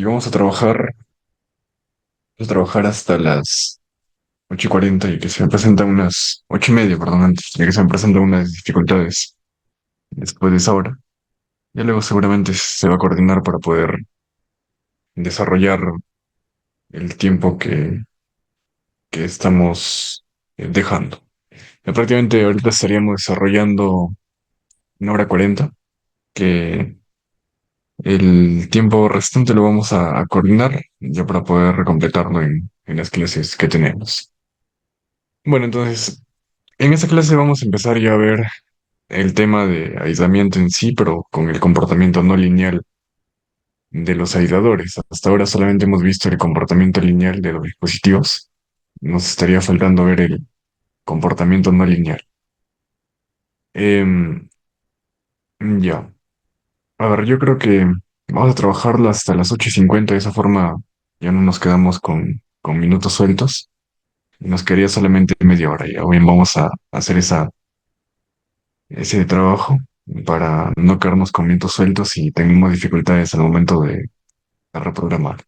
y vamos a trabajar hasta las 8:40 y que se me presentan unas 8:30, perdón, antes, ya que se me presentan unas dificultades después de esa hora. Ya luego seguramente se va a coordinar para poder desarrollar el tiempo que estamos dejando. Prácticamente ahorita estaríamos desarrollando 1:40, que el tiempo restante lo vamos a coordinar ya para poder completarlo en las clases que tenemos. Bueno, entonces, en esta clase vamos a empezar ya a ver el tema de aislamiento en sí, pero con el comportamiento no lineal de los aisladores. Hasta ahora solamente hemos visto el comportamiento lineal de los dispositivos. Nos estaría faltando ver el comportamiento no lineal. Em, ya. A ver, yo creo que vamos a trabajarlo hasta las 8:50. De esa forma ya no nos quedamos con minutos sueltos. Nos quedaría solamente media hora. Ya bien vamos a hacer ese trabajo para no quedarnos con minutos sueltos y tengamos dificultades al momento de reprogramar.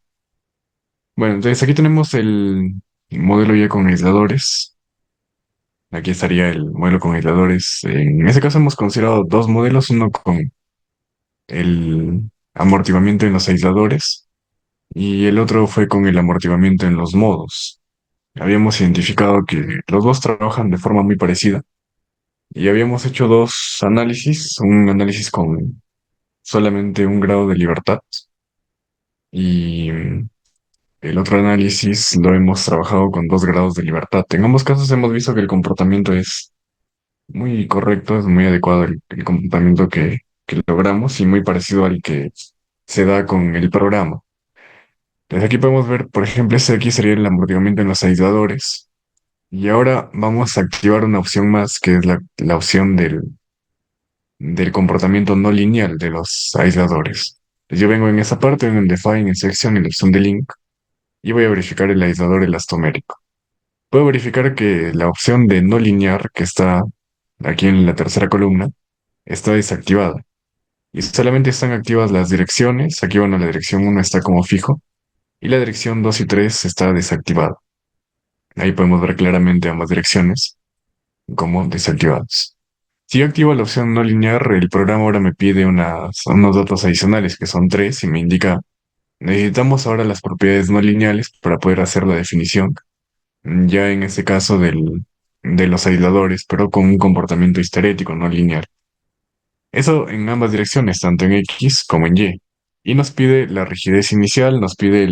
Bueno, entonces aquí tenemos el modelo ya con aisladores. Aquí estaría el modelo con aisladores. En ese caso hemos considerado dos modelos, uno con el amortiguamiento en los aisladores y el otro fue con el amortiguamiento en los modos. Habíamos identificado que los dos trabajan de forma muy parecida y habíamos hecho dos análisis, un análisis con solamente un grado de libertad y el otro análisis lo hemos trabajado con 2 grados de libertad. En ambos casos hemos visto que el comportamiento es muy correcto, es muy adecuado el comportamiento que logramos y muy parecido al que se da con el programa. Desde aquí podemos ver, por ejemplo, este de aquí sería el amortiguamiento en los aisladores. Y ahora vamos a activar una opción más, que es la opción del comportamiento no lineal de los aisladores. Yo vengo en esa parte, en el define, en section, en la opción de link, y voy a verificar el aislador elastomérico. Puedo verificar que la opción de no linear, que está aquí en la tercera columna, está desactivada. Y solamente están activas las direcciones. Aquí, bueno, la dirección 1 está como fijo, y la dirección 2 y 3 está desactivada. Ahí podemos ver claramente ambas direcciones como desactivadas. Si yo activo la opción no linear, el programa ahora me pide unos datos adicionales que son tres y me indica, necesitamos ahora las propiedades no lineales para poder hacer la definición, ya en este caso de los aisladores, pero con un comportamiento histerético no lineal. Eso en ambas direcciones, tanto en X como en Y. Y nos pide la rigidez inicial, nos pide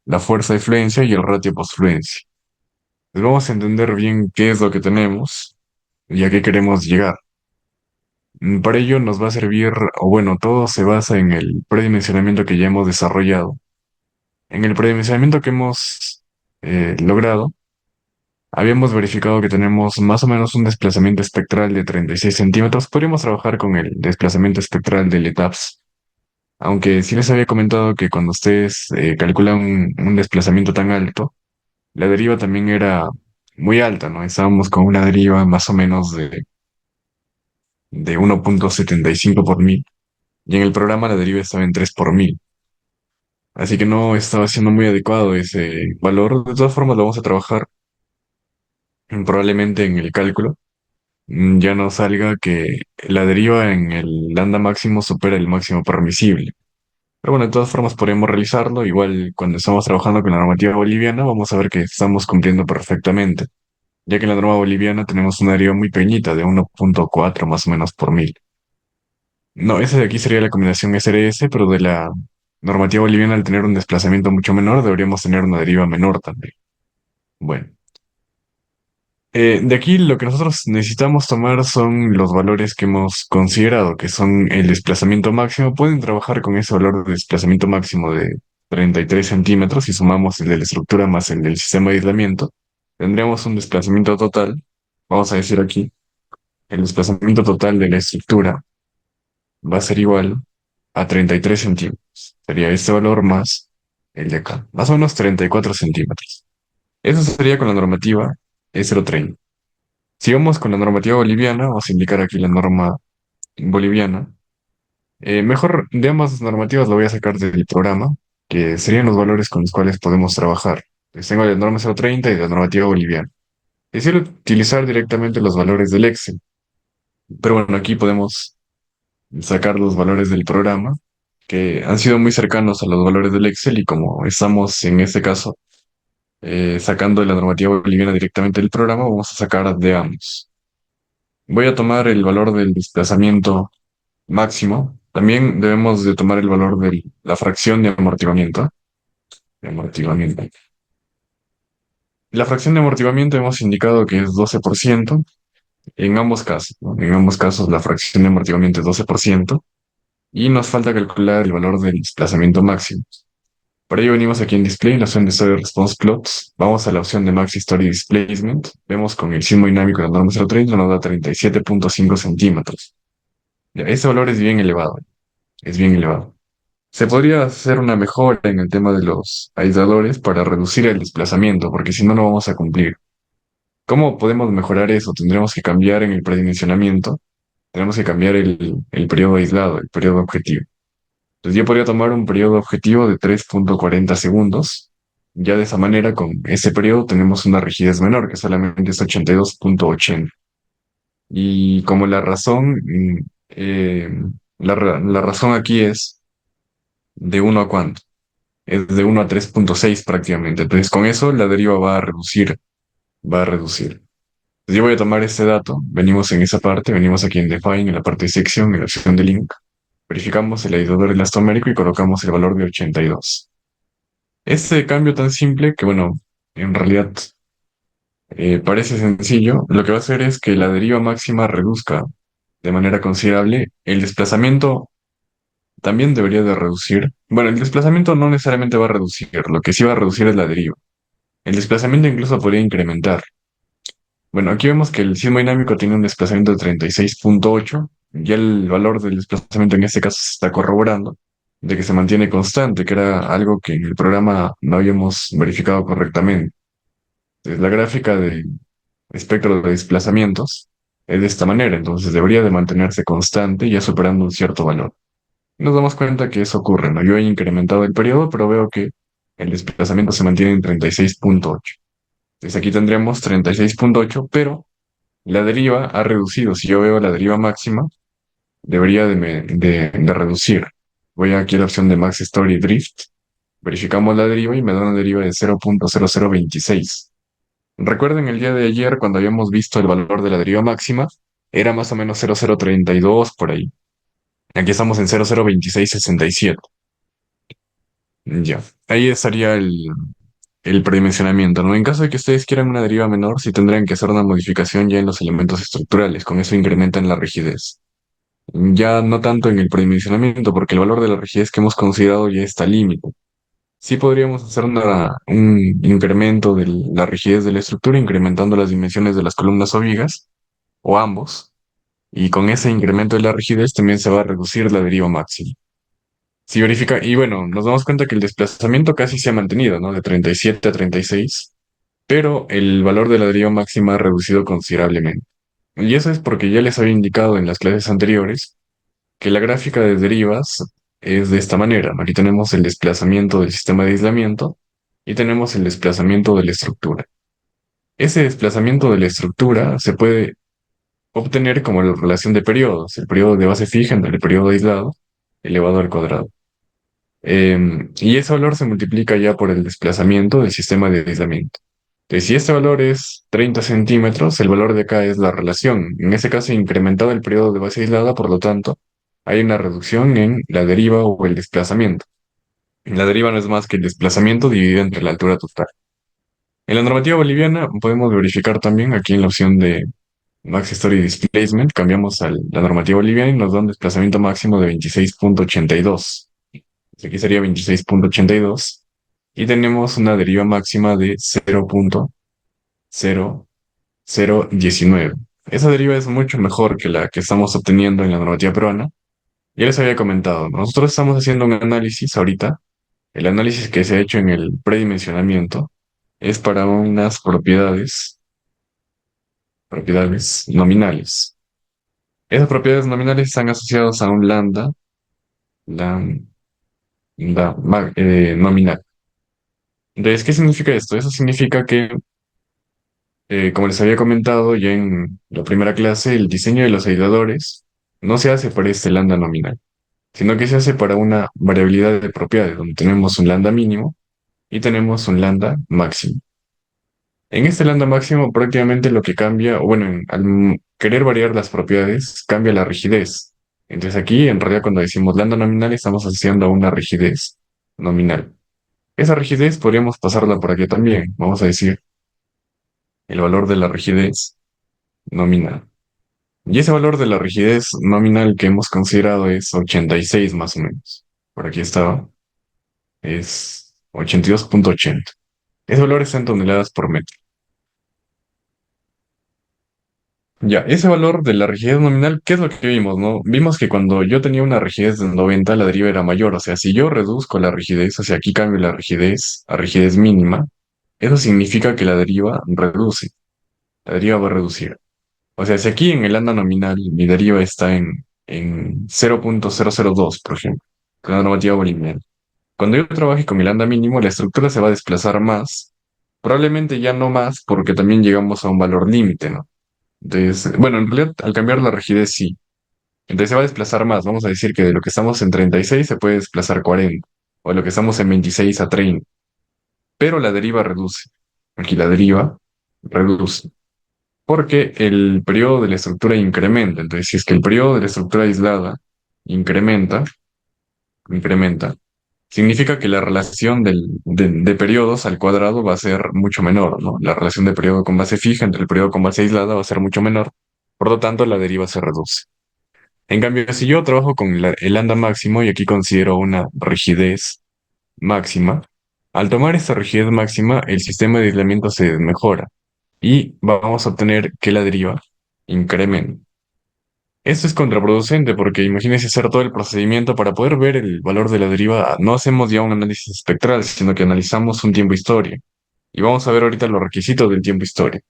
la fuerza de fluencia y el ratio postfluencia. Pues vamos a entender bien qué es lo que tenemos y a qué queremos llegar. Para ello nos va a servir, o bueno, todo se basa en el predimensionamiento que ya hemos desarrollado. En el predimensionamiento que hemos logrado, habíamos verificado que tenemos más o menos un desplazamiento espectral de 36 centímetros. Podríamos trabajar con el desplazamiento espectral del ETAPS, aunque sí les había comentado que cuando ustedes calculan un desplazamiento tan alto, la deriva también era muy alta, ¿no? Estábamos con una deriva más o menos de 1,75 por mil, y en el programa la deriva estaba en 3 por mil. Así que no estaba siendo muy adecuado ese valor. De todas formas, lo vamos a trabajar probablemente en el cálculo. Ya no salga que la deriva en el lambda máximo supera el máximo permisible. Pero bueno, de todas formas podemos realizarlo. Igual cuando estamos trabajando con la normativa boliviana, vamos a ver que estamos cumpliendo perfectamente, ya que en la norma boliviana tenemos una deriva muy pequeñita de 1,4 más o menos por mil. No, esa de aquí sería la combinación SRS, pero de la normativa boliviana, al tener un desplazamiento mucho menor, deberíamos tener una deriva menor también. Bueno, de aquí lo que nosotros necesitamos tomar son los valores que hemos considerado, que son el desplazamiento máximo. Pueden trabajar con ese valor de desplazamiento máximo de 33 centímetros. Si sumamos el de la estructura más el del sistema de aislamiento, tendríamos un desplazamiento total. Vamos a decir aquí, el desplazamiento total de la estructura va a ser igual a 33 centímetros. Sería este valor más el de acá, más o menos 34 centímetros. Eso sería con la normativa E030. Si vamos con la normativa boliviana, vamos a indicar aquí la norma boliviana. Mejor de ambas normativas lo voy a sacar del programa. que serían los valores con los cuales podemos trabajar. Pues tengo la norma 030 y la normativa boliviana. Quisiera utilizar directamente los valores del Excel, pero bueno, aquí podemos sacar los valores del programa, que han sido muy cercanos a los valores del Excel y como estamos en este caso sacando la normativa boliviana directamente del programa, vamos a sacar de ambos. Voy a tomar el valor del desplazamiento máximo. También debemos de tomar el valor de la fracción de amortiguamiento. De amortiguamiento. La fracción de amortiguamiento hemos indicado que es 12% en ambos casos, ¿no? En ambos casos la fracción de amortiguamiento es 12% y nos falta calcular el valor del desplazamiento máximo. Para ello venimos aquí en Display, en la opción de Story Response Plots. Vamos a la opción de Max Story Displacement. Vemos con el sismo dinámico de la norma 030 nos da 37.5 centímetros. Ya, ese valor es bien elevado, es bien elevado. Se podría hacer una mejora en el tema de los aisladores para reducir el desplazamiento, porque si no, no vamos a cumplir. ¿Cómo podemos mejorar eso? Tendremos que cambiar en el predimensionamiento, tenemos que cambiar el periodo aislado, el periodo objetivo. Entonces yo podría tomar un periodo objetivo de 3.40 segundos. Ya de esa manera, con ese periodo tenemos una rigidez menor, que solamente es 82.80. Y como la razón, la razón aquí es de 1 a cuánto. Es de 1 a 3.6 prácticamente. Entonces con eso la deriva va a reducir, va a reducir. Entonces yo voy a tomar este dato, venimos en esa parte, venimos aquí en Define, en la parte de sección, en la opción de link, verificamos el aislador elastomérico y colocamos el valor de 82. Este cambio tan simple que, bueno, en realidad parece sencillo, lo que va a hacer es que la deriva máxima reduzca de manera considerable. El desplazamiento también debería de reducir. Bueno, el desplazamiento no necesariamente va a reducir, lo que sí va a reducir es la deriva. El desplazamiento incluso podría incrementar. Bueno, aquí vemos que el sismo dinámico tiene un desplazamiento de 36.8. Ya el valor del desplazamiento en este caso se está corroborando de que se mantiene constante, que era algo que en el programa no habíamos verificado correctamente. Entonces, la gráfica del espectro de desplazamientos es de esta manera, entonces debería de mantenerse constante ya superando un cierto valor. Nos damos cuenta que eso ocurre, ¿no? Yo he incrementado el periodo, pero veo que el desplazamiento se mantiene en 36.8. Entonces aquí tendríamos 36.8, pero la deriva ha reducido. Si yo veo la deriva máxima, debería de reducir. Voy aquí a la opción de Max Story Drift, verificamos la deriva y me da una deriva de 0.0026. Recuerden el día de ayer cuando habíamos visto el valor de la deriva máxima, era más o menos 0.032 por ahí. Aquí estamos en 0.02667. Ya, ahí estaría el predimensionamiento, ¿no? En caso de que ustedes quieran una deriva menor, sí tendrían que hacer una modificación ya en los elementos estructurales, con eso incrementan la rigidez. Ya no tanto en el predimensionamiento, porque el valor de la rigidez que hemos considerado ya está límite. Sí podríamos hacer un incremento de la rigidez de la estructura, incrementando las dimensiones de las columnas o vigas, o ambos, y con ese incremento de la rigidez también se va a reducir la deriva máxima. Si verifica, y bueno, nos damos cuenta que el desplazamiento casi se ha mantenido, ¿no? De 37 a 36, pero el valor de la deriva máxima ha reducido considerablemente. Y eso es porque ya les había indicado en las clases anteriores que la gráfica de derivas es de esta manera, ¿no? Aquí tenemos el desplazamiento del sistema de aislamiento y tenemos el desplazamiento de la estructura. Ese desplazamiento de la estructura se puede obtener como la relación de periodos, el periodo de base fija entre el periodo aislado elevado al cuadrado. Y ese valor se multiplica ya por el desplazamiento del sistema de aislamiento. Entonces, si este valor es 30 centímetros, el valor de acá es la relación. En ese caso, incrementado el periodo de base aislada, por lo tanto, hay una reducción en la deriva o el desplazamiento. La deriva no es más que el desplazamiento dividido entre la altura total. En la normativa boliviana podemos verificar también aquí en la opción de Max Story Displacement, cambiamos a la normativa boliviana y nos da un desplazamiento máximo de 26.82. Aquí sería 26.82 y tenemos una deriva máxima de 0.0019. Esa deriva es mucho mejor que la que estamos obteniendo en la normativa peruana. Ya les había comentado, nosotros estamos haciendo un análisis ahorita. El análisis que se ha hecho en el predimensionamiento es para unas propiedades nominales. Esas propiedades nominales están asociadas a un lambda, nominal. Entonces, ¿qué significa esto? Eso significa que, como les había comentado ya en la primera clase, el diseño de los aisladores no se hace para este lambda nominal, sino que se hace para una variabilidad de propiedades, donde tenemos un lambda mínimo y tenemos un lambda máximo. En este lambda máximo prácticamente lo que cambia, o bueno, al querer variar las propiedades, cambia la rigidez. Entonces aquí, en realidad, cuando decimos lambda nominal, estamos asociando a una rigidez nominal. Esa rigidez podríamos pasarla por aquí también. Vamos a decir el valor de la rigidez nominal. Y ese valor de la rigidez nominal que hemos considerado es 86 más o menos. Por aquí estaba. Es 82,80. Ese valor está en toneladas por metro. Ya, ese valor de la rigidez nominal, ¿qué es lo que vimos, no? Vimos que cuando yo tenía una rigidez de 90, la deriva era mayor. O sea, si yo reduzco la rigidez, o sea, aquí cambio la rigidez a rigidez mínima, eso significa que la deriva reduce. La deriva va a reducir. O sea, si aquí en el lambda nominal mi deriva está en 0,002, por ejemplo, con la normativa boliviana. Cuando yo trabaje con mi lambda mínimo, la estructura se va a desplazar más. Probablemente ya no más, porque también llegamos a un valor límite, ¿no? Entonces, bueno, en realidad al cambiar la rigidez sí. Entonces se va a desplazar más. Vamos a decir que de lo que estamos en 36 se puede desplazar 40. O de lo que estamos en 26 a 30. Pero la deriva reduce. Aquí la deriva reduce. Porque el periodo de la estructura incrementa. Entonces, si es que el periodo de la estructura aislada incrementa, incrementa, significa que la relación de periodos al cuadrado va a ser mucho menor, ¿no? La relación de periodo con base fija entre el periodo con base aislada va a ser mucho menor. Por lo tanto, la deriva se reduce. En cambio, si yo trabajo con el lambda máximo y aquí considero una rigidez máxima, al tomar esta rigidez máxima, el sistema de aislamiento se mejora y vamos a obtener que la deriva incremente. Esto es contraproducente porque imagínense hacer todo el procedimiento para poder ver el valor de la deriva. No hacemos ya un análisis espectral, sino que analizamos un tiempo historia. Y vamos a ver ahorita los requisitos del tiempo historia.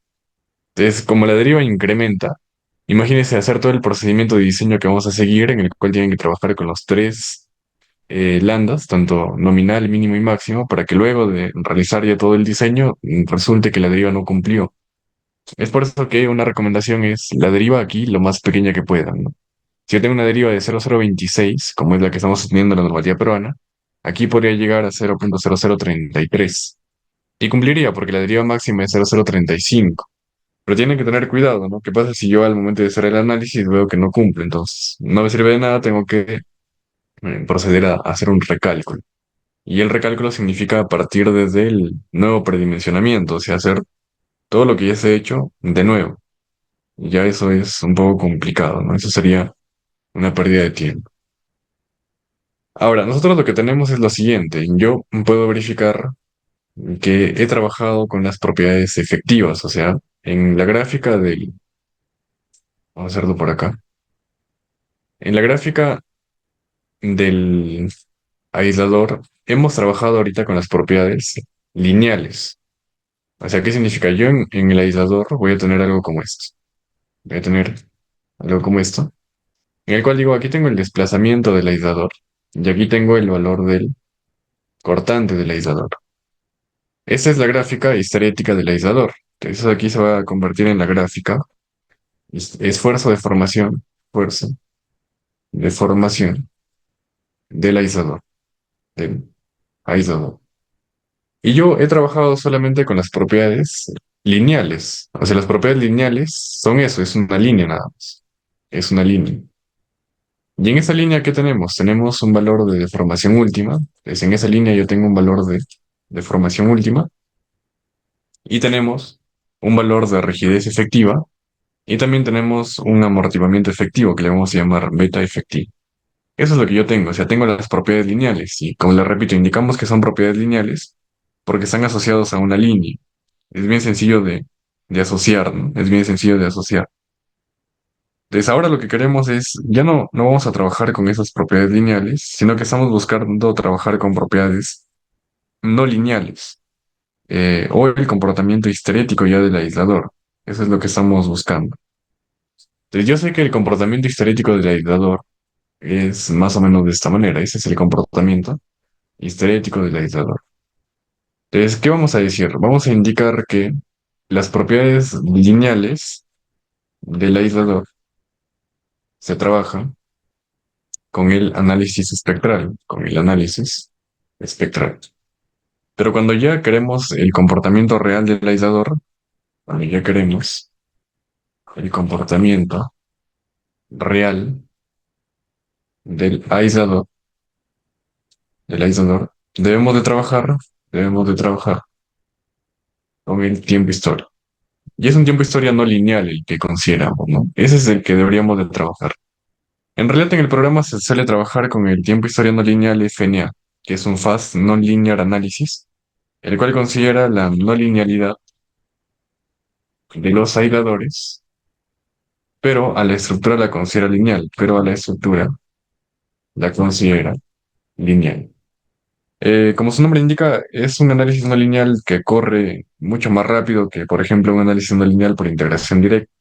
Entonces, como la deriva incrementa, imagínense hacer todo el procedimiento de diseño que vamos a seguir, en el cual tienen que trabajar con los tres lambdas, tanto nominal, mínimo y máximo, para que luego de realizar ya todo el diseño, resulte que la deriva no cumplió. Es por eso que una recomendación es la deriva aquí lo más pequeña que puedan, ¿no? Si yo tengo una deriva de 0,026, como es la que estamos teniendo en la normativa peruana, aquí podría llegar a 0,0033. Y cumpliría porque la deriva máxima es 0,035. Pero tienen que tener cuidado, ¿no? ¿Qué pasa si yo al momento de hacer el análisis veo que no cumple? Entonces, no me sirve de nada, tengo que proceder a hacer un recálculo. Y el recálculo significa partir desde el nuevo predimensionamiento, o sea, hacer todo lo que ya se ha hecho de nuevo. Y ya eso es un poco complicado, ¿no? Eso sería una pérdida de tiempo. Ahora, nosotros lo que tenemos es lo siguiente. Yo puedo verificar que he trabajado con las propiedades efectivas, o sea, en la gráfica del... Vamos a hacerlo por acá. En la gráfica del aislador, hemos trabajado ahorita con las propiedades lineales. O sea, ¿qué significa? Yo en el aislador voy a tener algo como esto. Voy a tener algo como esto, en el cual digo, aquí tengo el desplazamiento del aislador y aquí tengo el valor del cortante del aislador. Esta es la gráfica histerética del aislador. Entonces aquí se va a convertir en la gráfica esfuerzo de formación, fuerza de formación del aislador, del aislador. Y yo he trabajado solamente con las propiedades lineales. O sea, las propiedades lineales son eso, es una línea nada más. Es una línea. Y en esa línea, ¿qué tenemos? Tenemos un valor de deformación última. Entonces, en esa línea yo tengo un valor de deformación última. Y tenemos un valor de rigidez efectiva. Y también tenemos un amortiguamiento efectivo que le vamos a llamar beta efectivo. Eso es lo que yo tengo. O sea, tengo las propiedades lineales. Y como les repito, indicamos que son propiedades lineales porque están asociados a una línea. Es bien sencillo de asociar, ¿no? Es bien sencillo de asociar. Entonces ahora lo que queremos es, ya no vamos a trabajar con esas propiedades lineales, sino que estamos buscando trabajar con propiedades no lineales, o el comportamiento histerético ya del aislador. Eso es lo que estamos buscando. Entonces yo sé que el comportamiento histerético del aislador es más o menos de esta manera. Ese es el comportamiento. histerético del aislador. Entonces, ¿qué vamos a decir? Vamos a indicar que las propiedades lineales del aislador se trabajan con el análisis espectral, con el análisis espectral. Pero cuando ya queremos el comportamiento real del aislador, cuando ya queremos el comportamiento real del aislador, debemos de trabajar con el tiempo histórico. Y es un tiempo historia no lineal el que consideramos, ¿no? Ese es el que deberíamos de trabajar. En realidad en el programa se suele trabajar con el tiempo historia no lineal FNA, que es un Fast Non-Linear Analysis, el cual considera la no linealidad de los aisladores, pero a la estructura la considera lineal, pero a la estructura la considera lineal. Como su nombre indica, es un análisis no lineal que corre mucho más rápido que, por ejemplo, un análisis no lineal por integración directa.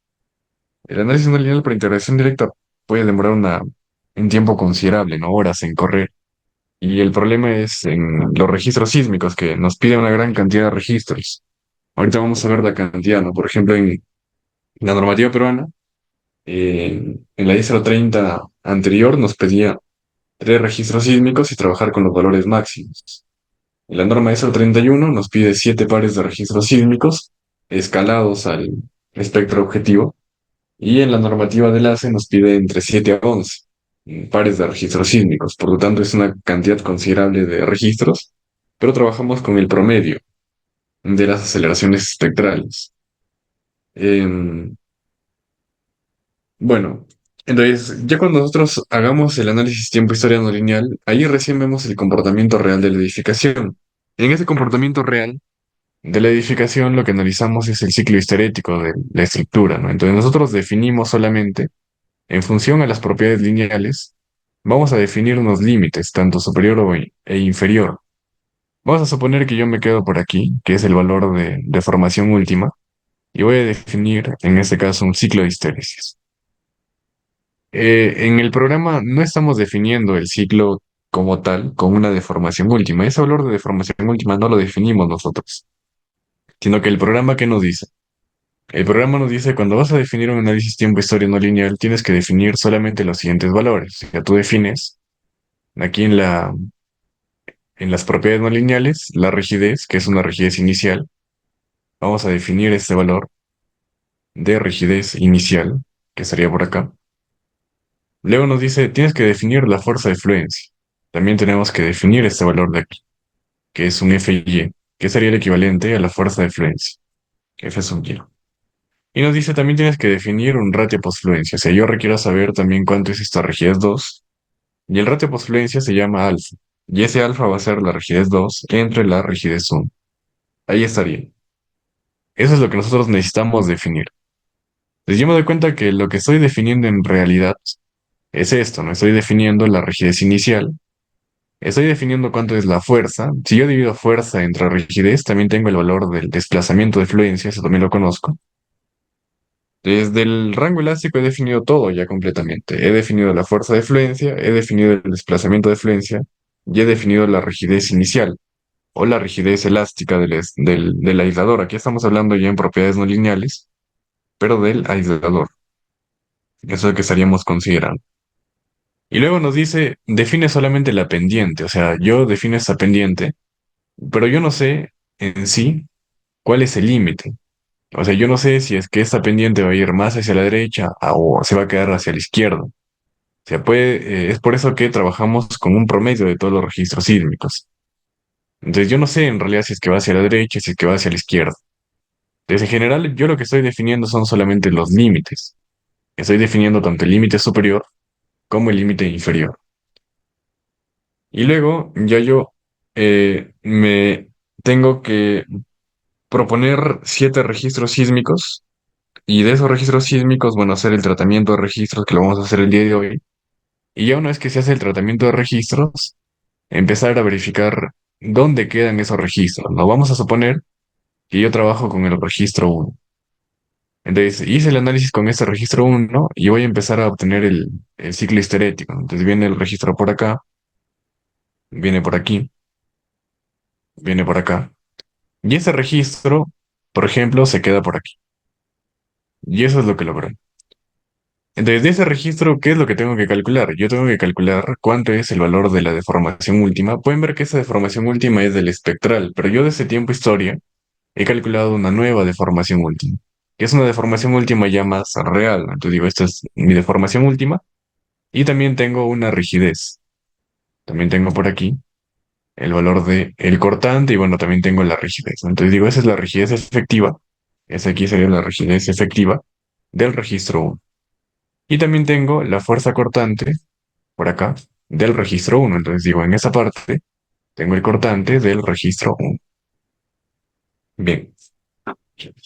El análisis no lineal por integración directa puede demorar un tiempo considerable, ¿no? Horas en correr. Y el problema es en los registros sísmicos, que nos pide una gran cantidad de registros. Ahorita vamos a ver la cantidad, ¿no? Por ejemplo, en la normativa peruana, en la ISO 30 anterior nos pedía 3 registros sísmicos y trabajar con los valores máximos. En la norma ISO 31 nos pide 7 pares de registros sísmicos escalados al espectro objetivo. Y en la normativa del ACE nos pide entre 7 a 11 pares de registros sísmicos. Por lo tanto, es una cantidad considerable de registros, pero trabajamos con el promedio de las aceleraciones espectrales. Em, bueno, entonces, ya cuando nosotros hagamos el análisis tiempo-historia no lineal, ahí recién vemos el comportamiento real de la edificación. En ese comportamiento real de la edificación, lo que analizamos es el ciclo histerético de la estructura, ¿no? Entonces, nosotros definimos solamente en función a las propiedades lineales, vamos a definir unos límites, tanto superior e inferior. Vamos a suponer que yo me quedo por aquí, que es el valor de deformación última, y voy a definir, en este caso, un ciclo de histéresis. En el programa no estamos definiendo el ciclo como tal, con una deformación última. Ese valor de deformación última no lo definimos nosotros, sino que el programa, ¿qué nos dice? El programa nos dice, cuando vas a definir un análisis tiempo-historia no lineal, tienes que definir solamente los siguientes valores. O sea, tú defines aquí en las propiedades no lineales, la rigidez, que es una rigidez inicial, vamos a definir este valor de rigidez inicial, que sería por acá. Luego nos dice, tienes que definir la fuerza de fluencia. También tenemos que definir este valor de aquí, que es un FY, que sería el equivalente a la fuerza de fluencia. F es un kilo. Y nos dice, también tienes que definir un ratio postfluencia. O sea, yo requiero saber también cuánto es esta rigidez 2. Y el ratio postfluencia se llama alfa. Y ese alfa va a ser la rigidez 2 entre la rigidez 1. Ahí estaría. Eso es lo que nosotros necesitamos definir. Entonces yo me doy cuenta que lo que estoy definiendo en realidad es esto, ¿no? Estoy definiendo la rigidez inicial, estoy definiendo cuánto es la fuerza. Si yo divido fuerza entre rigidez, también tengo el valor del desplazamiento de fluencia, eso también lo conozco. Desde el rango elástico he definido todo ya completamente. He definido la fuerza de fluencia, he definido el desplazamiento de fluencia y he definido la rigidez inicial o la rigidez elástica del aislador. Aquí estamos hablando ya en propiedades no lineales, pero del aislador. Eso es lo que estaríamos considerando. Y luego nos dice, define solamente la pendiente. O sea, yo defino esta pendiente, pero yo no sé en sí cuál es el límite. O sea, yo no sé si es que esta pendiente va a ir más hacia la derecha o se va a quedar hacia la izquierda. O sea, es por eso que trabajamos con un promedio de todos los registros sísmicos. Entonces yo no sé en realidad si es que va hacia la derecha, si es que va hacia la izquierda. Entonces en general yo lo que estoy definiendo son solamente los límites. Estoy definiendo tanto el límite superior como el límite inferior. Y luego ya yo me tengo que proponer 7 registros sísmicos y de esos registros sísmicos, bueno, hacer el tratamiento de registros que lo vamos a hacer el día de hoy. Y ya una vez que se hace el tratamiento de registros, empezar a verificar dónde quedan esos registros. Nos vamos a suponer que yo trabajo con el registro 1. Entonces, hice el análisis con este registro 1 y voy a empezar a obtener el ciclo histerético. Entonces, viene el registro por acá, viene por aquí. viene por acá. Y ese registro, por ejemplo, se queda por aquí. Y eso es lo que logró. Entonces, de ese registro, ¿qué es lo que tengo que calcular? Yo tengo que calcular cuánto es el valor de la deformación última. Pueden ver que esa deformación última es del espectral, pero yo de ese tiempo historia he calculado una nueva deformación última, que es una deformación última ya más real, ¿no? Entonces digo, esta es mi deformación última y también tengo una rigidez. También tengo por aquí el valor de el cortante y bueno, también tengo la rigidez, ¿no? Entonces digo, esa es la rigidez efectiva. Esa aquí sería la rigidez efectiva del registro 1. Y también tengo la fuerza cortante por acá del registro 1. Entonces digo, en esa parte tengo el cortante del registro 1. Bien,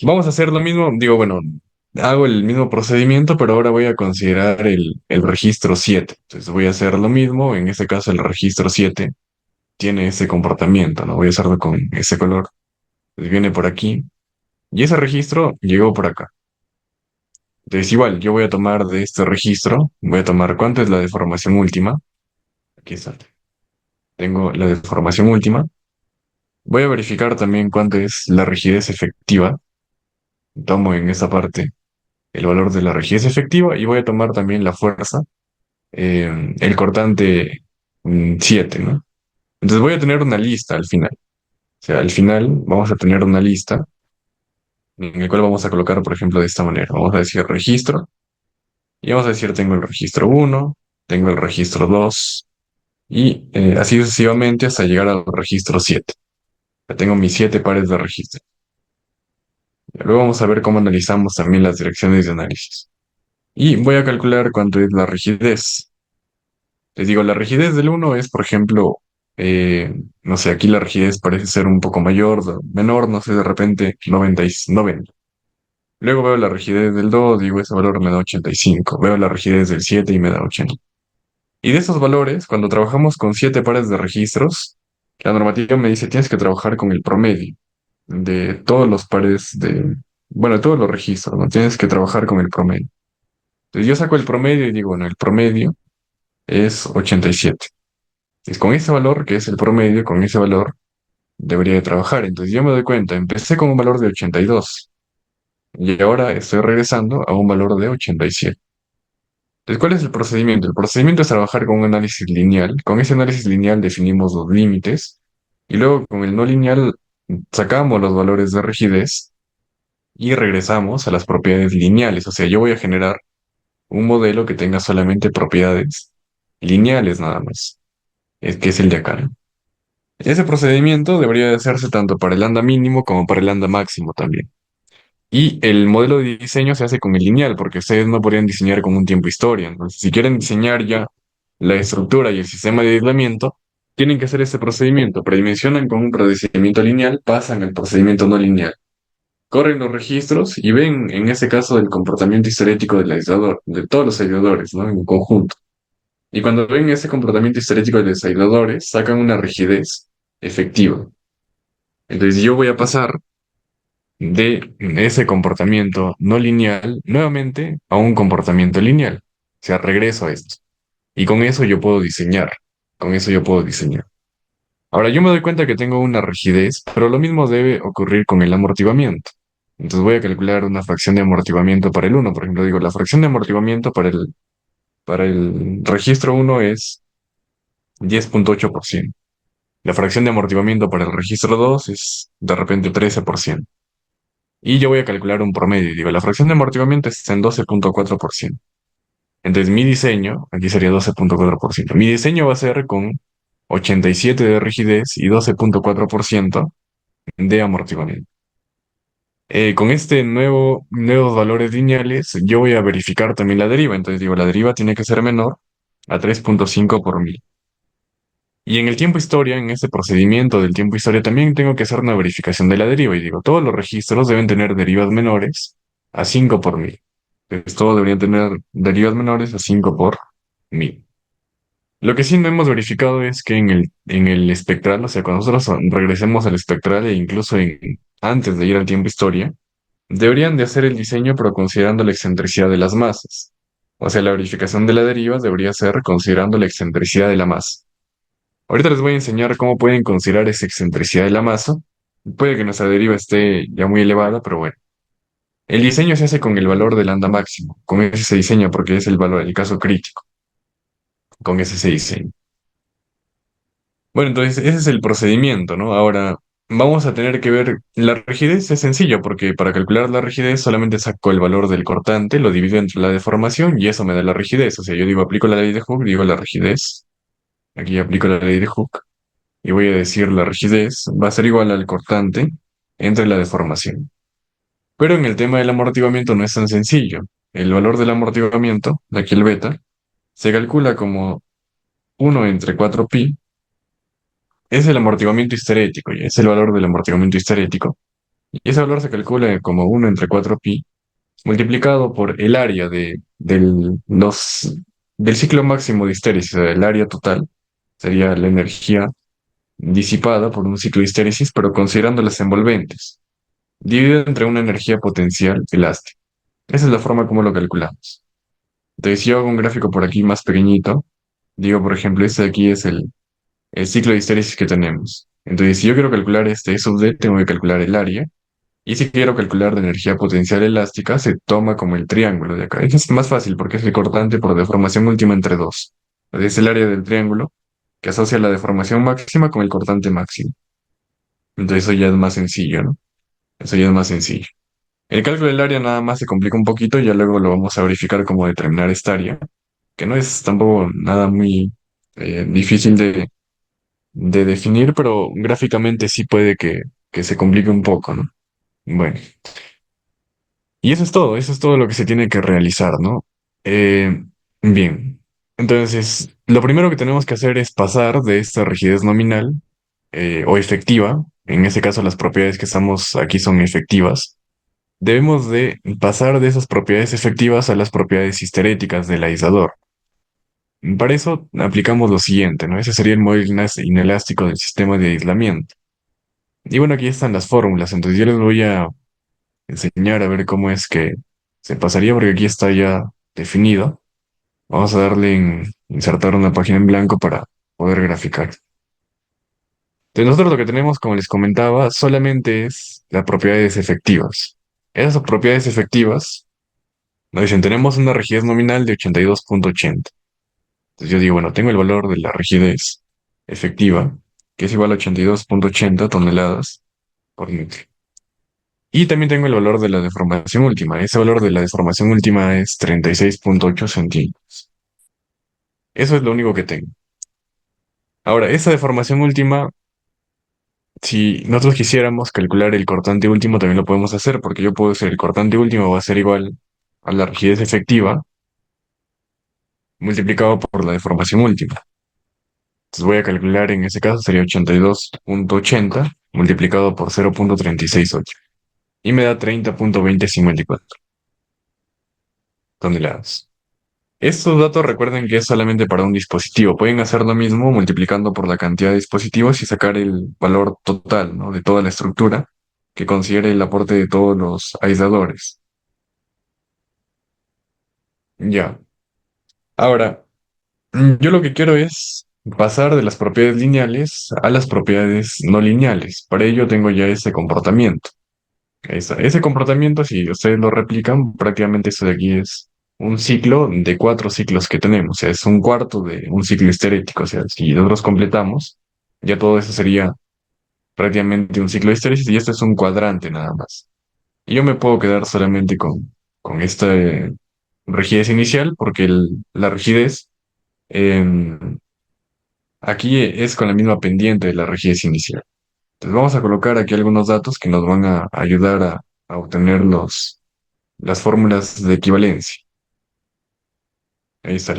vamos a hacer lo mismo. Digo, bueno, hago el mismo procedimiento, pero ahora voy a considerar el registro 7. Entonces voy a hacer lo mismo. En este caso, el registro 7 tiene ese comportamiento, ¿no? Voy a hacerlo con ese color. Entonces viene por aquí. Y ese registro llegó por acá. Entonces igual, yo voy a tomar de este registro, voy a tomar cuánto es la deformación última. Aquí está. Tengo la deformación última. Voy a verificar también cuánto es la rigidez efectiva. Tomo en esa parte el valor de la rigidez efectiva y voy a tomar también la fuerza, el cortante 7, ¿no? Entonces voy a tener una lista al final. O sea, al final vamos a tener una lista en la cual vamos a colocar, por ejemplo, de esta manera. Vamos a decir registro y vamos a decir tengo el registro 1, tengo el registro 2 y así sucesivamente hasta llegar al registro 7. Ya tengo mis 7 pares de registro. Luego vamos a ver cómo analizamos también las direcciones de análisis. Y voy a calcular cuánto es la rigidez. Les digo, la rigidez del uno es, por ejemplo, no sé, aquí la rigidez parece ser un poco mayor, menor, no sé, de repente 90. Luego veo la rigidez del 2, digo, ese valor me da 85. Veo la rigidez del 7 y me da 80. Y de esos valores, cuando trabajamos con 7 pares de registros, la normativa me dice tienes que trabajar con el promedio de todos los pares bueno, de todos los registros, ¿no? Tienes que trabajar con el promedio. Entonces yo saco el promedio y digo, bueno, el promedio es 87. Y con ese valor, que es el promedio, con ese valor debería de trabajar. Entonces yo me doy cuenta, empecé con un valor de 82 y ahora estoy regresando a un valor de 87. Entonces, ¿cuál es el procedimiento? El procedimiento es trabajar con un análisis lineal. Con ese análisis lineal definimos los límites y luego con el no lineal sacamos los valores de rigidez y regresamos a las propiedades lineales. O sea, yo voy a generar un modelo que tenga solamente propiedades lineales nada más, es que es el de acá, ¿no? Ese procedimiento debería de hacerse tanto para el lambda mínimo como para el lambda máximo también. Y el modelo de diseño se hace con el lineal, porque ustedes no podrían diseñar con un tiempo historia. Entonces, si quieren diseñar ya la estructura y el sistema de aislamiento, tienen que hacer ese procedimiento. Predimensionan con un procedimiento lineal, pasan al procedimiento no lineal. Corren los registros y ven, en ese caso, el comportamiento histerético del aislador, de todos los aisladores, ¿no? En conjunto. Y cuando ven ese comportamiento histerético de los aisladores, sacan una rigidez efectiva. Entonces yo voy a pasar de ese comportamiento no lineal nuevamente a un comportamiento lineal. O sea, regreso a esto. Y con eso yo puedo diseñar. Con eso yo puedo diseñar. Ahora yo me doy cuenta que tengo una rigidez, pero lo mismo debe ocurrir con el amortiguamiento. Entonces voy a calcular una fracción de amortiguamiento para el uno. Por ejemplo, digo, la fracción de amortiguamiento para el registro uno es 10,8%. La fracción de amortiguamiento para el registro 2 es de repente 13%. Y yo voy a calcular un promedio. Digo, la fracción de amortiguamiento está en 12,4%. Entonces mi diseño, aquí sería 12,4%. Mi diseño va a ser con 87 de rigidez y 12,4% de amortiguamiento. Con este nuevos valores lineales, yo voy a verificar también la deriva. Entonces digo, la deriva tiene que ser menor a 3,5 por mil. Y en el tiempo historia, en este procedimiento del tiempo historia, también tengo que hacer una verificación de la deriva. Y digo, todos los registros deben tener derivas menores a 5 por mil. Entonces, todos deberían tener derivas menores a 5 por mil. Lo que sí no hemos verificado es que en el espectral, o sea, cuando nosotros regresemos al espectral e incluso antes de ir al tiempo historia, deberían de hacer el diseño pero considerando la excentricidad de las masas. O sea, la verificación de la deriva debería ser considerando la excentricidad de la masa. Ahorita les voy a enseñar cómo pueden considerar esa excentricidad de la masa. Puede que nuestra deriva esté ya muy elevada, pero bueno. El diseño se hace con el valor del lambda máximo. Con ese se diseña porque es el valor, el caso crítico. Con ese se diseña. Bueno, entonces ese es el procedimiento, ¿no? Ahora vamos a tener que ver, la rigidez es sencillo porque para calcular la rigidez solamente saco el valor del cortante, lo divido entre la deformación y eso me da la rigidez. O sea, yo digo, aplico la ley de Hooke, digo la rigidez. Aquí aplico la ley de Hooke y voy a decir la rigidez va a ser igual al cortante entre la deformación. Pero en el tema del amortiguamiento no es tan sencillo. El valor del amortiguamiento, de aquí el beta, se calcula como 1 entre 4 pi. Es el amortiguamiento histerético, y es el valor del amortiguamiento histerético. Y ese valor se calcula como 1 entre 4 pi multiplicado por el área del ciclo máximo de histéresis, o sea, el área total, sería la energía disipada por un ciclo de histéresis, pero considerando las envolventes, dividido entre una energía potencial elástica. Esa es la forma como lo calculamos. Entonces, si yo hago un gráfico por aquí más pequeñito, digo, por ejemplo, este de aquí es el ciclo de histéresis que tenemos. Entonces, si yo quiero calcular este E sub D, tengo que calcular el área. Y si quiero calcular la energía potencial elástica, se toma como el triángulo de acá. Es más fácil porque es el cortante por deformación última entre dos. Es el área del triángulo que asocia la deformación máxima con el cortante máximo. Entonces eso ya es más sencillo, ¿no? Eso ya es más sencillo. El cálculo del área nada más se complica un poquito, ya luego lo vamos a verificar cómo determinar esta área, que no es tampoco nada muy difícil de definir, pero gráficamente sí puede que se complique un poco, ¿no? Bueno, y eso es todo lo que se tiene que realizar, ¿no? Eh, bien, entonces, lo primero que tenemos que hacer es pasar de esta rigidez nominal o efectiva, en ese caso las propiedades que estamos aquí son efectivas, debemos de pasar de esas propiedades efectivas a las propiedades histeréticas del aislador. Para eso aplicamos lo siguiente, ¿no? Ese sería el modelo inelástico del sistema de aislamiento. Y bueno, aquí están las fórmulas, entonces yo les voy a enseñar a ver cómo es que se pasaría, porque aquí está ya definido. Vamos a darle en insertar una página en blanco para poder graficar. Entonces nosotros lo que tenemos, como les comentaba, solamente es las propiedades efectivas. Esas propiedades efectivas nos dicen, tenemos una rigidez nominal de 82,80. Entonces yo digo, bueno, tengo el valor de la rigidez efectiva, que es igual a 82,80 toneladas por litro. Y también tengo el valor de la deformación última. Ese valor de la deformación última es 36,8 centímetros. Eso es lo único que tengo. Ahora, esa deformación última, si nosotros quisiéramos calcular el cortante último, también lo podemos hacer, porque yo puedo decir el cortante último va a ser igual a la rigidez efectiva multiplicado por la deformación última. Entonces voy a calcular, en ese caso sería 82,80 multiplicado por 0,368. Y me da 30,2054 toneladas. Estos datos recuerden que es solamente para un dispositivo. Pueden hacer lo mismo multiplicando por la cantidad de dispositivos y sacar el valor total, ¿no? De toda la estructura que considere el aporte de todos los aisladores. Ya. Ahora, yo lo que quiero es pasar de las propiedades lineales a las propiedades no lineales. Para ello tengo ya ese comportamiento. Ese comportamiento, si ustedes lo replican, prácticamente eso de aquí es un ciclo de 4 ciclos que tenemos. O sea, es un cuarto de un ciclo histerético. O sea, si nosotros completamos, ya todo eso sería prácticamente un ciclo de histéresis y esto es un cuadrante nada más. Y yo me puedo quedar solamente con esta rigidez inicial porque la rigidez aquí es con la misma pendiente de la rigidez inicial. Entonces vamos a colocar aquí algunos datos que nos van a ayudar a obtener las fórmulas de equivalencia. Ahí está.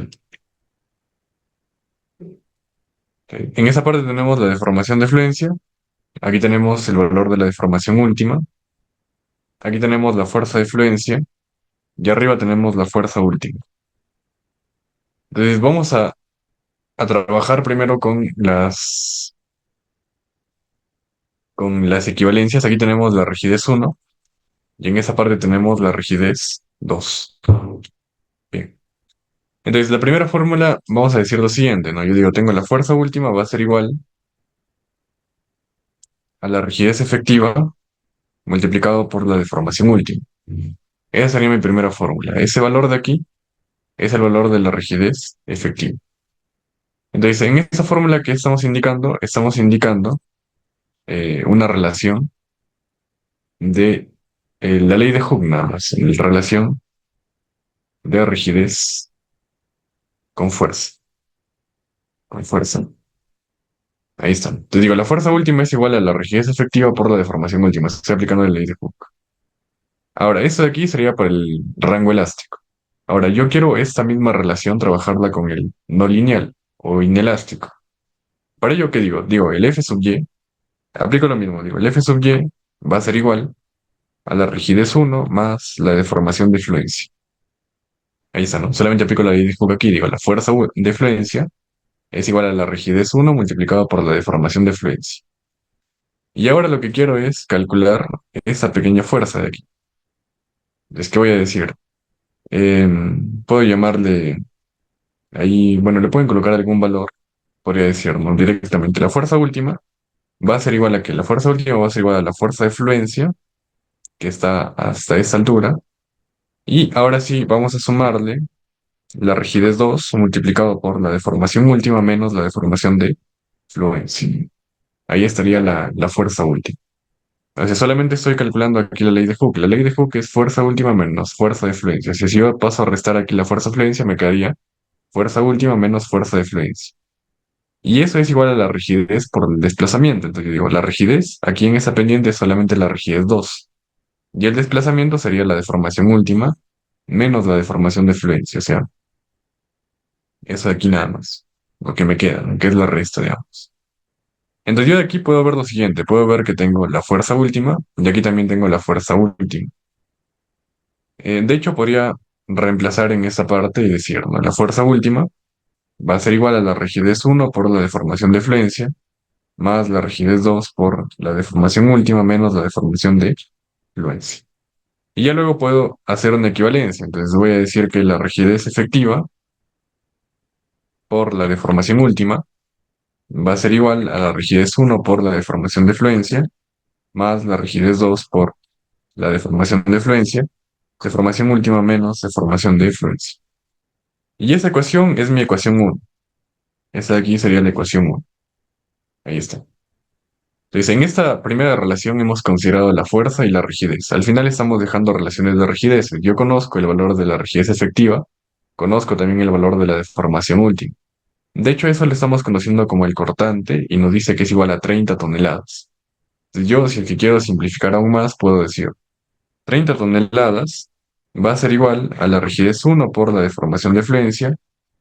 En esa parte tenemos la deformación de fluencia. Aquí tenemos el valor de la deformación última. Aquí tenemos la fuerza de fluencia. Y arriba tenemos la fuerza última. Entonces vamos a trabajar primero con las equivalencias. Aquí tenemos la rigidez 1 y en esa parte tenemos la rigidez 2. Bien. Entonces, la primera fórmula, vamos a decir lo siguiente, ¿no? Yo digo, tengo la fuerza última, va a ser igual a la rigidez efectiva multiplicado por la deformación última. Esa sería mi primera fórmula. Ese valor de aquí es el valor de la rigidez efectiva. Entonces, en esta fórmula que estamos indicando una relación de la ley de Hooke nada más, la relación de rigidez con fuerza, con fuerza. Ahí está. Te digo, la fuerza última es igual a la rigidez efectiva por la deformación última. Estoy aplicando la ley de Hooke. Ahora, esto de aquí sería para el rango elástico. Ahora, yo quiero esta misma relación trabajarla con el no lineal o inelástico. Para ello, ¿qué digo? Digo, el F sub y, aplico lo mismo, digo, el F sub y va a ser igual a la rigidez uno más la deformación de fluencia. Ahí está, ¿no? Solamente aplico la ley de Hooke aquí, digo, la fuerza de fluencia es igual a la rigidez uno multiplicado por la deformación de fluencia. Y ahora lo que quiero es calcular esa pequeña fuerza de aquí. Es que voy a decir, puedo llamarle ahí, bueno, le pueden colocar algún valor, podría decir, ¿no? Directamente. La fuerza última va a ser igual a que la fuerza última va a ser igual a la fuerza de fluencia, que está hasta esta altura. Y ahora sí, vamos a sumarle la rigidez 2 multiplicado por la deformación última menos la deformación de fluencia. Ahí estaría la fuerza última. O sea, solamente estoy calculando aquí la ley de Hooke. La ley de Hooke es fuerza última menos fuerza de fluencia. Si yo paso a restar aquí la fuerza de fluencia, me quedaría fuerza última menos fuerza de fluencia. Y eso es igual a la rigidez por el desplazamiento. Entonces yo digo, la rigidez aquí en esa pendiente es solamente la rigidez 2. Y el desplazamiento sería la deformación última menos la deformación de fluencia. O sea, eso de aquí nada más. Lo que me queda, ¿no? Que es la resta, digamos. Entonces yo de aquí puedo ver lo siguiente. Puedo ver que tengo la fuerza última y aquí también tengo la fuerza última. De hecho, podría reemplazar en esta parte y decir, ¿no? La fuerza última va a ser igual a la rigidez uno por la deformación de fluencia más la rigidez 2 por la deformación última menos la deformación de fluencia. Y ya luego puedo hacer una equivalencia. Entonces voy a decir que la rigidez efectiva por la deformación última va a ser igual a la rigidez uno por la deformación de fluencia más la rigidez 2 por la deformación de fluencia, deformación última menos deformación de fluencia. Y esa ecuación es mi ecuación uno. Esta de aquí sería la ecuación uno. Ahí está. Entonces, en esta primera relación hemos considerado la fuerza y la rigidez. Al final estamos dejando relaciones de rigidez. Yo conozco el valor de la rigidez efectiva, conozco también el valor de la deformación última. De hecho, eso lo estamos conociendo como el cortante y nos dice que es igual a 30 toneladas. Entonces, yo, si es que quiero simplificar aún más, puedo decir 30 toneladas va a ser igual a la rigidez uno por la deformación de fluencia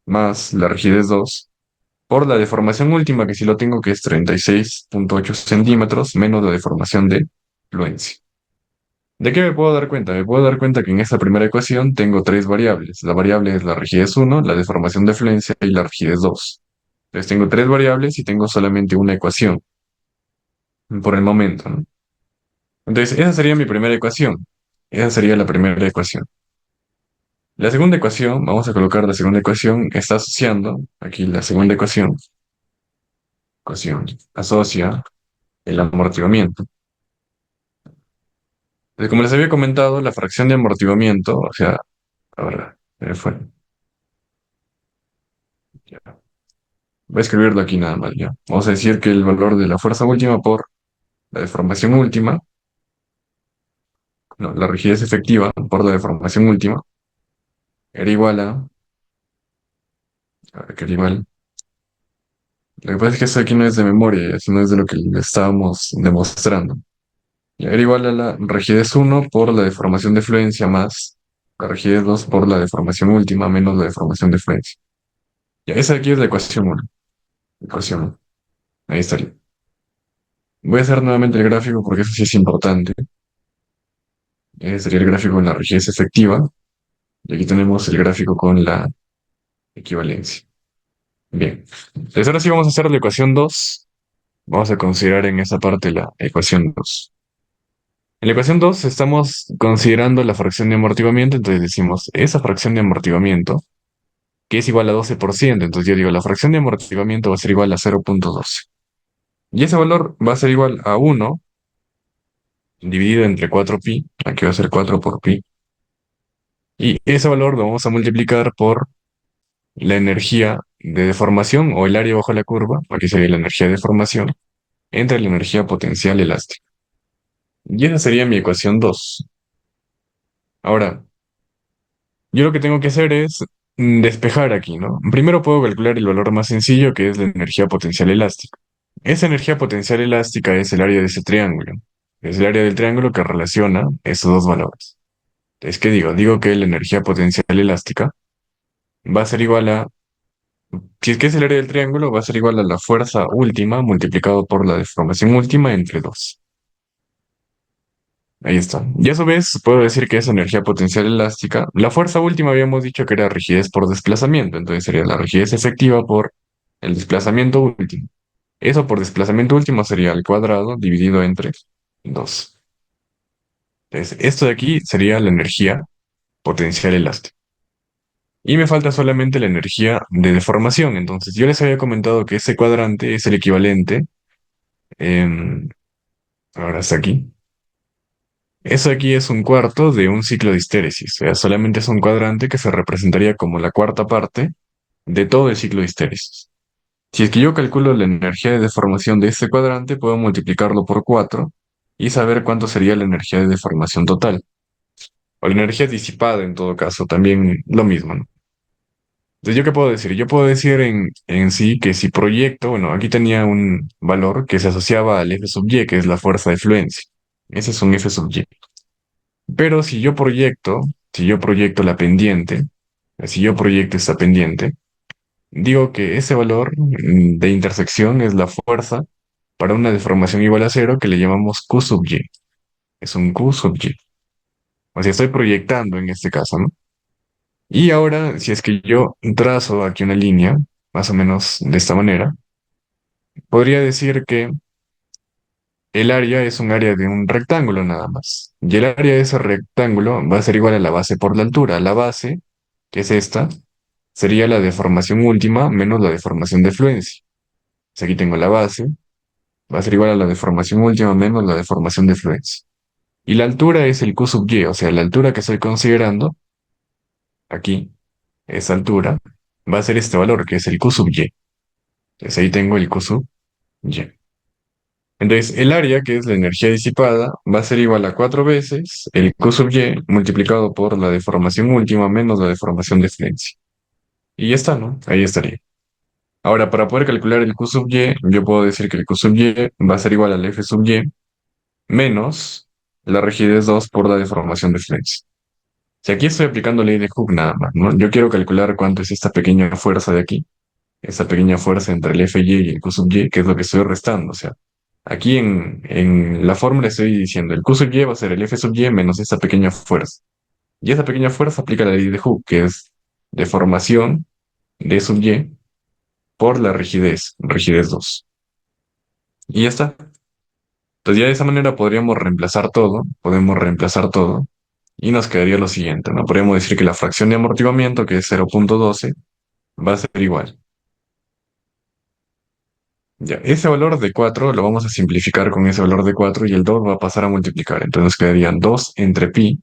más la rigidez 2 por la deformación última, que si lo tengo, que es 36,8 centímetros, menos la deformación de fluencia. ¿De qué me puedo dar cuenta? Me puedo dar cuenta que en esta primera ecuación tengo tres variables. La variable es la rigidez uno, la deformación de fluencia y la rigidez 2. Entonces tengo tres variables y tengo solamente una ecuación por el momento, ¿no? Entonces esa sería mi primera ecuación. Esa sería la primera ecuación. La segunda ecuación, vamos a colocar la segunda ecuación, está asociando, aquí la segunda ecuación asocia el amortiguamiento. Como les había comentado, la fracción de amortiguamiento, o sea, a ver, fue, ya. Voy a escribirlo aquí nada más, ya. Vamos a decir que el valor de la fuerza última por la deformación última, no, la rigidez efectiva por la deformación última, era igual a ver, que era igual. Lo que pasa es que esto aquí no es de memoria, sino es de lo que le estábamos demostrando. Ya, era igual a la rigidez uno por la deformación de fluencia más la rigidez 2 por la deformación última menos la deformación de fluencia. Ya, esa aquí es la ecuación uno. Ecuación 1. Ahí estaría. Voy a hacer nuevamente el gráfico porque eso sí es importante. Sería el gráfico con la rigidez efectiva. Y aquí tenemos el gráfico con la equivalencia. Bien. Entonces ahora sí vamos a hacer la ecuación 2. Vamos a considerar en esa parte la ecuación 2. En la ecuación 2 estamos considerando la fracción de amortiguamiento. Entonces decimos, esa fracción de amortiguamiento que es igual a 12%. Entonces yo digo, la fracción de amortiguamiento va a ser igual a 0,12. Y ese valor va a ser igual a 1 dividido entre 4pi. Aquí va a ser 4 por pi. Y ese valor lo vamos a multiplicar por la energía de deformación o el área bajo la curva, aquí sería la energía de deformación, entre la energía potencial elástica. Y esa sería mi ecuación 2. Ahora, yo lo que tengo que hacer es despejar aquí, ¿no? Primero puedo calcular el valor más sencillo, que es la energía potencial elástica. Esa energía potencial elástica es el área de ese triángulo. Es el área del triángulo que relaciona esos dos valores. Es que digo, digo que la energía potencial elástica va a ser igual a, si es que es el área del triángulo, va a ser igual a la fuerza última multiplicado por la deformación última entre 2. Ahí está. Y a su vez, puedo decir que es energía potencial elástica. La fuerza última habíamos dicho que era rigidez por desplazamiento, entonces sería la rigidez efectiva por el desplazamiento último. Eso por desplazamiento último sería al cuadrado dividido entre 2. Entonces, esto de aquí sería la energía potencial elástica. Y me falta solamente la energía de deformación. Entonces, yo les había comentado que ese cuadrante es el equivalente, em, ahora está aquí. Eso aquí es un cuarto de un ciclo de histéresis. O sea, solamente es un cuadrante que se representaría como la cuarta parte de todo el ciclo de histéresis. Si es que yo calculo la energía de deformación de este cuadrante, puedo multiplicarlo por 4 y saber cuánto sería la energía de deformación total. O la energía disipada en todo caso, también lo mismo, ¿no? Entonces, ¿yo qué puedo decir? Yo puedo decir en sí que si proyecto, bueno, aquí tenía un valor que se asociaba al F sub y, que es la fuerza de fluencia. Ese es un F sub y. Pero si yo proyecto la pendiente, si yo proyecto esta pendiente, digo que ese valor de intersección es la fuerza para una deformación igual a cero que le llamamos Q sub y. Es un Q sub y. O sea, estoy proyectando en este caso, ¿no? Y ahora, si es que yo trazo aquí una línea, más o menos de esta manera, podría decir que el área es un área de un rectángulo nada más. Y el área de ese rectángulo va a ser igual a la base por la altura. La base, que es esta, sería la deformación última menos la deformación de fluencia. Si aquí tengo la base, va a ser igual a la deformación última menos la deformación de fluencia. Y la altura es el Q sub y, o sea, la altura que estoy considerando, aquí, esa altura, va a ser este valor, que es el Q sub y. Entonces ahí tengo el Q sub y. Entonces, el área, que es la energía disipada, va a ser igual a 4 veces el Q sub y multiplicado por la deformación última menos la deformación de fluencia. Y ya está, ¿no? Ahí estaría. Ahora, para poder calcular el Q sub y, yo puedo decir que el Q sub y va a ser igual al F sub y menos la rigidez 2 por la deformación de flex. Si aquí estoy aplicando ley de Hooke nada más, ¿no? Yo quiero calcular cuánto es esta pequeña fuerza de aquí, esta pequeña fuerza entre el Fy y el Q sub y, que es lo que estoy restando. O sea, aquí en la fórmula estoy diciendo el Q sub y va a ser el F sub y menos esta pequeña fuerza. Y esa pequeña fuerza aplica la ley de Hooke, que es deformación de sub y por la rigidez, rigidez 2. Y ya está. Entonces ya de esa manera podemos reemplazar todo y nos quedaría lo siguiente, ¿no? Podríamos decir que la fracción de amortiguamiento, que es 0,12, va a ser igual. Ya, ese valor de 4 lo vamos a simplificar con ese valor de 4 y el 2 va a pasar a multiplicar. Entonces nos quedarían 2 entre pi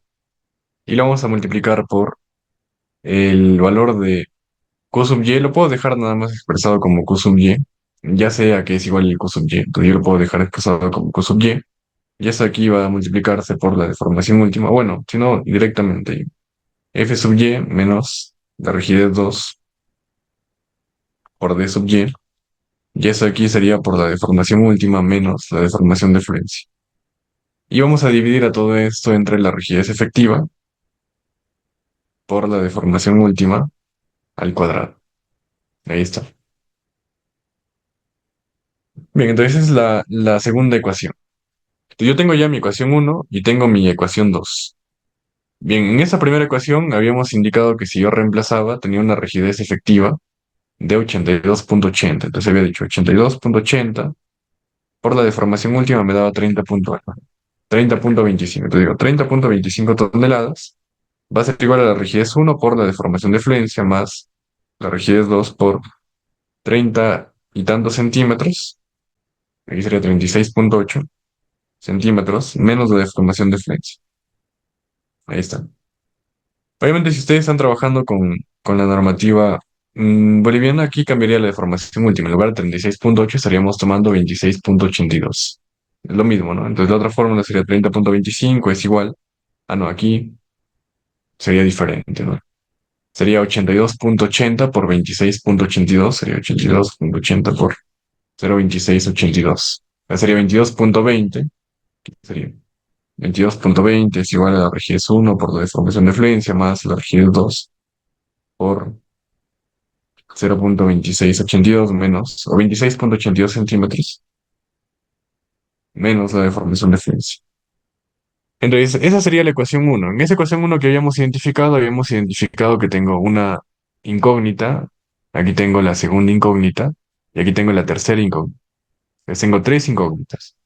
y lo vamos a multiplicar por el valor de Q sub y. Lo puedo dejar nada más expresado como Q sub y, ya sea que es igual al Q sub y. Entonces yo lo puedo dejar expresado como Q sub y. Y eso aquí va a multiplicarse por la deformación última. Bueno, si no, directamente. F sub y menos la rigidez 2 por D sub y. Y eso aquí sería por la deformación última menos la deformación de fluencia. Y vamos a dividir a todo esto entre la rigidez efectiva por la deformación última al cuadrado. Ahí está. Bien, entonces esa es la segunda ecuación. Yo tengo ya mi ecuación uno y tengo mi ecuación 2. Bien, en esa primera ecuación habíamos indicado que si yo reemplazaba tenía una rigidez efectiva de 82,80. Entonces había dicho 82,80 por la deformación última me daba 30,25. Entonces digo, 30,25 toneladas va a ser igual a la rigidez uno por la deformación de fluencia más la rigidez 2 por 30 y tantos centímetros, aquí sería 36,8 centímetros, menos la deformación de flex. Ahí está. Obviamente, si ustedes están trabajando con la normativa boliviana, aquí cambiaría la deformación última. En lugar de 36,8 estaríamos tomando 26,82. Es lo mismo, ¿no? Entonces la otra fórmula sería 30,25 es igual. Ah, no, aquí sería diferente, ¿no? Sería 82,80 por 26,82, sería 82,80 por 0,2682. Sería 22,20, sería 22,20 es igual a la rigidez 1 por la deformación de fluencia más la rigidez 2 por 0,2682 menos, o 26,82 centímetros menos la deformación de fluencia. Entonces, esa sería la ecuación uno. En esa ecuación uno que habíamos identificado que tengo una incógnita, aquí tengo la segunda incógnita, y aquí tengo la tercera incógnita. Entonces, tengo tres incógnitas.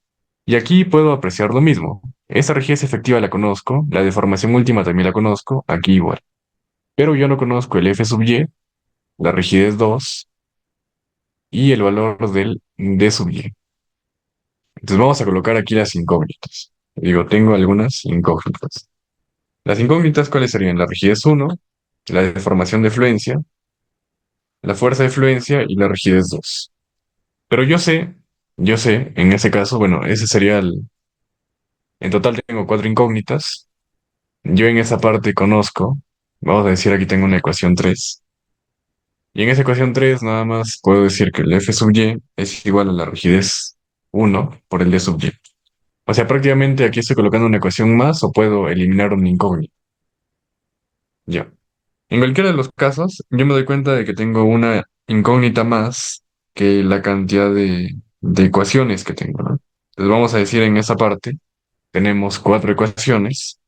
Y aquí puedo apreciar lo mismo. Esta rigidez efectiva la conozco, la deformación última también la conozco, aquí igual. Pero yo no conozco el F sub y, la rigidez 2 y el valor del D sub y. Entonces vamos a colocar aquí las incógnitas. Digo, tengo algunas incógnitas. Las incógnitas, ¿cuáles serían? La rigidez uno, la deformación de fluencia, la fuerza de fluencia y la rigidez 2. Pero yo sé, en ese caso, bueno, ese sería el... En total tengo cuatro incógnitas. Yo en esa parte conozco, vamos a decir aquí tengo una ecuación 3. Y en esa ecuación 3 nada más puedo decir que el F sub y es igual a la rigidez uno por el D sub y. O sea, prácticamente aquí estoy colocando una ecuación más o puedo eliminar un incógnito. Ya. En cualquiera de los casos, yo me doy cuenta de que tengo una incógnita más que la cantidad de ecuaciones que tengo, ¿no? Entonces vamos a decir en esa parte, tenemos cuatro ecuaciones.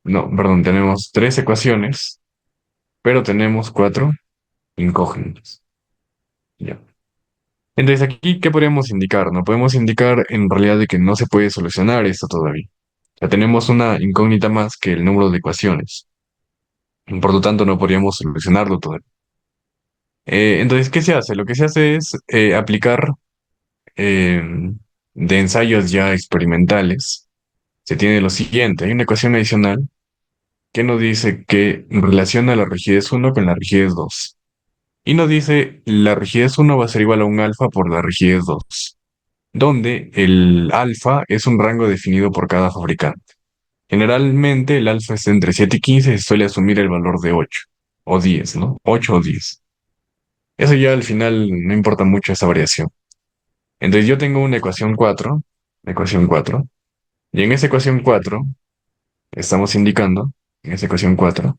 No, perdón, tenemos tres ecuaciones, pero tenemos cuatro incógnitas. Ya. Entonces aquí, ¿qué podemos indicar? No podemos indicar en realidad de que no se puede solucionar esto todavía. Ya tenemos una incógnita más que el número de ecuaciones. Por lo tanto, no podríamos solucionarlo todavía. Entonces, ¿qué se hace? Lo que se hace es aplicar eh, de ensayos ya experimentales. Se tiene lo siguiente, hay una ecuación adicional que nos dice que relaciona la rigidez uno con la rigidez 2. Y nos dice la rigidez uno va a ser igual a un alfa por la rigidez 2, donde el alfa es un rango definido por cada fabricante. Generalmente el alfa es entre 7 y 15 y se suele asumir el valor de 8 o 10, ¿no? 8 o 10. Eso ya al final no importa mucho esa variación. Entonces yo tengo una ecuación 4, y en esa ecuación 4 estamos indicando, en esa ecuación 4,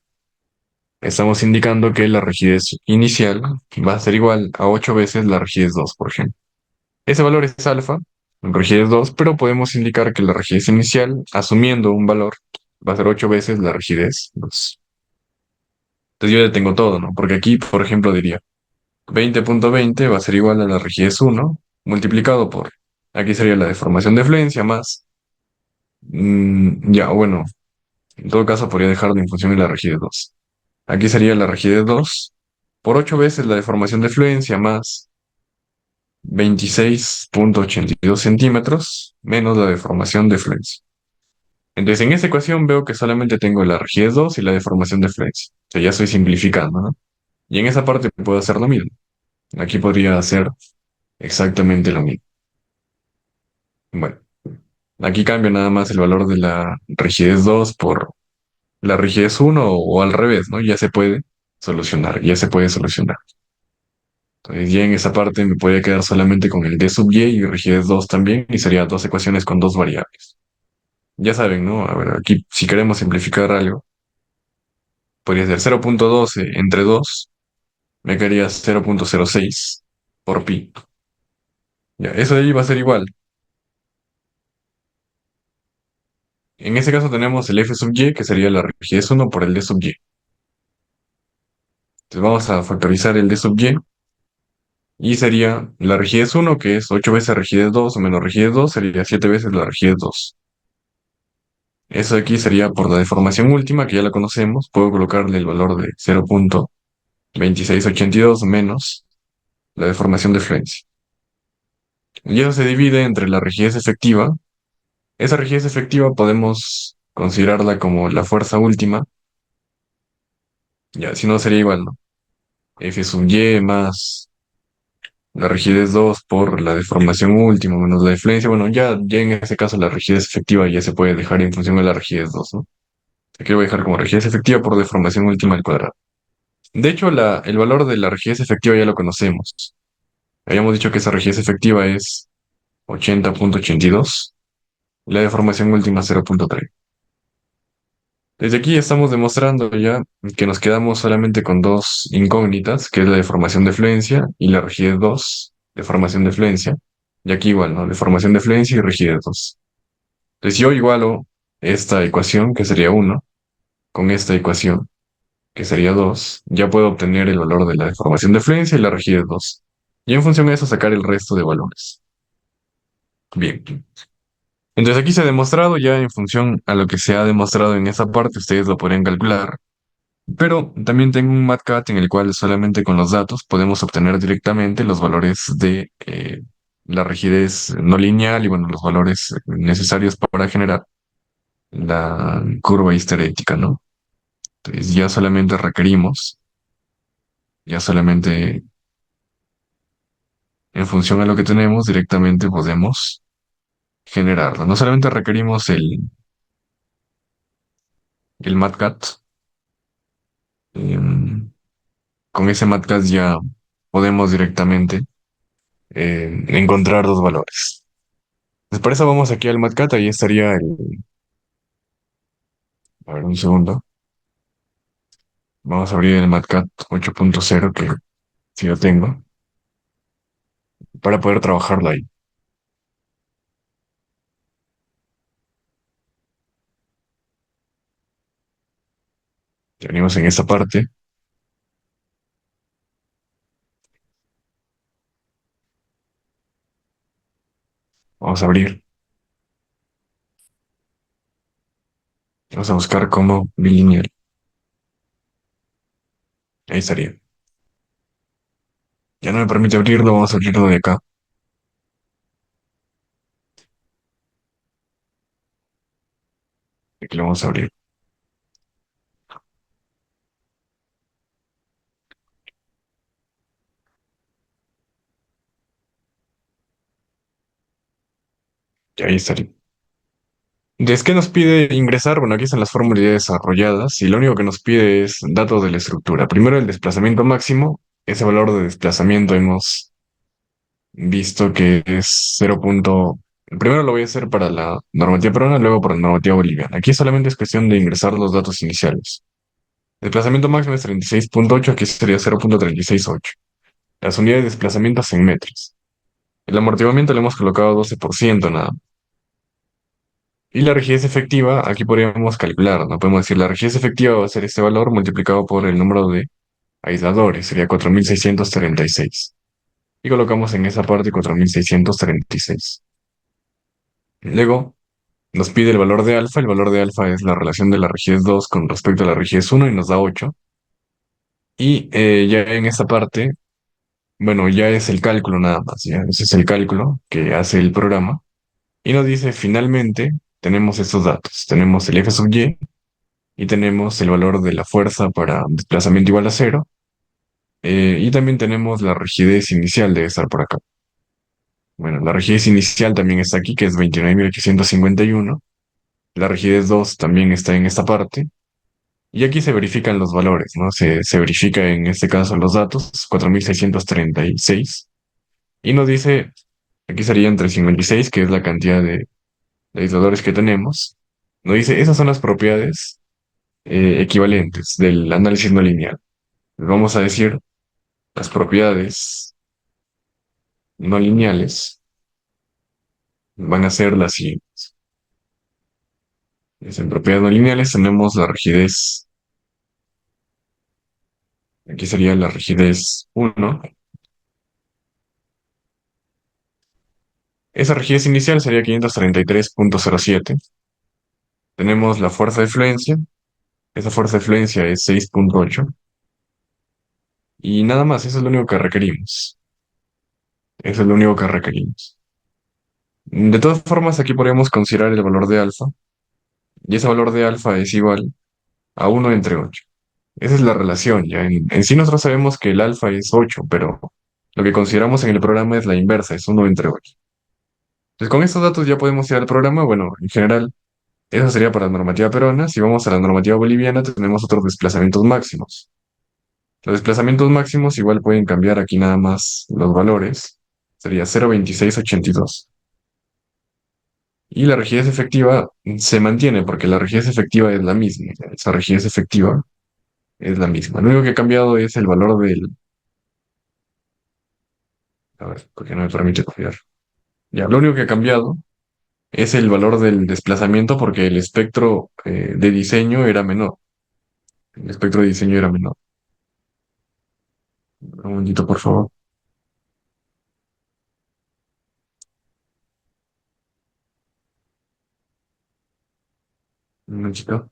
estamos indicando que la rigidez inicial va a ser igual a 8 veces la rigidez 2, por ejemplo. Ese valor es alfa, rigidez 2, pero podemos indicar que la rigidez inicial, asumiendo un valor, va a ser 8 veces la rigidez 2. Entonces yo ya tengo todo, ¿no? Porque aquí, por ejemplo, diría 20,20 va a ser igual a la rigidez uno multiplicado por, aquí sería la deformación de fluencia más, ya, bueno, en todo caso podría dejarlo en función de la rigidez 2. Aquí sería la rigidez 2 por 8 veces la deformación de fluencia más 26,82 centímetros menos la deformación de fluencia. Entonces en esta ecuación veo que solamente tengo la rigidez 2 y la deformación de fluencia. O sea, ya estoy simplificando, ¿no? Y en esa parte puedo hacer lo mismo. Aquí podría hacer exactamente lo mismo. Bueno, aquí cambio nada más el valor de la rigidez 2 por la rigidez uno o al revés, ¿no? Ya se puede solucionar. Entonces ya en esa parte me podría quedar solamente con el d sub y rigidez 2 también, y sería dos ecuaciones con dos variables. Ya saben, ¿no? A ver, aquí si queremos simplificar algo, podría ser 0,12 entre 2, me quedaría 0,06 por pi. Ya, eso de ahí va a ser igual. En ese caso tenemos el f sub y, que sería la rigidez uno por el d sub y. Entonces vamos a factorizar el d sub y sería la rigidez uno, que es 8 veces rigidez 2 o menos rigidez 2, sería 7 veces la rigidez 2. Eso de aquí sería por la deformación última, que ya la conocemos. Puedo colocarle el valor de 0,06 2682 menos la deformación de fluencia. Y eso se divide entre la rigidez efectiva. Esa rigidez efectiva podemos considerarla como la fuerza última. Ya, si no sería igual, ¿no? F sub y más la rigidez 2 por la deformación última menos la influencia. Bueno, ya en ese caso la rigidez efectiva ya se puede dejar en función de la rigidez 2, ¿no? Aquí lo voy a dejar como rigidez efectiva por deformación última al cuadrado. De hecho, el valor de la rigidez efectiva ya lo conocemos. Habíamos dicho que esa rigidez efectiva es 80,82 y la deformación última 0,3. Desde aquí estamos demostrando ya que nos quedamos solamente con dos incógnitas, que es la deformación de fluencia y la rigidez 2, deformación de fluencia. Y aquí igual, ¿no? Deformación de fluencia y rigidez 2. Entonces yo igualo esta ecuación, que sería 1, con esta ecuación, que sería 2, ya puedo obtener el valor de la deformación de fluencia y la rigidez 2. Y en función de eso sacar el resto de valores. Bien. Entonces aquí se ha demostrado, ya en función a lo que se ha demostrado en esa parte, ustedes lo podrían calcular. Pero también tengo un MATCAT en el cual solamente con los datos podemos obtener directamente los valores de la rigidez no lineal y bueno, los valores necesarios para generar la curva histerética, ¿no? Entonces ya solamente en función a lo que tenemos directamente podemos generarlo. No solamente requerimos el MATCAT, em, con ese MATCAT ya podemos directamente encontrar los valores. Pues por eso vamos aquí al MatCat, ahí estaría a ver, un segundo. Vamos a abrir el MatCat 8.0 que sí lo tengo, para poder trabajarlo ahí. Ya venimos en esta parte, vamos a abrir, vamos a buscar como bilineal. Ahí estaría. Ya no me permite abrirlo, vamos a abrirlo de acá. Aquí lo vamos a abrir. Y ahí estaría. ¿Desde qué nos pide ingresar? Bueno, aquí están las fórmulas ya desarrolladas y lo único que nos pide es datos de la estructura. Primero el desplazamiento máximo. Ese valor de desplazamiento hemos visto que es 0. Primero lo voy a hacer para la normativa peruana, luego para la normativa boliviana. Aquí solamente es cuestión de ingresar los datos iniciales. Desplazamiento máximo es 36,8, aquí sería 0,368. Las unidades de desplazamiento en metros. El amortiguamiento le hemos colocado 12% nada. Y la rigidez efectiva, aquí podríamos calcular, ¿no? Podemos decir, la rigidez efectiva va a ser este valor multiplicado por el número de aisladores, sería 4.636. Y colocamos en esa parte 4.636. Luego, nos pide el valor de alfa. El valor de alfa es la relación de la rigidez 2 con respecto a la rigidez 1 y nos da 8. Y ya en esta parte, bueno, ya es el cálculo nada más. Ya, ese es el cálculo que hace el programa. Y nos dice, finalmente, tenemos estos datos. Tenemos el F sub y tenemos el valor de la fuerza para desplazamiento igual a cero. Y también tenemos la rigidez inicial, debe estar por acá. Bueno, la rigidez inicial también está aquí, que es 29.851. La rigidez 2 también está en esta parte. Y aquí se verifican los valores, ¿no? Se verifica en este caso los datos, 4.636. Y nos dice, aquí serían 356, que es la cantidad de aisladores que tenemos. Nos dice, esas son las propiedades equivalentes del análisis no lineal. Vamos a decir, las propiedades no lineales van a ser las siguientes. En propiedades no lineales tenemos la rigidez, aquí sería la rigidez 1. Esa rigidez inicial sería 533,07. Tenemos la fuerza de fluencia. Esa fuerza de fluencia es 6,8. Y nada más, eso es lo único que requerimos. Eso es lo único que requerimos. De todas formas, aquí podríamos considerar el valor de alfa, y ese valor de alfa es igual a 1 entre 8. Esa es la relación, ya. En sí nosotros sabemos que el alfa es 8, pero lo que consideramos en el programa es la inversa, es 1 entre 8. Entonces, con estos datos ya podemos ir al programa. Bueno, en general, eso sería para la normativa peruana. Si vamos a la normativa boliviana, tenemos otros desplazamientos máximos. Los desplazamientos máximos igual pueden cambiar aquí nada más los valores. Sería 0,2682. Y la rigidez efectiva se mantiene porque la rigidez efectiva es la misma. Esa rigidez efectiva es la misma. Lo único que ha cambiado es el valor del... A ver, porque no me permite copiar. Ya, lo único que ha cambiado es el valor del desplazamiento porque el espectro de diseño era menor. El espectro de diseño era menor. Un momentito, por favor. Un momentito.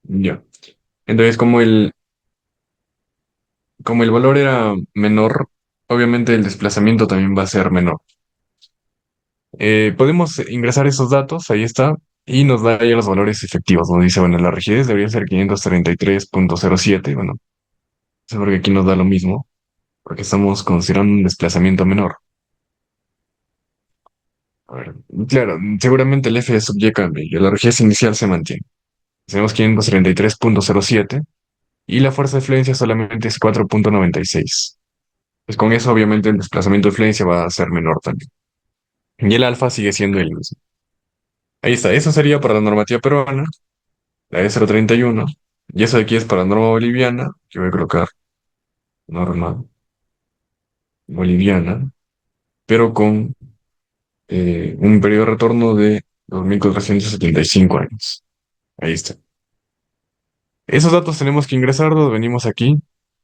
Ya. Entonces, como el valor era menor, obviamente el desplazamiento también va a ser menor. Podemos ingresar esos datos, ahí está, y nos da ya los valores efectivos. Nos dice, bueno, la rigidez debería ser 533,07. Bueno, es porque aquí nos da lo mismo, porque estamos considerando un desplazamiento menor. A ver, claro, seguramente el F sub y cambia y la rigidez inicial se mantiene. Tenemos 533,07 y la fuerza de fluencia solamente es 4,96. Pues con eso, obviamente, el desplazamiento de fluencia va a ser menor también. Y el alfa sigue siendo el mismo. Ahí está, eso sería para la normativa peruana, la E031. Y eso de aquí es para la norma boliviana, que voy a colocar norma boliviana, pero con un periodo de retorno de 2.475 años. Ahí está. Esos datos tenemos que ingresarlos, venimos aquí.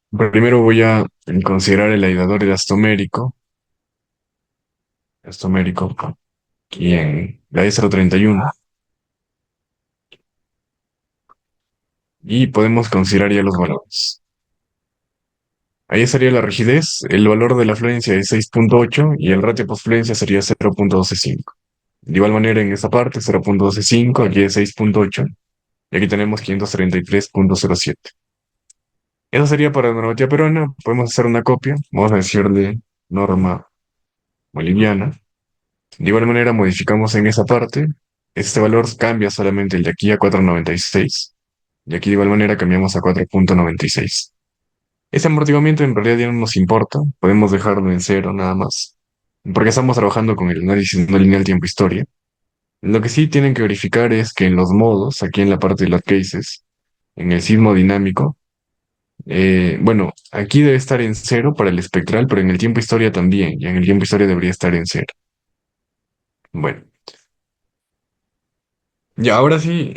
Primero voy a considerar el aislador elastomérico, aquí en la E031, y podemos considerar ya los valores. Ahí estaría la rigidez, el valor de la fluencia es 6,8 y el ratio postfluencia sería 0,125. De igual manera en esta parte 0,125, aquí es 6,8 y aquí tenemos 533,07. Eso sería para la normativa peruana. Podemos hacer una copia, vamos a decirle norma boliviana. De igual manera modificamos en esa parte. Este valor cambia solamente el de aquí a 4,96 y aquí de igual manera cambiamos a 4,96. Ese amortiguamiento en realidad ya no nos importa, podemos dejarlo en cero nada más, porque estamos trabajando con el análisis no lineal tiempo-historia. Lo que sí tienen que verificar es que en los modos, aquí en la parte de los cases, en el sismo dinámico, bueno, aquí debe estar en cero para el espectral, pero en el tiempo-historia también, y en el tiempo-historia debería estar en cero. Bueno, ya ahora sí,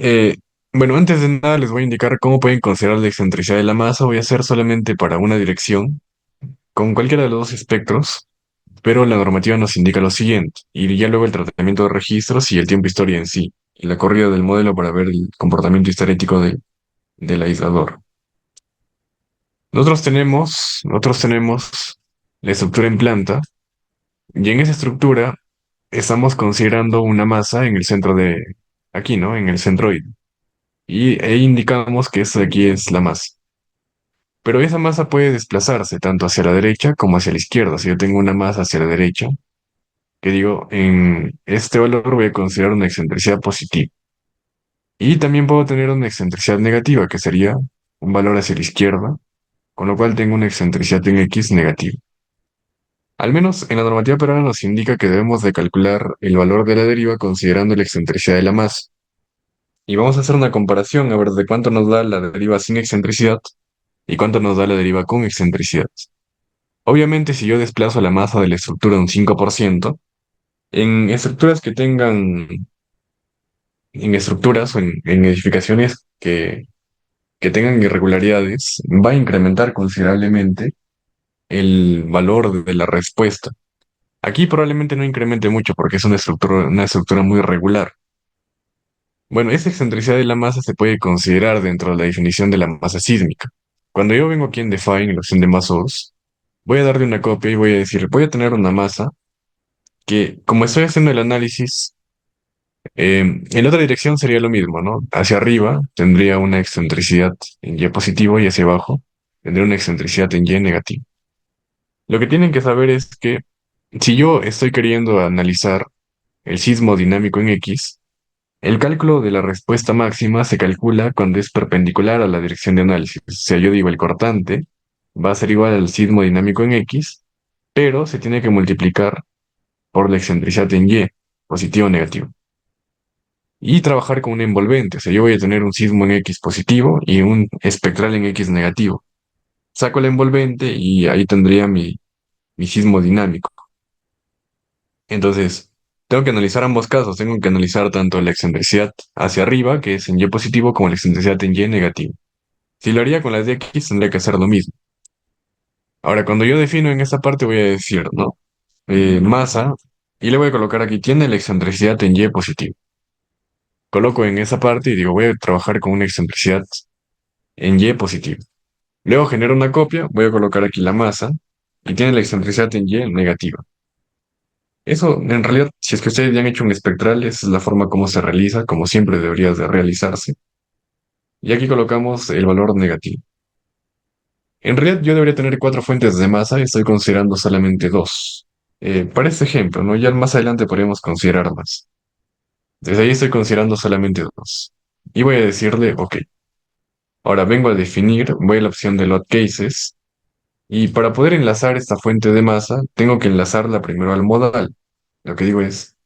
bueno, antes de nada les voy a indicar cómo pueden considerar la excentricidad de la masa. Voy a hacer solamente para una dirección, con cualquiera de los dos espectros. Pero la normativa nos indica lo siguiente, y ya luego el tratamiento de registros y el tiempo historia en sí, y la corrida del modelo para ver el comportamiento histerético del aislador. Nosotros tenemos la estructura en planta, y en esa estructura estamos considerando una masa en el centro aquí, ¿no? En el centroide. E indicamos que esta de aquí es la masa. Pero esa masa puede desplazarse tanto hacia la derecha como hacia la izquierda. Si yo tengo una masa hacia la derecha, que digo, en este valor voy a considerar una excentricidad positiva. Y también puedo tener una excentricidad negativa, que sería un valor hacia la izquierda, con lo cual tengo una excentricidad en X negativa. Al menos en la normativa peruana nos indica que debemos de calcular el valor de la deriva considerando la excentricidad de la masa. Y vamos a hacer una comparación a ver de cuánto nos da la deriva sin excentricidad y cuánto nos da la deriva con excentricidad. Obviamente, si yo desplazo la masa de la estructura un 5%, en estructuras que tengan en estructuras o en edificaciones que tengan irregularidades, va a incrementar considerablemente el valor de la respuesta. Aquí probablemente no incremente mucho porque es una estructura muy regular. Bueno, esa excentricidad de la masa se puede considerar dentro de la definición de la masa sísmica. Cuando yo vengo aquí en Define, en la opción de masos, voy a darle una copia y voy a decir, voy a tener una masa que, como estoy haciendo el análisis, en la otra dirección sería lo mismo, ¿no? Hacia arriba tendría una excentricidad en Y positivo y hacia abajo tendría una excentricidad en Y negativo. Lo que tienen que saber es que si yo estoy queriendo analizar el sismo dinámico en X, el cálculo de la respuesta máxima se calcula cuando es perpendicular a la dirección de análisis. O sea, yo digo el cortante va a ser igual al sismo dinámico en X, pero se tiene que multiplicar por la excentricidad en Y, positivo o negativo. Y trabajar con un envolvente. O sea, yo voy a tener un sismo en X positivo y un espectral en X negativo. Saco el envolvente y ahí tendría mi sismo dinámico. Entonces, tengo que analizar ambos casos. Tengo que analizar tanto la excentricidad hacia arriba, que es en Y positivo, como la excentricidad en Y negativo. Si lo haría con las de X, tendría que hacer lo mismo. Ahora, cuando yo defino en esta parte, voy a decir, ¿no? Masa, y le voy a colocar aquí, tiene la excentricidad en Y positivo. Coloco en esa parte y digo, voy a trabajar con una excentricidad en Y positivo. Luego genero una copia, voy a colocar aquí la masa, y tiene la excentricidad en Y negativa. Eso, en realidad, si es que ustedes ya han hecho un espectral, esa es la forma como se realiza, como siempre debería de realizarse. Y aquí colocamos el valor negativo. En realidad yo debería tener cuatro fuentes de masa y estoy considerando solamente dos. Para este ejemplo, ¿no? Ya más adelante podríamos considerar más. Desde ahí estoy considerando solamente dos. Y voy a decirle, ok. Ahora vengo a definir, voy a la opción de load cases. Y para poder enlazar esta fuente de masa, tengo que enlazarla primero al modal. Lo que digo es,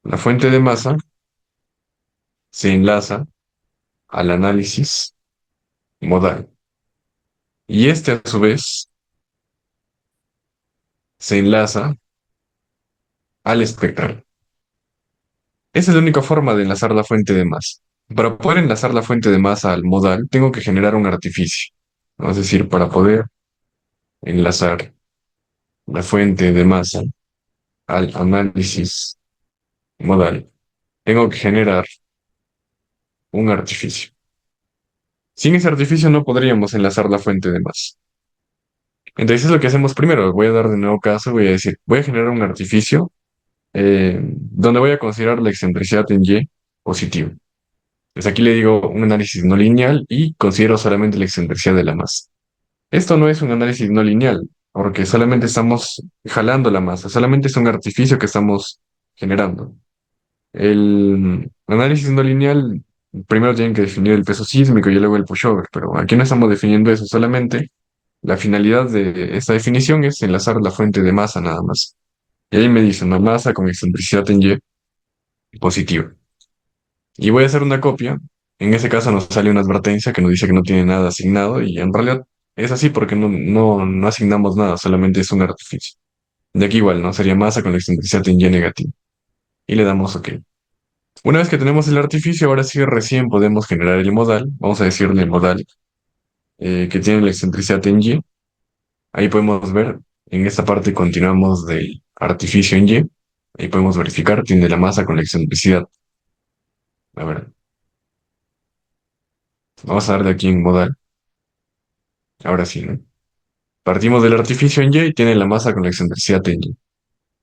la fuente de masa se enlaza al análisis modal. Y este a su vez se enlaza al espectral. Esa es la única forma de enlazar la fuente de masa. Para poder enlazar la fuente de masa al modal, tengo que generar un artificio, ¿no? Es decir, para poder enlazar la fuente de masa al análisis modal, tengo que generar un artificio. Sin ese artificio no podríamos enlazar la fuente de masa. Entonces es lo que hacemos primero. Voy a dar de nuevo caso, voy a decir, voy a generar un artificio donde voy a considerar la excentricidad en Y positivo. Pues aquí le digo un análisis no lineal y considero solamente la excentricidad de la masa. Esto no es un análisis no lineal, porque solamente estamos jalando la masa, solamente es un artificio que estamos generando. El análisis no lineal, primero tienen que definir el peso sísmico y luego el pushover, pero aquí no estamos definiendo eso, solamente la finalidad de esta definición es enlazar la fuente de masa nada más. Y ahí me dice una masa con excentricidad en Y positivo. Y voy a hacer una copia. En ese caso nos sale una advertencia que nos dice que no tiene nada asignado y en realidad es así porque no asignamos nada, solamente es un artificio. De aquí igual, ¿no? Sería masa con la excentricidad en Y negativo. Y le damos OK. Una vez que tenemos el artificio, ahora sí recién podemos generar el modal. Vamos a decirle modal que tiene la excentricidad en Y. Ahí podemos ver, en esta parte continuamos del artificio en Y. Ahí podemos verificar, tiene la masa con la excentricidad. A ver, vamos a darle aquí en modal. Ahora sí, ¿no? Partimos del artificio en Y y tiene la masa con la excentricidad en Y.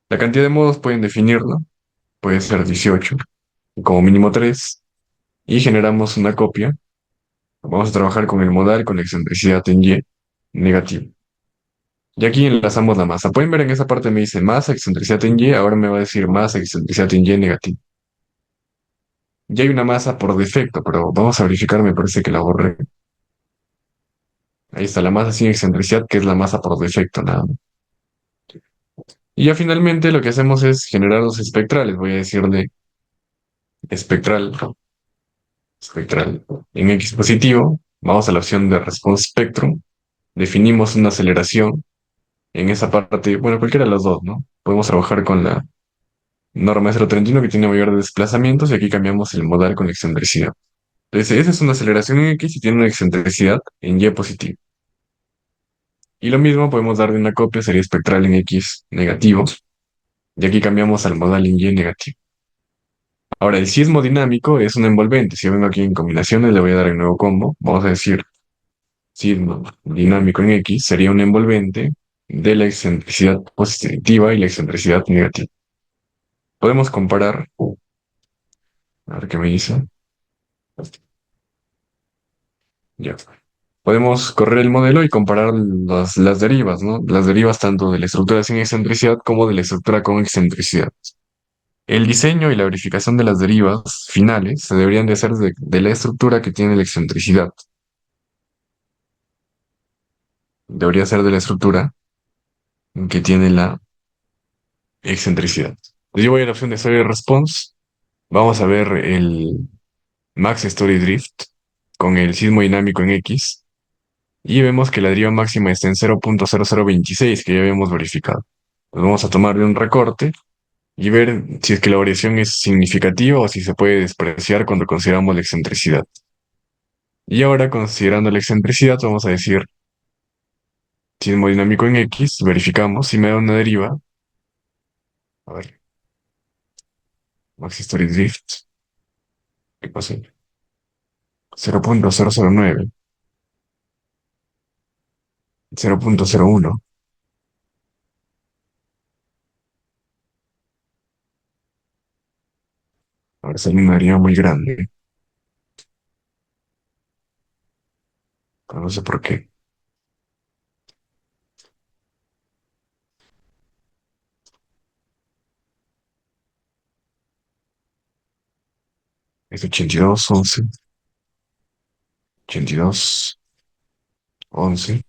La cantidad de modos pueden definirlo, puede ser 18, como mínimo 3, y generamos una copia. Vamos a trabajar con el modal con la excentricidad en Y negativo. Y aquí enlazamos la masa. Pueden ver en esa parte me dice masa, excentricidad en Y, ahora me va a decir masa, excentricidad en Y negativo. Ya hay una masa por defecto, pero vamos a verificar, me parece que la borré. Ahí está la masa sin excentricidad, que es la masa por defecto, nada más. Y ya finalmente lo que hacemos es generar los espectrales. Voy a decirle espectral, espectral en X positivo. Vamos a la opción de response spectrum. Definimos una aceleración en esa parte, bueno, cualquiera de los dos, ¿no? Podemos trabajar con la norma 031 que tiene mayor desplazamientos y aquí cambiamos el modal con excentricidad. Entonces, esa es una aceleración en X y tiene una excentricidad en Y positivo. Y lo mismo podemos darle una copia, sería espectral en X negativo. Y aquí cambiamos al modal en Y negativo. Ahora, el sismo dinámico es un envolvente. Si yo vengo aquí en combinaciones, le voy a dar el nuevo combo. Vamos a decir sismo dinámico en X sería un envolvente de la excentricidad positiva y la excentricidad negativa. Podemos comparar, a ver qué me dice. Ya. Podemos correr el modelo y comparar las derivas, ¿no? Las derivas tanto de la estructura sin excentricidad como de la estructura con excentricidad. El diseño y la verificación de las derivas finales se deberían de hacer de la estructura que tiene la excentricidad. Debería ser de la estructura que tiene la excentricidad. Yo voy a la opción de Story Response. Vamos a ver el Max Story Drift con el sismo dinámico en X. Y vemos que la deriva máxima está en 0.0026, que ya habíamos verificado. Pues vamos a tomarle un recorte y ver si es que la variación es significativa o si se puede despreciar cuando consideramos la excentricidad. Y ahora, considerando la excentricidad, vamos a decir sismo dinámico en X, verificamos si me da una deriva. A ver, Max Story Drift, ¿qué pasó? 0.009, 0.01. Ahora sale una deriva muy grande, pero no sé por qué. Es 82, 11, 82, 11.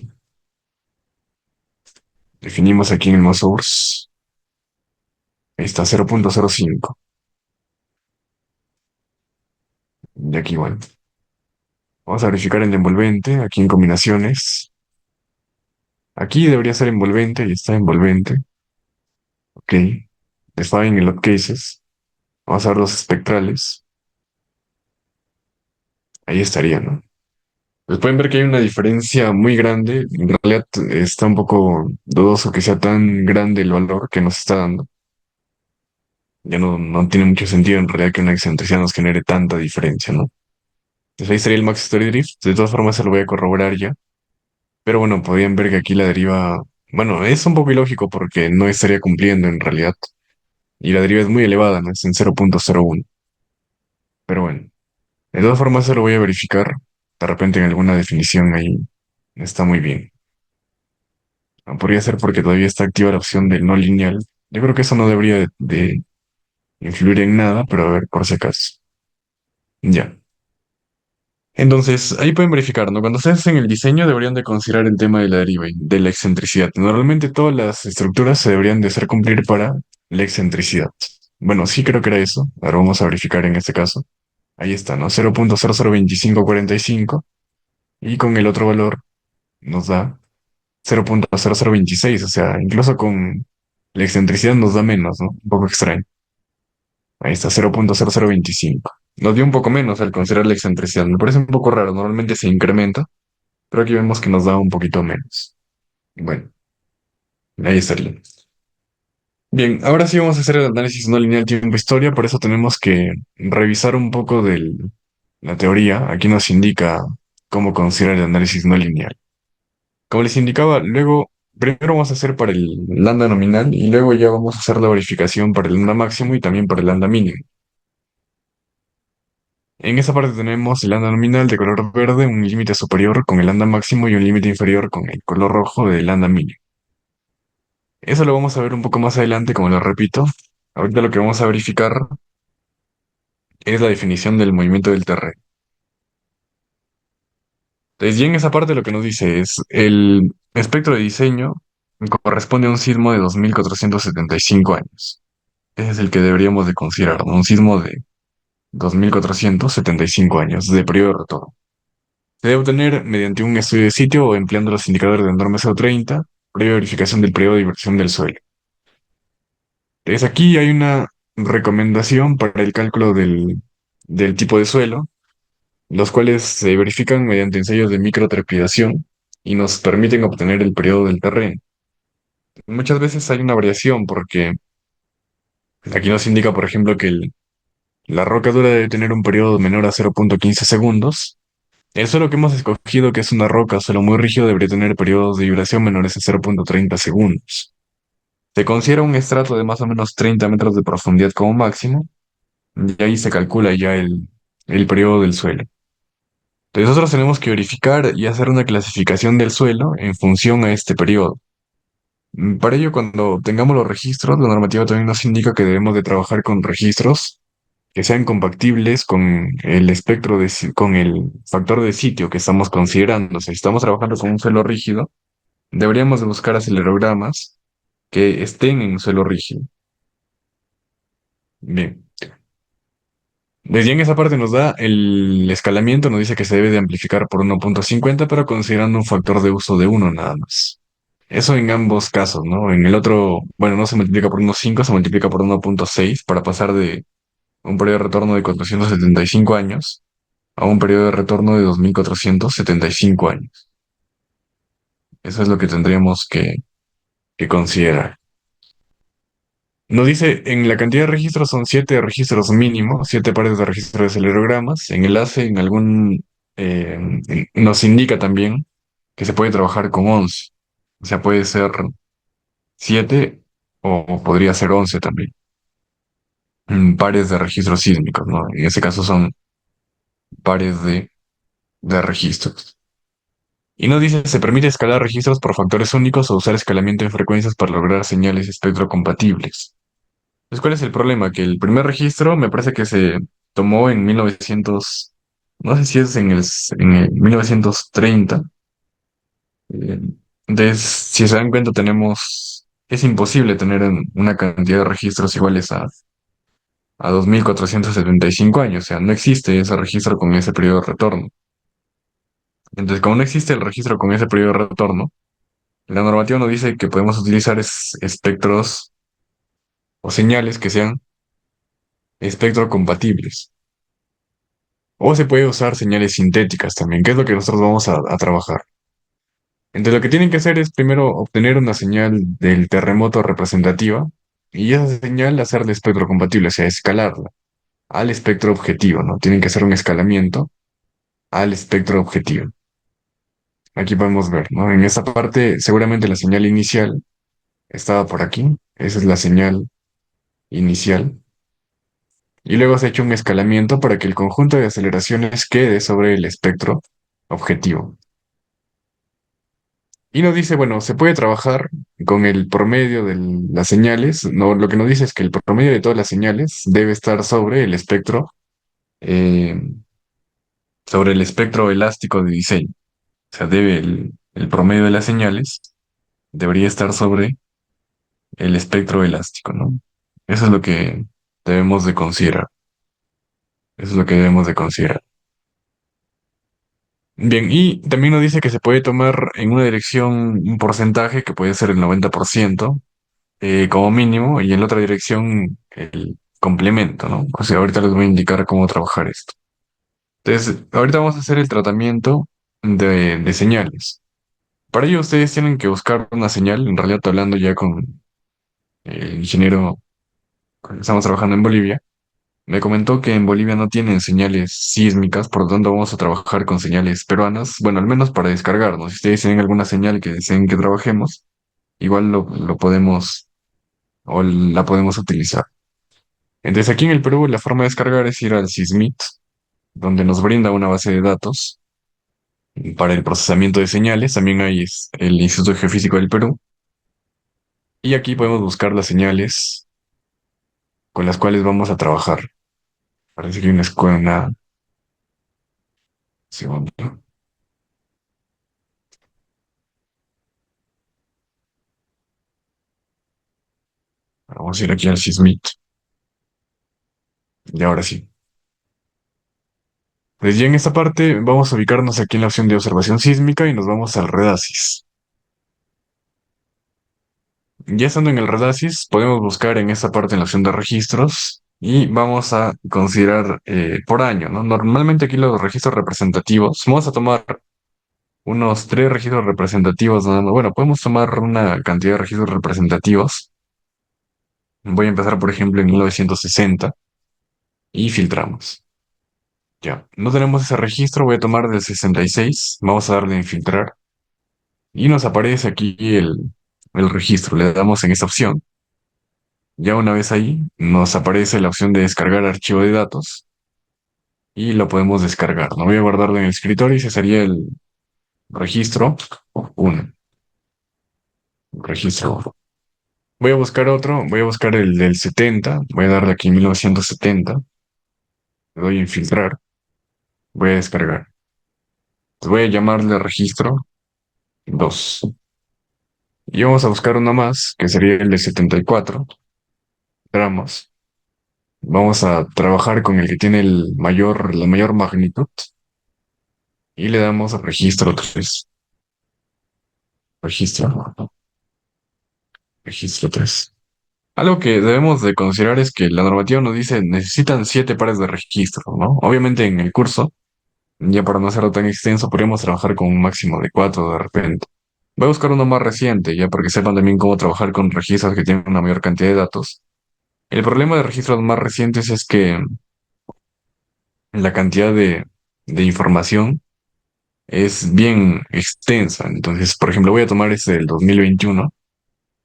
Definimos aquí en el source. Ahí está 0.05. Y aquí igual. Vamos a verificar el envolvente, aquí en combinaciones. Aquí debería ser envolvente y está envolvente. Ok. Define en lot cases. Vamos a ver los espectrales. Ahí estaría, ¿no? Pues pueden ver que hay una diferencia muy grande. En realidad está un poco dudoso que sea tan grande el valor que nos está dando. Ya no tiene mucho sentido en realidad que una excentricidad nos genere tanta diferencia, ¿no? Entonces ahí sería el Max Story Drift. De todas formas se lo voy a corroborar ya. Pero bueno, podían ver que aquí la deriva, bueno, es un poco ilógico porque no estaría cumpliendo en realidad. Y la deriva es muy elevada, ¿no? Es en 0.01. Pero bueno, de todas formas se lo voy a verificar. De repente en alguna definición ahí está muy bien. Podría ser porque todavía está activa la opción del no lineal. Yo creo que eso no debería de influir en nada, pero a ver, por si acaso. Ya. Entonces, ahí pueden verificar, ¿no? Cuando ustedes hacen el diseño deberían de considerar el tema de la deriva y de la excentricidad. Normalmente todas las estructuras se deberían de hacer cumplir para la excentricidad. Bueno, sí creo que era eso. Ahora vamos a verificar en este caso. Ahí está, ¿no? 0.002545 y con el otro valor nos da 0.0026. O sea, incluso con la excentricidad nos da menos, ¿no? Un poco extraño. Ahí está, 0.0025. Nos dio un poco menos al considerar la excentricidad. Me parece un poco raro. Normalmente se incrementa. Pero aquí vemos que nos da un poquito menos. Bueno, ahí estaría. Bien, ahora sí vamos a hacer el análisis no lineal tiempo-historia, por eso tenemos que revisar un poco de la teoría. Aquí nos indica cómo considerar el análisis no lineal. Como les indicaba, luego, primero vamos a hacer para el lambda nominal y luego ya vamos a hacer la verificación para el lambda máximo y también para el lambda mínimo. En esa parte tenemos el lambda nominal de color verde, un límite superior con el lambda máximo y un límite inferior con el color rojo del lambda mínimo. Eso lo vamos a ver un poco más adelante, como lo repito. Ahorita lo que vamos a verificar es la definición del movimiento del terreno. Entonces, y en esa parte lo que nos dice es el espectro de diseño corresponde a un sismo de 2475 años. Ese es el que deberíamos de considerar, ¿no? Un sismo de 2475 años de periodo de retorno. Se debe obtener mediante un estudio de sitio o empleando los indicadores de norma SO30, previa verificación del periodo de inversión del suelo. Entonces aquí hay una recomendación para el cálculo del tipo de suelo, los cuales se verifican mediante ensayos de microtrepidación y nos permiten obtener el periodo del terreno. Muchas veces hay una variación porque aquí nos indica, por ejemplo, que La roca dura debe tener un periodo menor a 0,15 segundos. El suelo que hemos escogido, que es una roca, suelo muy rígido, debería tener periodos de vibración menores a 0,30 segundos. Se considera un estrato de más o menos 30 metros de profundidad como máximo, y ahí se calcula ya el periodo del suelo. Entonces nosotros tenemos que verificar y hacer una clasificación del suelo en función a este periodo. Para ello, cuando tengamos los registros, la normativa también nos indica que debemos de trabajar con registros que sean compatibles con el espectro con el factor de sitio que estamos considerando. Si estamos trabajando con un suelo rígido, deberíamos de buscar acelerogramas que estén en suelo rígido. Bien. Desde en esa parte nos da el escalamiento, nos dice que se debe de amplificar por 1,50, pero considerando un factor de uso de uno nada más. Eso en ambos casos, ¿no? En el otro, bueno, no se multiplica por 1,5, se multiplica por 1,6 para pasar de un periodo de retorno de 475 años a un periodo de retorno de 2.475 años. Eso es lo que tendríamos que considerar. Nos dice, en la cantidad de registros son 7 registros mínimo, 7 pares de registros de acelerogramas. En enlace, eh, nos indica también que se puede trabajar con 11. O sea, puede ser 7 o podría ser 11 también. Pares de registros sísmicos, ¿no? En ese caso son pares de registros. Y nos dice, se permite escalar registros por factores únicos o usar escalamiento de frecuencias para lograr señales espectrocompatibles. Entonces, ¿cuál es el problema? Que el primer registro me parece que se tomó en 1900, no sé si es en el 1930. Eh, Entonces, si se dan cuenta, es imposible tener una cantidad de registros iguales a 2.475 años. O sea, no existe ese registro con ese periodo de retorno. Entonces, como no existe el registro con ese periodo de retorno, la normativa nos dice que podemos utilizar espectros o señales que sean espectrocompatibles. O se puede usar señales sintéticas también, que es lo que nosotros vamos a trabajar. Entonces, lo que tienen que hacer es primero obtener una señal del terremoto representativa y esa señal hacerla espectrocompatible, o sea, escalarla al espectro objetivo, ¿no? Tienen que hacer un escalamiento al espectro objetivo. Aquí podemos ver, ¿no? En esta parte, seguramente la señal inicial estaba por aquí. Esa es la señal inicial. Y luego se ha hecho un escalamiento para que el conjunto de aceleraciones quede sobre el espectro objetivo. Y nos dice, bueno, se puede trabajar con el promedio de las señales. No, lo que nos dice es que el promedio de todas las señales debe estar eh, sobre el espectro elástico de diseño. O sea, el promedio de las señales debería estar sobre el espectro elástico, ¿no? Eso es lo que debemos de considerar. Eso es lo que debemos de considerar. Bien, y también nos dice que se puede tomar en una dirección un porcentaje que puede ser el 90% como mínimo y en la otra dirección el complemento, ¿no? O sea, ahorita les voy a indicar cómo trabajar esto. Entonces, ahorita vamos a hacer el tratamiento de señales. Para ello ustedes tienen que buscar una señal, en realidad hablando ya con el ingeniero con el que estamos trabajando en Bolivia. Me comentó que en Bolivia no tienen señales sísmicas, por lo tanto vamos a trabajar con señales peruanas, bueno, al menos para descargarnos. Si ustedes tienen alguna señal que deseen que trabajemos, igual lo podemos o la podemos utilizar. Entonces aquí en el Perú la forma de descargar es ir al SysMit, donde nos brinda una base de datos para el procesamiento de señales. También hay el Instituto Geofísico del Perú. Y aquí podemos buscar las señales con las cuales vamos a trabajar. Parece que hay una escuela. Segundo. Vamos a ir aquí al SysMit. Y ahora sí. Pues ya en esta parte vamos a ubicarnos aquí en la opción de observación sísmica y nos vamos al Redasis. Ya estando en el Redasis, podemos buscar en esta parte en la opción de registros y vamos a considerar por año, ¿no? Normalmente aquí los registros representativos, vamos a tomar unos 3 registros representativos, nada más. Bueno, podemos tomar una cantidad de registros representativos. Voy a empezar, por ejemplo, en 1960. y filtramos. Ya, no tenemos ese registro, voy a tomar del 66, vamos a darle en filtrar y nos aparece aquí el registro, le damos en esa opción. Ya una vez ahí, nos aparece la opción de descargar archivo de datos y lo podemos descargar. No voy a guardarlo en el escritorio y ese sería el registro 1. Registro. Voy a buscar otro, voy a buscar el del 70, voy a darle aquí 1970, le doy en filtrar, voy a descargar. Voy a llamarle registro 2. Y vamos a buscar uno más, que sería el de 74 gramos. Vamos a trabajar con el que tiene la mayor magnitud y le damos a registro 3. Registro, registro 3. Algo que debemos de considerar es que la normativa nos dice necesitan 7 pares de registro, ¿no? Obviamente en el curso, ya para no hacerlo tan extenso, podríamos trabajar con un máximo de 4 de repente. Voy a buscar uno más reciente, ya para que sepan también cómo trabajar con registros que tienen una mayor cantidad de datos. El problema de registros más recientes es que la cantidad de información es bien extensa. Entonces, por ejemplo, voy a tomar este del 2021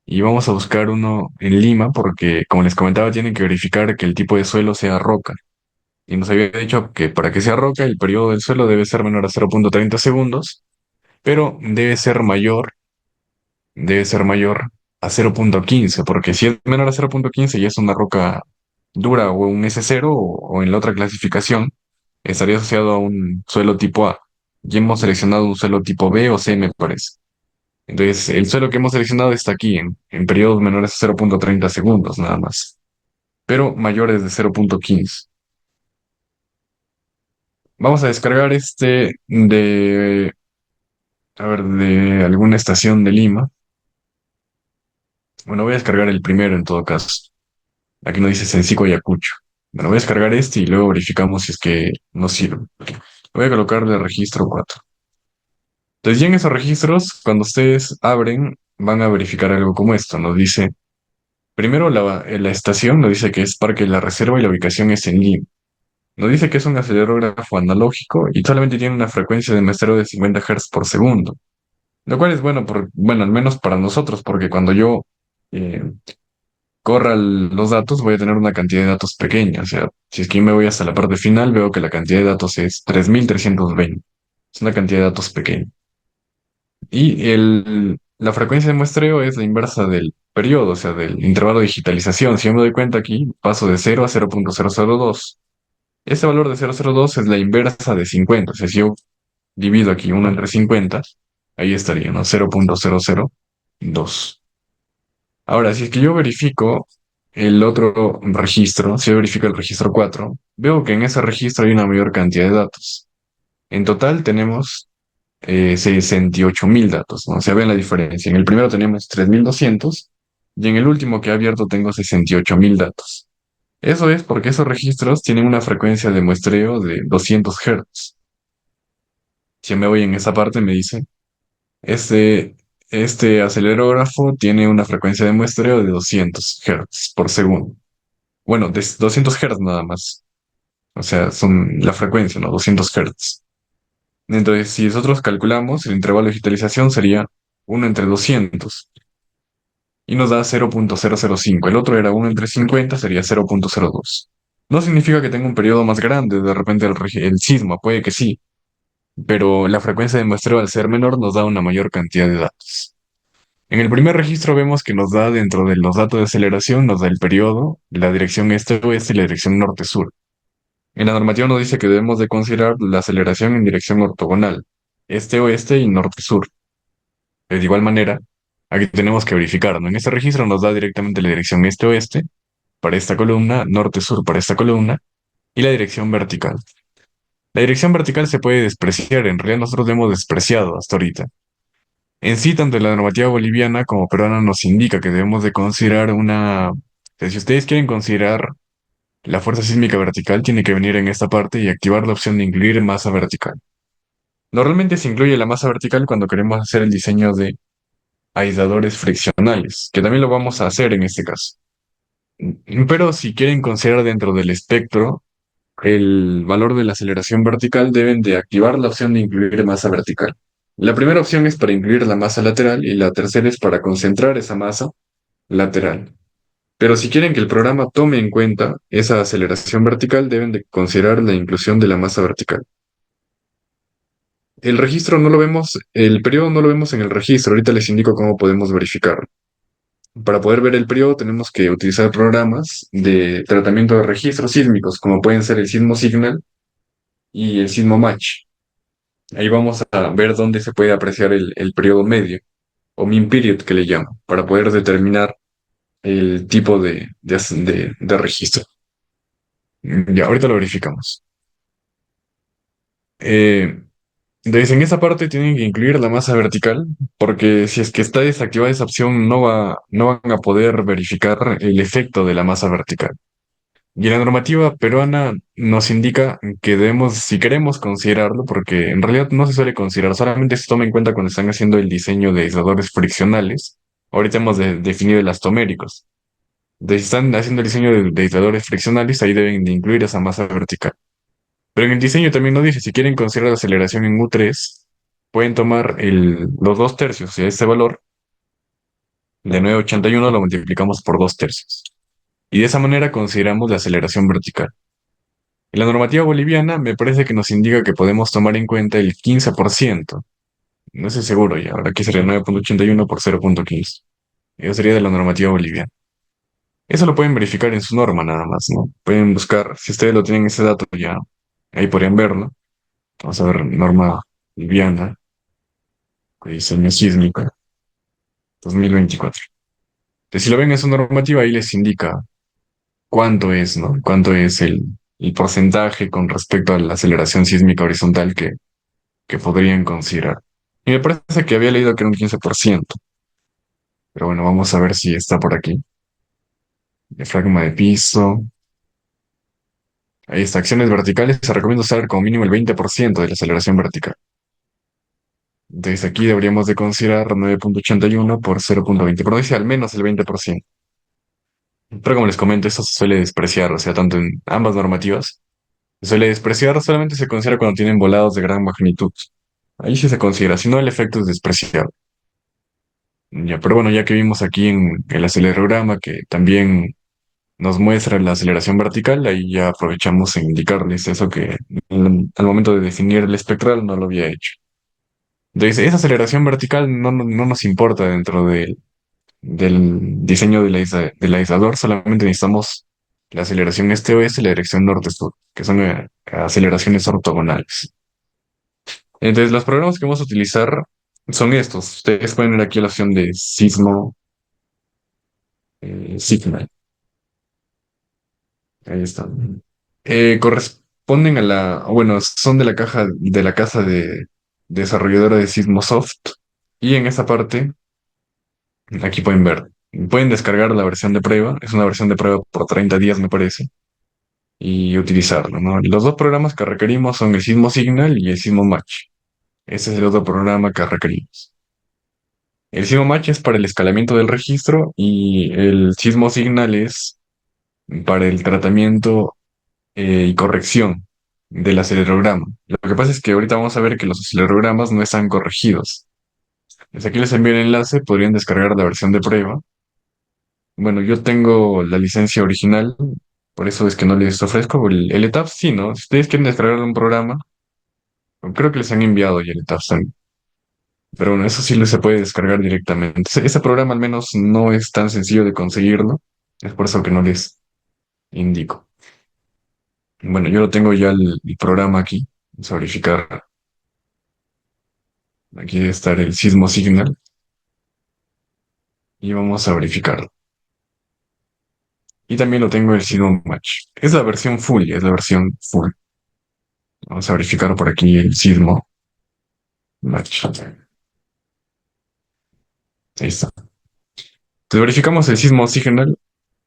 y vamos a buscar uno en Lima porque, como les comentaba, tienen que verificar que el tipo de suelo sea roca. Y nos había dicho que para que sea roca, el periodo del suelo debe ser menor a 0,30 segundos, pero debe ser mayor a 0,15 porque si es menor a 0,15 ya es una roca dura o un S0 o en la otra clasificación estaría asociado a un suelo tipo A. Ya hemos seleccionado un suelo tipo B o C, me parece. Entonces, el suelo que hemos seleccionado está aquí en periodos menores a 0,30 segundos nada más, pero mayores de 0,15. Vamos a descargar a ver, de alguna estación de Lima. Bueno, voy a descargar el primero en todo caso. Aquí no dice Sencico Ayacucho. Bueno, voy a descargar este y luego verificamos si es que nos sirve. Voy a colocarle registro 4. Entonces, ya en esos registros, cuando ustedes abren, van a verificar algo como esto. Nos dice, primero la estación nos dice que es Parque de la Reserva y la ubicación es en Lima. Nos dice que es un acelerógrafo analógico y solamente tiene una frecuencia de muestreo de 50 Hz por segundo. Lo cual es bueno, bueno, al menos para nosotros, porque cuando yo eh, corra los datos, voy a tener una cantidad de datos pequeña. O sea, si es que yo me voy hasta la parte final, veo que la cantidad de datos es 3320. Es una cantidad de datos pequeña. Y la frecuencia de muestreo es la inversa del periodo, o sea, del intervalo de digitalización. Si yo me doy cuenta aquí, paso de 0 a 0,002. Ese valor de 0,02 es la inversa de 50. O sea, si yo divido aquí 1 entre 50, ahí estaría, ¿no? 0,002. Ahora, si es que yo verifico el otro registro, si yo verifico el registro 4, veo que en ese registro hay una mayor cantidad de datos. En total tenemos 68.000 datos, ¿no? O sea, ven la diferencia. En el primero tenemos 3.200 y en el último que he abierto tengo 68.000 datos. Eso es porque esos registros tienen una frecuencia de muestreo de 200 Hz. Si yo me voy en esa parte, me dice, este, este acelerógrafo tiene una frecuencia de muestreo de 200 Hz por segundo. Bueno, de 200 Hz nada más. O sea, son la frecuencia, ¿no? 200 Hz. Entonces, si nosotros calculamos, el intervalo de digitalización sería 1 entre 200 y nos da 0,005. El otro era 1 entre 50, sería 0,02. No significa que tenga un periodo más grande, de repente el sismo, puede que sí, pero la frecuencia de muestreo al ser menor nos da una mayor cantidad de datos. En el primer registro vemos que nos da dentro de los datos de aceleración, nos da el periodo, la dirección este-oeste y la dirección norte-sur. En la normativa nos dice que debemos de considerar la aceleración en dirección ortogonal, este-oeste y norte-sur. De igual manera, aquí tenemos que verificar, ¿no? En este registro nos da directamente la dirección este-oeste para esta columna, norte-sur para esta columna y la dirección vertical. La dirección vertical se puede despreciar, en realidad nosotros lo hemos despreciado hasta ahorita. En sí, tanto la normativa boliviana como peruana nos indica que debemos de considerar o sea, si ustedes quieren considerar la fuerza sísmica vertical, tiene que venir en esta parte y activar la opción de incluir masa vertical. Normalmente se incluye la masa vertical cuando queremos hacer el diseño de aisladores friccionales, que también lo vamos a hacer en este caso. Pero si quieren considerar dentro del espectro, el valor de la aceleración vertical, deben de activar la opción de incluir masa vertical. La primera opción es para incluir la masa lateral y la tercera es para concentrar esa masa lateral. Pero si quieren que el programa tome en cuenta esa aceleración vertical, deben de considerar la inclusión de la masa vertical. El registro no lo vemos, el periodo no lo vemos en el registro. Ahorita les indico cómo podemos verificarlo. Para poder ver el periodo tenemos que utilizar programas de tratamiento de registros sísmicos, como pueden ser el Sismo Signal y el Sismo Match. Ahí vamos a ver dónde se puede apreciar el periodo medio, o mean period que le llamo, para poder determinar el tipo de registro. Ya, ahorita lo verificamos. Eh, Entonces, en esa parte tienen que incluir la masa vertical, porque si es que está desactivada esa opción, no van a poder verificar el efecto de la masa vertical. Y la normativa peruana nos indica que debemos, si queremos considerarlo, porque en realidad no se suele considerar, solamente se toma en cuenta cuando están haciendo el diseño de aisladores friccionales. Ahorita hemos definido elastoméricos. Entonces, si están haciendo el diseño de aisladores friccionales, ahí deben de incluir esa masa vertical. Pero en el diseño también nos dice, si quieren considerar la aceleración en U3, pueden tomar los dos tercios de este valor, de 981 lo multiplicamos por dos tercios. Y de esa manera consideramos la aceleración vertical. En la normativa boliviana me parece que nos indica que podemos tomar en cuenta el 15%. No estoy seguro ya, ahora aquí sería 9.81 por 0.15. Eso sería de la normativa boliviana. Eso lo pueden verificar en su norma nada más, ¿no? Pueden buscar, si ustedes lo tienen ese dato ya, ahí podrían verlo. Vamos a ver norma boliviana de diseño sísmico 2024. Entonces, si lo ven en su normativa, ahí les indica cuánto es, ¿no? Cuánto es el porcentaje con respecto a la aceleración sísmica horizontal que podrían considerar. Y me parece que había leído que era un 15%, pero bueno, vamos a ver si está por aquí. Diafragma de piso. Ahí está, acciones verticales. Se recomienda usar como mínimo el 20% de la aceleración vertical. Entonces aquí deberíamos de considerar 9.81 por 0.20, pero dice al menos el 20%. Pero como les comento, eso se suele despreciar, o sea, tanto en ambas normativas. Se suele despreciar, solamente se considera cuando tienen volados de gran magnitud. Ahí sí se considera, si no el efecto es despreciable. Ya, pero bueno, ya que vimos aquí en el acelerograma que también nos muestra la aceleración vertical, ahí ya aprovechamos en indicarles eso que al momento de definir el espectral no lo había hecho. Entonces, esa aceleración vertical no nos importa dentro del diseño del aislador, solamente necesitamos la aceleración este-oeste y la dirección norte-sur, que son aceleraciones ortogonales. Entonces, los programas que vamos a utilizar son estos. Ustedes pueden ver aquí la opción de Sismo Signal. Ahí están. Corresponden a bueno, son de la caja, de la casa de desarrolladora de Sismosoft. Y en esa parte, aquí pueden ver, pueden descargar la versión de prueba. Es una versión de prueba por 30 días, me parece, y utilizarlo, ¿no? Los dos programas que requerimos son el Sismo Signal y el Sismo Match. Ese es el otro programa que requerimos. El Sismo Match es para el escalamiento del registro y el Sismo Signal es para el tratamiento y corrección del acelerograma. Lo que pasa es que ahorita vamos a ver que los acelerogramas no están corregidos. Desde aquí les envío el enlace, podrían descargar la versión de prueba. Bueno, yo tengo la licencia original, por eso es que no les ofrezco el ETABS, sí, ¿no? Si ustedes quieren descargar un programa, creo que les han enviado ya el ETABS también. Pero bueno, eso sí se puede descargar directamente. Ese programa al menos no es tan sencillo de conseguirlo, es por eso que no les indico. Bueno, yo lo tengo ya el programa aquí. Vamos a verificar. Aquí debe estar el Sismo Signal y vamos a verificarlo. Y también lo tengo el Sismo Match. Es la versión full, es la versión full. Vamos a verificar por aquí el Sismo Match. Ahí está. Entonces verificamos el Sismo Signal.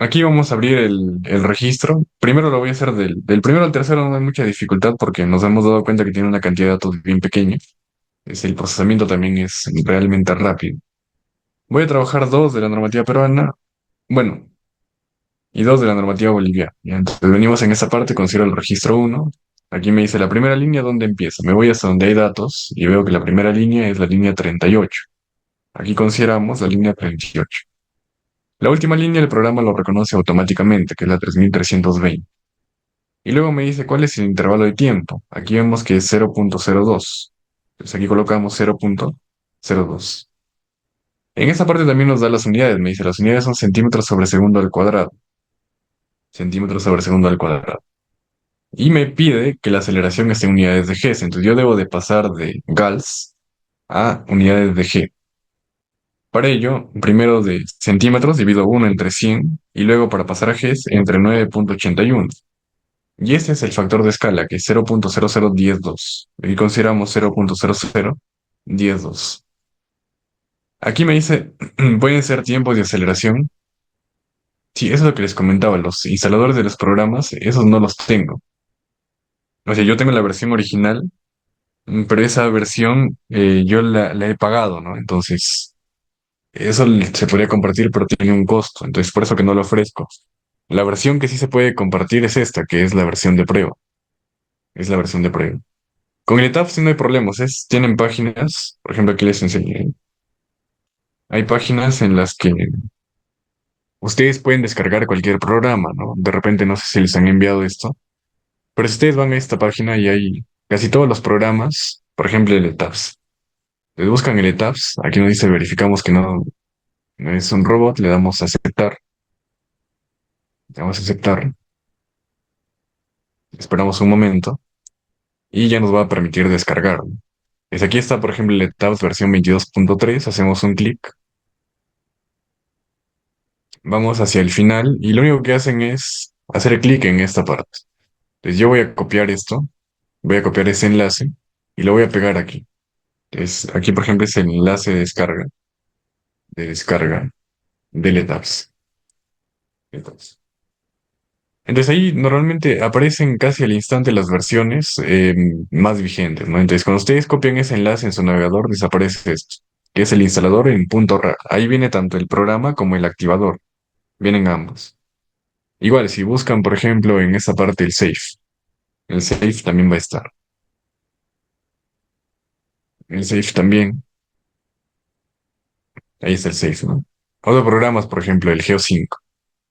Aquí vamos a abrir el registro. Primero lo voy a hacer del primero al tercero, no hay mucha dificultad porque nos hemos dado cuenta que tiene una cantidad de datos bien pequeña. El procesamiento también es realmente rápido. Voy a trabajar dos de la normativa peruana. Bueno, y 2 de la normativa boliviana. Y entonces venimos en esa parte, considero el registro uno. Aquí me dice la primera línea, ¿dónde empieza? Me voy hasta donde hay datos y veo que la primera línea es la línea 38. Aquí consideramos la línea 38. La última línea el programa lo reconoce automáticamente, que es la 3320. Y luego me dice cuál es el intervalo de tiempo. Aquí vemos que es 0.02. Entonces aquí colocamos 0.02. En esta parte también nos da las unidades. Me dice las unidades son centímetros sobre segundo al cuadrado. Centímetros sobre segundo al cuadrado. Y me pide que la aceleración esté en unidades de G. Entonces yo debo de pasar de Gauss a unidades de G. Para ello, primero de centímetros divido 1 entre 100 y luego para pasar a G entre 9.81. Y ese es el factor de escala, que es 0.00102. Aquí consideramos 0.00 102. Aquí me dice, pueden ser tiempos de aceleración. Sí, eso es lo que les comentaba, los instaladores de los programas, esos no los tengo. O sea, yo tengo la versión original, pero esa versión yo la he pagado, ¿no? Entonces, eso se podría compartir, pero tiene un costo, entonces por eso que no lo ofrezco. La versión que sí se puede compartir es esta, que es la versión de prueba. Es la versión de prueba. Con el ETAP sí no hay problemas, tienen páginas, por ejemplo, aquí les enseñé. Hay páginas en las que ustedes pueden descargar cualquier programa, ¿no? De repente no sé si les han enviado esto, pero si ustedes van a esta página y hay casi todos los programas, por ejemplo, el ETAPS. Les buscan el ETAPS, aquí nos dice verificamos que no es un robot, le damos a aceptar, esperamos un momento y ya nos va a permitir descargar. Pues aquí está, por ejemplo, el ETAPS versión 22.3, hacemos un clic, vamos hacia el final y lo único que hacen es hacer clic en esta parte. Entonces yo voy a copiar esto, voy a copiar ese enlace y lo voy a pegar aquí. Aquí, por ejemplo, es el enlace de descarga del ETAPS. Entonces ahí normalmente aparecen casi al instante las versiones más vigentes, ¿no? Entonces cuando ustedes copian ese enlace en su navegador, desaparece esto, que es el instalador en .rar. Ahí viene tanto el programa como el activador, vienen ambos. Igual, si buscan, por ejemplo, en esa parte el safe también va a estar. El safe también, ahí está el safe, ¿no? Otros programas, por ejemplo, el Geo 5.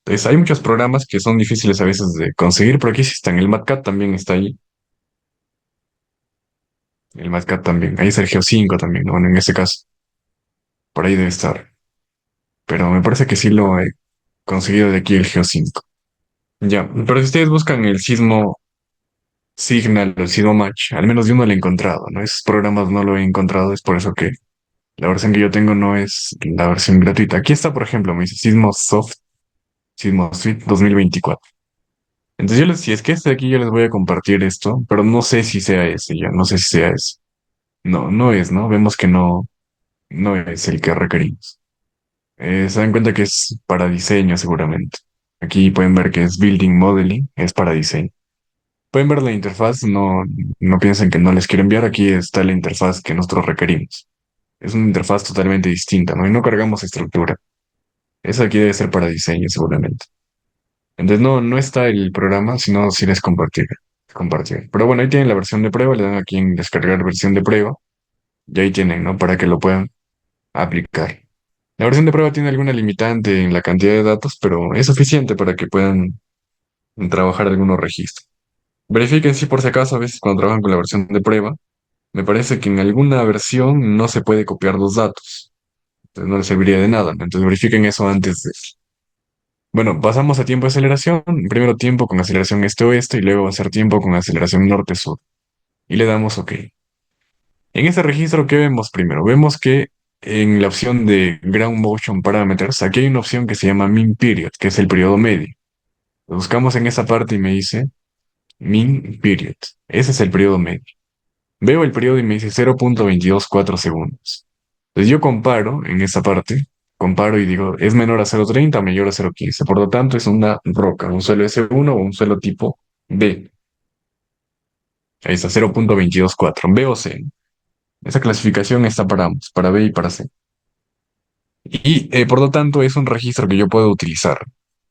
Entonces hay muchos programas que son difíciles a veces de conseguir, pero aquí sí están. El MatCat también está ahí. El MatCat también. Ahí está el Geo 5 también, ¿no? Bueno, en este caso. Por ahí debe estar. Pero me parece que sí lo he conseguido de aquí el Geo 5. Ya, pero si ustedes buscan el Sismo Signal o el Sismo Match, al menos yo no lo he encontrado, ¿no? Esos programas no lo he encontrado, es por eso que la versión que yo tengo no es la versión gratuita. Aquí está, por ejemplo, me dice Sismo Soft, Sismo Suite 2024. Entonces si es que este de aquí yo les voy a compartir esto, pero no sé si sea ese, ya, no sé si sea ese. No, no es, ¿no? Vemos que no es el que requerimos. Se dan cuenta que es para diseño seguramente. Aquí pueden ver que es Building Modeling, es para diseño. Pueden ver la interfaz, no piensen que no les quiero enviar, aquí está la interfaz que nosotros requerimos. Es una interfaz totalmente distinta, ¿no? Y no cargamos estructura. Eso aquí debe ser para diseño seguramente. Entonces no está el programa, sino si les compartir. Pero bueno, ahí tienen la versión de prueba, le dan aquí en descargar versión de prueba, y ahí tienen, ¿no? Para que lo puedan aplicar. La versión de prueba tiene alguna limitante en la cantidad de datos, pero es suficiente para que puedan trabajar algunos registros. Verifiquen si por si acaso a veces cuando trabajan con la versión de prueba, me parece que en alguna versión no se puede copiar los datos. Entonces no les serviría de nada, ¿no? Entonces verifiquen eso antes de... Bueno, pasamos a tiempo de aceleración. Primero tiempo con aceleración este-oeste y luego va a ser tiempo con aceleración norte-sur. Y le damos OK. En este registro, ¿qué vemos primero? Vemos que en la opción de Ground Motion Parameters, aquí hay una opción que se llama Mean Period, que es el periodo medio. Lo buscamos en esa parte y me dice Mean Period. Ese es el periodo medio. Veo el periodo y me dice 0.224 segundos. Entonces yo comparo en esa parte, comparo y digo, ¿es menor a 0.30 o mayor a 0.15? Por lo tanto, es una roca, un suelo S1 o un suelo tipo B. Ahí está, 0.224, B o C. Esa clasificación está para ambos, para B y para C. Y por lo tanto es un registro que yo puedo utilizar.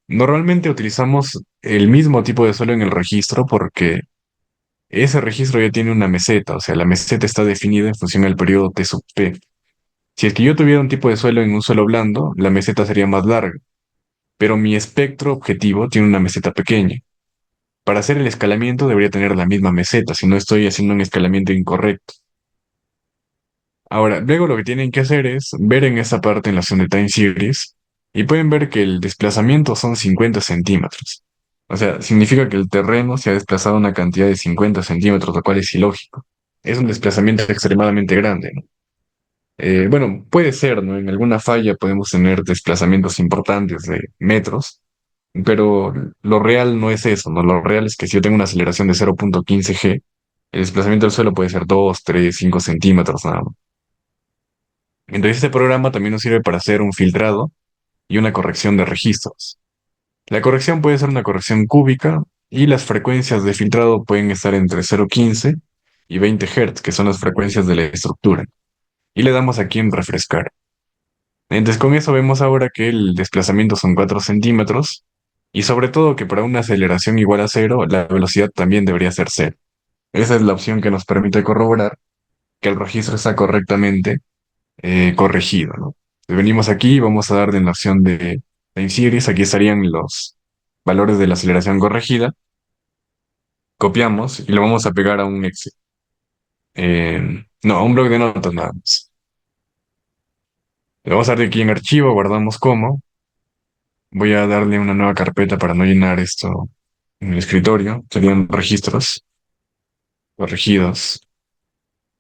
Normalmente utilizamos el mismo tipo de suelo en el registro porque ese registro ya tiene una meseta, o sea, la meseta está definida en función al periodo T sub P. Si es que yo tuviera un tipo de suelo en un suelo blando, la meseta sería más larga, pero mi espectro objetivo tiene una meseta pequeña. Para hacer el escalamiento debería tener la misma meseta, si no estoy haciendo un escalamiento incorrecto. Ahora, luego lo que tienen que hacer es ver en esa parte en la opción de Time Series y pueden ver que el desplazamiento son 50 centímetros. O sea, significa que el terreno se ha desplazado una cantidad de 50 centímetros, lo cual es ilógico. Es un desplazamiento extremadamente grande, ¿no? Bueno, puede ser, ¿no? En alguna falla podemos tener desplazamientos importantes de metros, pero lo real no es eso, ¿no? Lo real es que si yo tengo una aceleración de 0.15 g, el desplazamiento del suelo puede ser 2, 3, 5 centímetros nada más. Entonces este programa también nos sirve para hacer un filtrado y una corrección de registros. La corrección puede ser una corrección cúbica y las frecuencias de filtrado pueden estar entre 0.15 y 20 Hz, que son las frecuencias de la estructura. Y le damos aquí en refrescar. Entonces con eso vemos ahora que el desplazamiento son 4 centímetros y sobre todo que para una aceleración igual a cero, la velocidad también debería ser cero. Esa es la opción que nos permite corroborar que el registro está correctamente corregido, ¿no? Venimos aquí y vamos a darle en la opción de Time Series, aquí estarían los valores de la aceleración corregida, copiamos y lo vamos a pegar a un Excel. No, a un bloc de notas nada más. Le vamos a darle aquí en archivo, guardamos como. Voy a darle una nueva carpeta para no llenar esto en el escritorio. Serían registros, corregidos,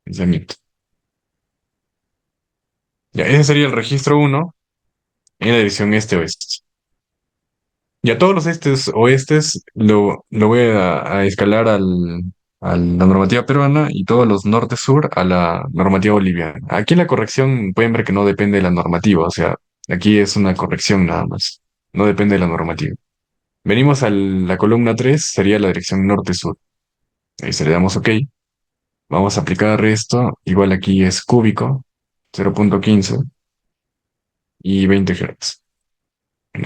pensamiento. Ya, ese sería el registro uno en la dirección este-oeste. Y a todos los estes oestes lo voy a escalar a la normativa peruana y todos los norte-sur a la normativa boliviana. Aquí en la corrección pueden ver que no depende de la normativa, o sea, aquí es una corrección nada más, no depende de la normativa. Venimos a la columna 3 sería la dirección norte-sur. Ahí se le damos OK. Vamos a aplicar esto, igual aquí es cúbico, 0.15 y 20 Hz.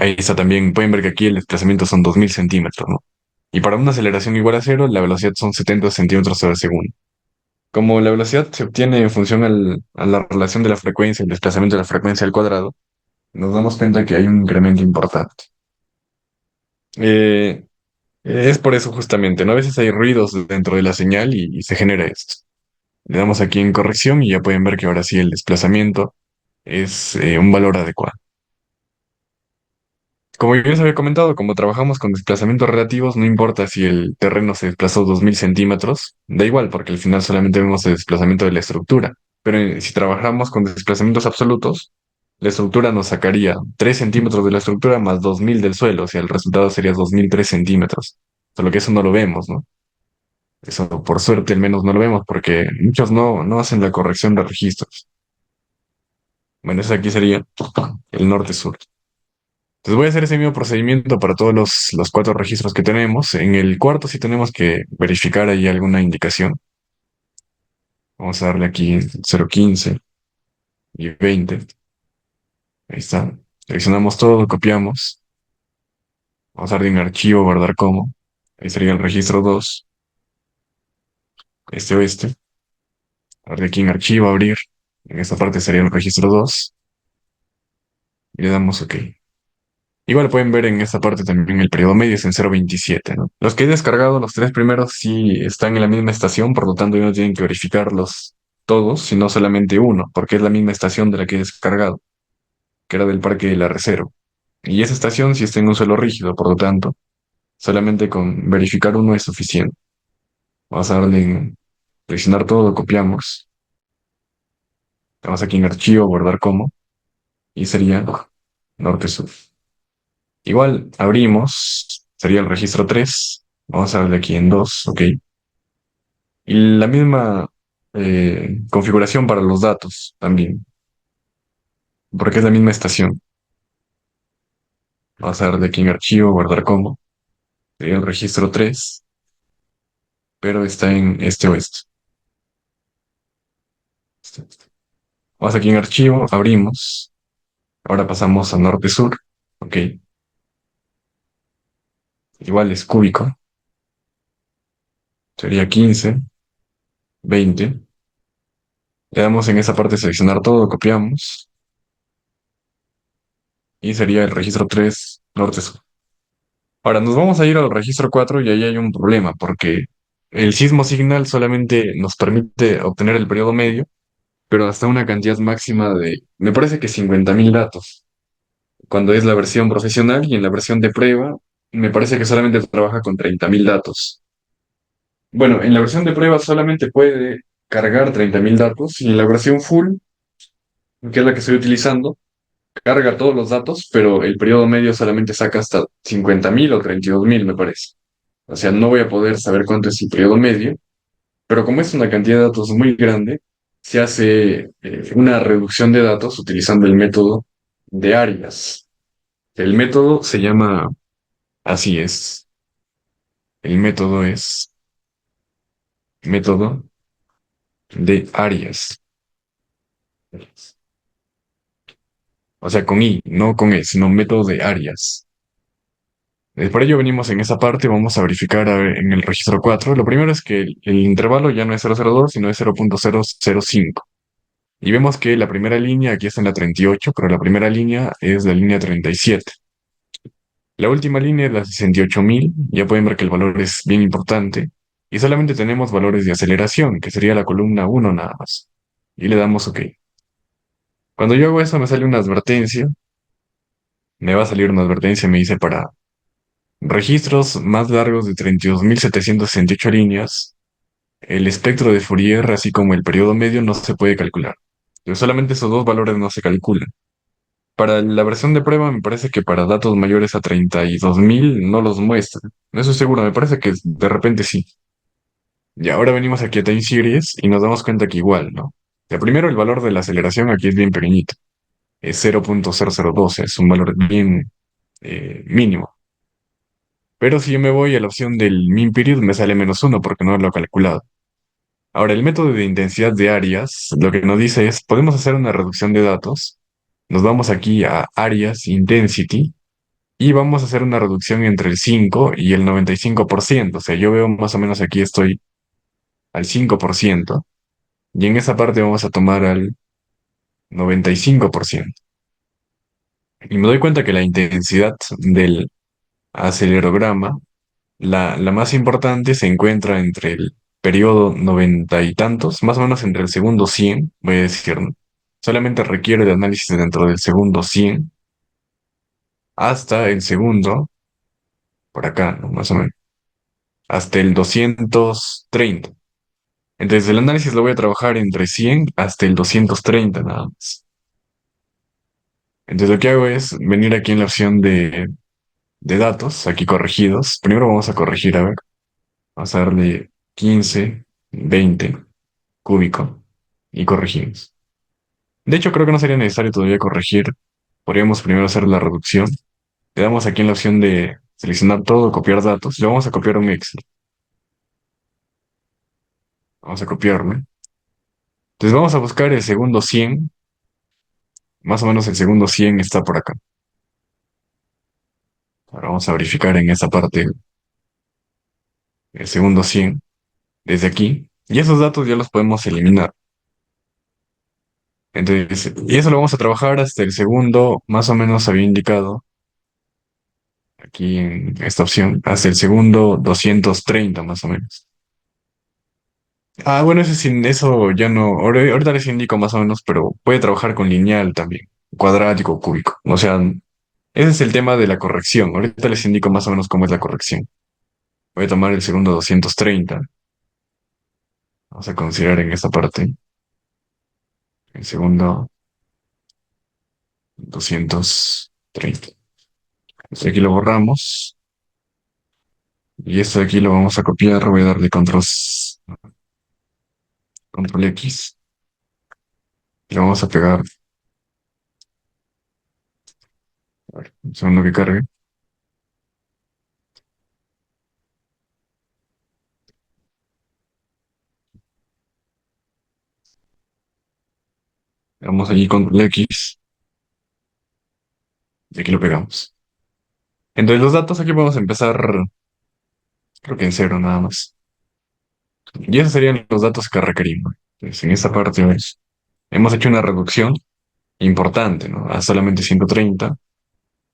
Ahí está también, pueden ver que aquí el desplazamiento son 2000 centímetros, ¿no? Y para una aceleración igual a cero, la velocidad son 70 centímetros sobre segundo. Como la velocidad se obtiene en función a la relación de la frecuencia, el desplazamiento de la frecuencia al cuadrado, nos damos cuenta que hay un incremento importante. Eh, es por eso justamente, ¿no? A veces hay ruidos dentro de la señal y se genera esto. Le damos aquí en corrección y ya pueden ver que ahora sí el desplazamiento es un valor adecuado. Como yo les había comentado, como trabajamos con desplazamientos relativos, no importa si el terreno se desplazó 2000 centímetros, da igual, porque al final solamente vemos el desplazamiento de la estructura. Pero si trabajamos con desplazamientos absolutos, la estructura nos sacaría 3 centímetros de la estructura más 2000 del suelo, o sea, el resultado sería 2003 centímetros. Solo que eso no lo vemos, ¿no? Eso, por suerte, al menos no lo vemos, porque muchos no hacen la corrección de registros. Bueno, ese aquí sería el norte-sur. Entonces voy a hacer ese mismo procedimiento para todos los cuatro registros que tenemos. En el cuarto sí tenemos que verificar ahí alguna indicación. Vamos a darle aquí 0.15 y 20. Ahí está. Seleccionamos todo, copiamos. Vamos a darle en archivo, guardar como. Ahí sería el registro 2, este oeste. Darle aquí en archivo, abrir. En esta parte sería el registro 2. Y le damos OK. Igual pueden ver en esta parte también el periodo medio es en 0.27, ¿no? Los que he descargado, los tres primeros, sí están en la misma estación, por lo tanto ya no tienen que verificarlos todos, sino solamente uno, porque es la misma estación de la que he descargado, que era del Parque de la Reserva. Y esa estación sí está en un suelo rígido, por lo tanto, solamente con verificar uno es suficiente. Vamos a darle en seleccionar todo, copiamos, vamos aquí en archivo, guardar como, y sería norte-sur. Igual abrimos, sería el registro 3. Vamos a darle aquí en 2, OK. Y la misma configuración para los datos también, porque es la misma estación. Vamos a darle aquí en archivo, guardar como. Sería el registro 3, pero está en este oeste. Vamos aquí en archivo, abrimos. Ahora pasamos a norte-sur. OK. igual es cúbico, sería 15, 20. Le damos en esa parte seleccionar todo, copiamos y sería el registro 3 norte-sur. Ahora nos vamos a ir al registro 4 y ahí hay un problema porque el sismo signal solamente nos permite obtener el periodo medio, pero hasta una cantidad máxima de, me parece que 50.000 datos, cuando es la versión profesional y en la versión de prueba me parece que solamente trabaja con 30.000 datos. Bueno, en la versión de prueba solamente puede cargar 30.000 datos y en la versión full, que es la que estoy utilizando, carga todos los datos, pero el periodo medio solamente saca hasta 50.000 o 32.000, me parece. O sea, no voy a poder saber cuánto es el periodo medio, pero como es una cantidad de datos muy grande, se hace una reducción de datos utilizando el método de Arias. El método se llama, así es, el método es método de Arias. O sea, con I, no con E, sino método de Arias. Por ello venimos en esa parte, vamos a verificar a ver, en el registro 4. Lo primero es que el intervalo ya no es 002, sino es 0.005. Y vemos que la primera línea aquí está en la 38, pero la primera línea es la línea 37. La última línea es la 68.000. Ya pueden ver que el valor es bien importante. Y solamente tenemos valores de aceleración, que sería la columna 1 nada más. Y le damos OK. Cuando yo hago eso me sale una advertencia. Me va a salir una advertencia, me dice para registros más largos de 32.768 líneas, el espectro de Fourier, así como el periodo medio, no se puede calcular. Pero solamente esos dos valores no se calculan. Para la versión de prueba, me parece que para datos mayores a 32.000 no los muestra. No estoy seguro, me parece que de repente sí. Y ahora venimos aquí a Time Series y nos damos cuenta que igual, ¿no? De primero, el valor de la aceleración aquí es bien pequeñito. Es 0.0012, es un valor bien mínimo. Pero si yo me voy a la opción del mean period, me sale -1 porque no lo he calculado. Ahora, el método de intensidad de áreas, lo que nos dice es, podemos hacer una reducción de datos. Nos vamos aquí a áreas, intensity, y vamos a hacer una reducción entre el 5 y el 95%. O sea, yo veo más o menos aquí estoy al 5%, y en esa parte vamos a tomar al 95%. Y me doy cuenta que la intensidad del acelerograma, la más importante, se encuentra entre el periodo 90 y tantos, más o menos entre el segundo 100, voy a decir, ¿no? Solamente requiere de análisis dentro del segundo 100 hasta el segundo, por acá, ¿no? Más o menos, hasta el 230. Entonces el análisis lo voy a trabajar entre 100 hasta el 230 nada más. Entonces lo que hago es venir aquí en la opción de datos, aquí corregidos. Primero vamos a corregir, a ver, vamos a darle 15, 20 cúbico y corregimos. De hecho, creo que no sería necesario todavía corregir. Podríamos primero hacer la reducción. Le damos aquí en la opción de seleccionar todo, copiar datos. Le vamos a copiar un Excel. Vamos a copiarlo. Entonces vamos a buscar el segundo 100. Más o menos el segundo 100 está por acá. Ahora vamos a verificar en esa parte el segundo 100 desde aquí. Y esos datos ya los podemos eliminar. Entonces, y eso lo vamos a trabajar hasta el segundo, más o menos había indicado aquí en esta opción, hasta el segundo 230 más o menos. Ah, bueno, eso sin eso ya no, ahorita les indico más o menos, pero puede trabajar con lineal también, cuadrático, cúbico. O sea, ese es el tema de la corrección. Ahorita les indico más o menos cómo es la corrección. Voy a tomar el segundo 230. Vamos a considerar en esta parte el segundo 230. Entonces aquí lo borramos y esto de aquí lo vamos a copiar. Voy a darle control X y lo vamos a pegar. A ver, un segundo que cargue. Damos allí control X y aquí lo pegamos. Entonces los datos aquí vamos a empezar, creo que en cero nada más. Y esos serían los datos que requerimos. Entonces, en esta parte hemos hecho una reducción importante, ¿no? A solamente 130.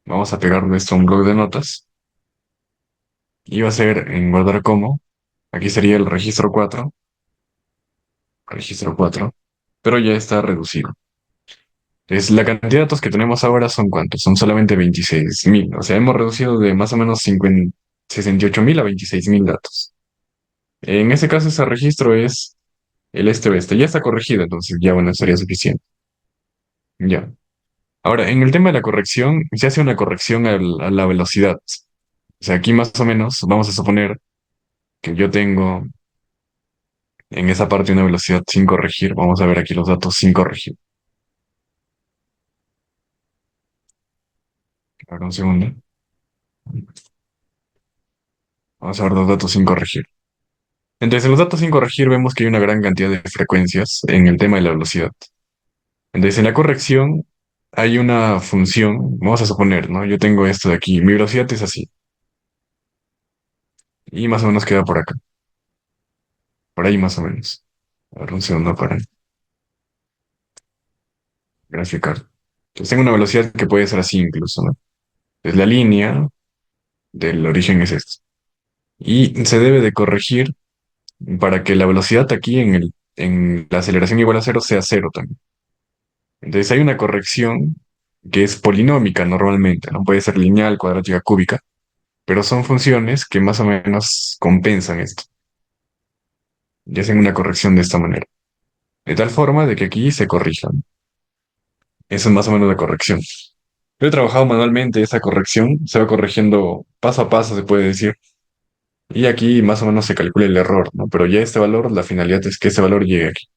Vamos a pegarle esto a un bloc de notas y va a ser en guardar como. Aquí sería el registro 4, pero ya está reducido. Entonces, la cantidad de datos que tenemos ahora son ¿cuántos? Son solamente 26.000. O sea, hemos reducido de más o menos 68.000 a 26.000 datos. En ese caso, ese registro es el este-oeste. Ya está corregido, entonces ya, bueno, sería suficiente. Ya. Ahora, en el tema de la corrección, se hace una corrección a la velocidad. O sea, aquí más o menos vamos a suponer que yo tengo en esa parte una velocidad sin corregir. Vamos a ver aquí los datos sin corregir. Ahora un segundo. Vamos a ver los datos sin corregir. Entonces, en los datos sin corregir vemos que hay una gran cantidad de frecuencias en el tema de la velocidad. Entonces, en la corrección hay una función, vamos a suponer, ¿no? Yo tengo esto de aquí, mi velocidad es así, y más o menos queda por acá, por ahí más o menos. A ver, un segundo para graficar. Entonces, tengo una velocidad que puede ser así incluso, ¿no? Entonces, la línea del origen es esta. Y se debe de corregir para que la velocidad aquí en la aceleración igual a cero sea cero también. Entonces hay una corrección que es polinómica normalmente, no puede ser lineal, cuadrática, cúbica, pero son funciones que más o menos compensan esto y hacen una corrección de esta manera, de tal forma de que aquí se corrijan. Eso es más o menos la corrección. Yo he trabajado manualmente esa corrección, se va corrigiendo paso a paso, se puede decir, y aquí más o menos se calcula el error, ¿no? Pero ya este valor, la finalidad es que ese valor llegue aquí.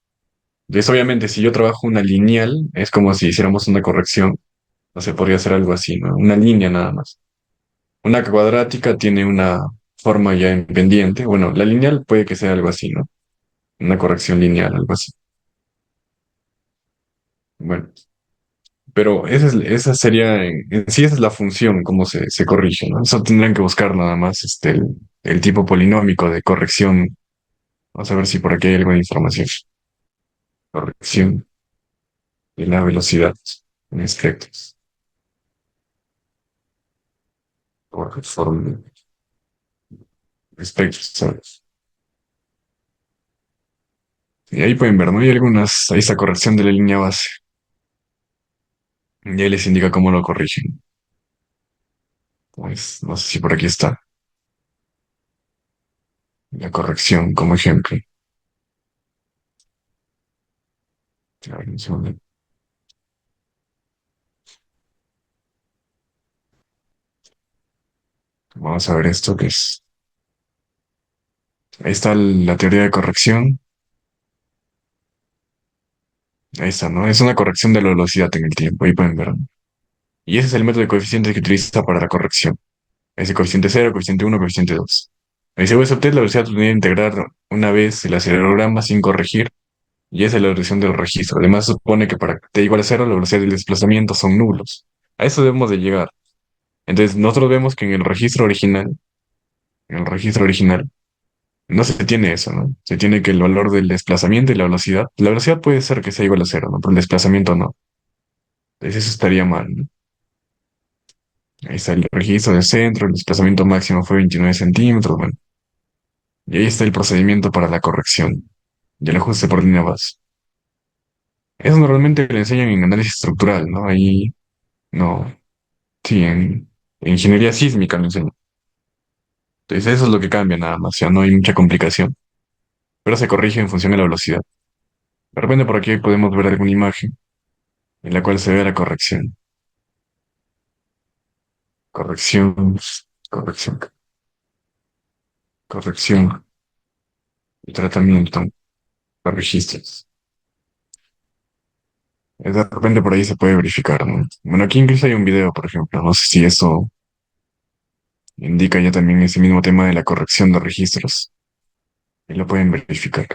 Entonces, obviamente, si yo trabajo una lineal, es como si hiciéramos una corrección, no se podría hacer algo así, ¿no? Una línea nada más. Una cuadrática tiene una forma ya en pendiente. Bueno, la lineal puede que sea algo así, ¿no? Una corrección lineal, algo así. Bueno, pero esa sería, en sí esa es la función, cómo se corrige, ¿no? Eso tendrán que buscar nada más el tipo polinómico de corrección. Vamos a ver si por aquí hay alguna información. Corrección de la velocidad en espectros. Por forma espectros, ¿sabes? Y ahí pueden ver, ¿no? Hay algunas, ahí está corrección de la línea base. Y ahí les indica cómo lo corrigen. Pues no sé si por aquí está la corrección como ejemplo. A ver, un segundo. Vamos a ver esto que es. Ahí está la teoría de corrección. Ahí está, ¿no? Es una corrección de la velocidad en el tiempo. Ahí pueden ver, ¿no? Y ese es el método de coeficientes que utiliza para la corrección. Ese coeficiente cero, coeficiente uno, coeficiente 2. Ahí se puede obtener la velocidad de integrar una vez el acelerograma sin corregir. Y esa es la duración del registro. Además, supone que para t igual a cero, la velocidad y el desplazamiento son nulos. A eso debemos de llegar. Entonces, nosotros vemos que en el registro original, no se tiene eso, ¿no? Se tiene que el valor del desplazamiento y la velocidad puede ser que sea igual a cero, ¿no? Pero el desplazamiento no. Entonces eso estaría mal, ¿no? Ahí está el registro del centro, el desplazamiento máximo fue 29 centímetros, bueno. Y ahí está el procedimiento para la corrección y el ajuste por línea base. Eso normalmente lo enseñan en análisis estructural, ¿no? Ahí, no, sí, en ingeniería sísmica lo enseñan. Entonces eso es lo que cambia nada más, ya no hay mucha complicación, pero se corrige en función de la velocidad. De repente por aquí podemos ver alguna imagen en la cual se ve la corrección. Corrección, corrección, corrección y tratamiento de registros. De repente por ahí se puede verificar, ¿no? Bueno, aquí incluso hay un video, por ejemplo. No sé si eso indica ya también ese mismo tema de la corrección de registros. Y lo pueden verificar.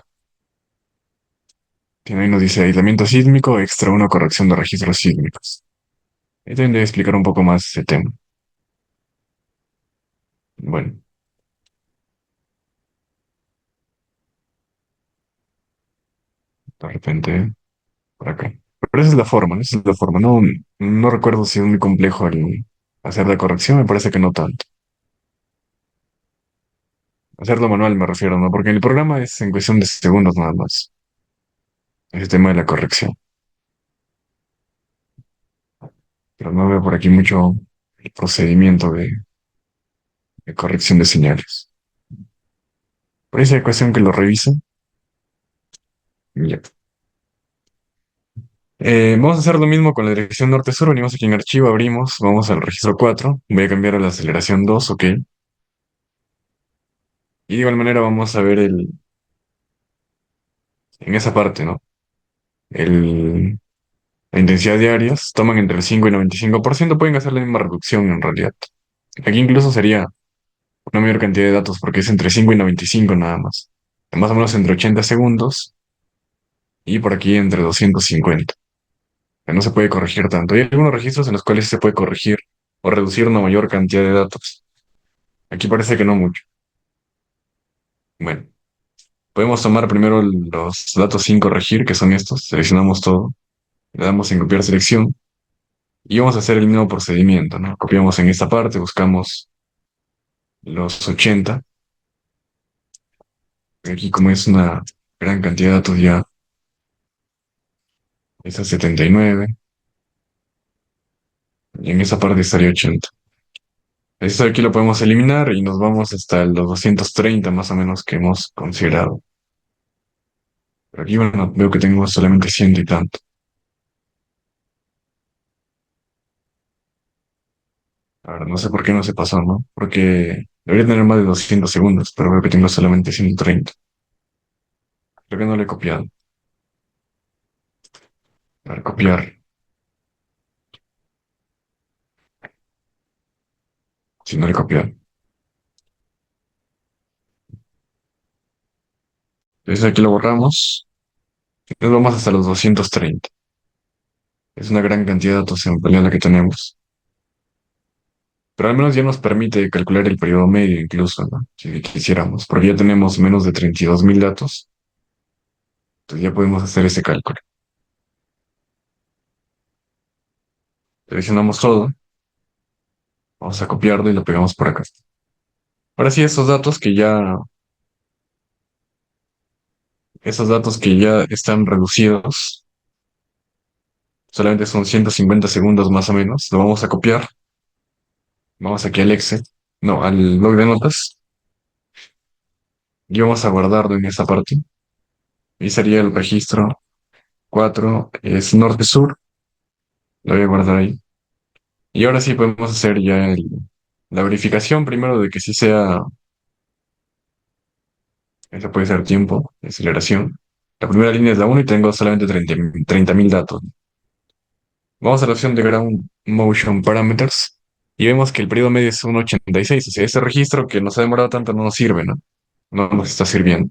Tiene ahí nos dice aislamiento sísmico, extra uno, corrección de registros sísmicos. Ahí también debe explicar un poco más ese tema. Bueno, de repente por acá. Pero esa es la forma, ¿no? Esa es la forma. No, no recuerdo si es muy complejo el hacer la corrección, me parece que no tanto. Hacerlo manual me refiero, ¿no? Porque en el programa es en cuestión de segundos nada más. El tema de la corrección. Pero no veo por aquí mucho el procedimiento de corrección de señales. Por esa ecuación que lo revisa. Ya. Vamos a hacer lo mismo con la dirección norte-sur. Venimos aquí en archivo, abrimos, vamos al registro 4. Voy a cambiar a la aceleración 2, ok. Y de igual manera vamos a ver en esa parte, ¿no? El, la intensidad de áreas. Toman entre el 5 y 95%. Pueden hacer la misma reducción en realidad. Aquí incluso sería una mayor cantidad de datos porque es entre 5 y 95 nada más. Más o menos entre 80 segundos y por aquí entre 250. Que no se puede corregir tanto. Hay algunos registros en los cuales se puede corregir o reducir una mayor cantidad de datos. Aquí parece que no mucho. Bueno, podemos tomar primero los datos sin corregir, que son estos. Seleccionamos todo, le damos en copiar selección y vamos a hacer el mismo procedimiento, ¿no? Copiamos en esta parte, buscamos los 80. Aquí como es una gran cantidad de datos ya, es a 79 y en esa parte estaría 80. Esto de aquí lo podemos eliminar y nos vamos hasta los 230 más o menos que hemos considerado. Pero aquí, bueno, veo que tengo solamente ciento y tanto. Ahora, no sé por qué no se pasó, ¿no? Porque debería tener más de 200 segundos, pero veo que tengo solamente 130. Creo que no lo he copiado. A ver, copiar. Si no lo he copiado. Entonces aquí lo borramos. Nos vamos hasta los 230. Es una gran cantidad de datos en realidad la que tenemos. Pero al menos ya nos permite calcular el periodo medio incluso, ¿no? Si quisiéramos. Porque ya tenemos menos de 32.000 datos. Entonces ya podemos hacer ese cálculo. Seleccionamos todo. Vamos a copiarlo y lo pegamos por acá. Ahora sí, esos datos que ya están reducidos, solamente son 150 segundos más o menos, lo vamos a copiar. Vamos aquí al Excel, no, al blog de notas, y vamos a guardarlo en esa parte. Y sería el registro 4 es norte-sur, lo voy a guardar ahí. Y ahora sí podemos hacer ya la verificación primero de que sí sea, eso puede ser tiempo, aceleración. La primera línea es la uno y tengo solamente 30.000 datos. Vamos a la opción de Ground Motion Parameters y vemos que el periodo medio es 1,86. O sea, ese registro que nos ha demorado tanto no nos sirve, ¿no? No nos está sirviendo.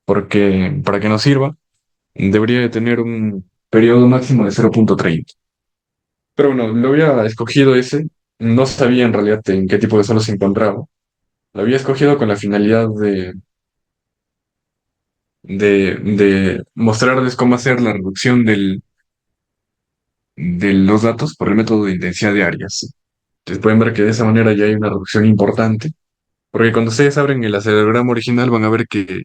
Porque para que nos sirva, debería de tener un periodo máximo de 0,30. Pero bueno, lo había escogido ese. No sabía en realidad en qué tipo de suelo se encontraba. Lo había escogido con la finalidad de mostrarles cómo hacer la reducción de los datos por el método de intensidad de áreas. Entonces pueden ver que de esa manera ya hay una reducción importante, porque cuando ustedes abren el acelerograma original van a ver que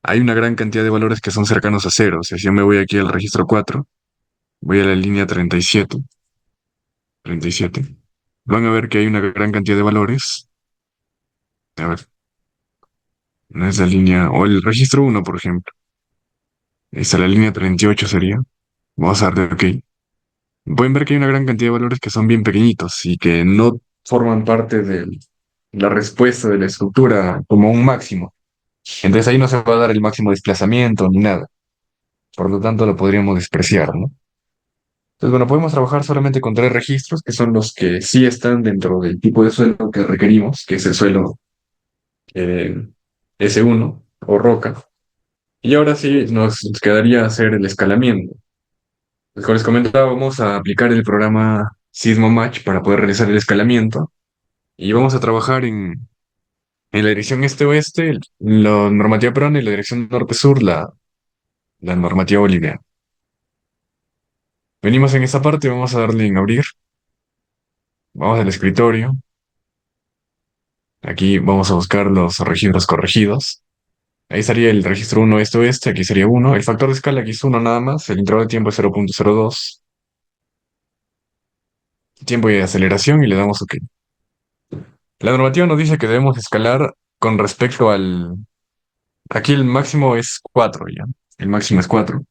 hay una gran cantidad de valores que son cercanos a cero. O sea, si yo me voy aquí al registro 4, voy a la línea 37, van a ver que hay una gran cantidad de valores. A ver, no es la línea, o el registro 1, por ejemplo. Esta la línea 38 sería. Vamos a darle OK. Pueden ver que hay una gran cantidad de valores que son bien pequeñitos y que no forman parte de la respuesta de la estructura como un máximo. Entonces ahí no se va a dar el máximo desplazamiento ni nada. Por lo tanto, lo podríamos despreciar, ¿no? Entonces, bueno, podemos trabajar solamente con tres registros, que son los que sí están dentro del tipo de suelo que requerimos, que es el suelo eh, S1 o roca. Y ahora sí nos quedaría hacer el escalamiento. Pues, como les comentaba, vamos a aplicar el programa Sismo Match para poder realizar el escalamiento. Y vamos a trabajar En la dirección este-oeste, la normativa peruana y la dirección norte-sur, la normativa boliviana. Venimos en esta parte, vamos a darle en abrir, vamos al escritorio, aquí vamos a buscar los registros corregidos. Ahí estaría el registro 1 este-oeste, aquí sería uno. El factor de escala aquí es uno nada más, el intervalo de tiempo es 0.02, tiempo de aceleración y le damos OK. La normativa nos dice que debemos escalar con respecto al... Aquí el máximo es 4 ya. El máximo es 4.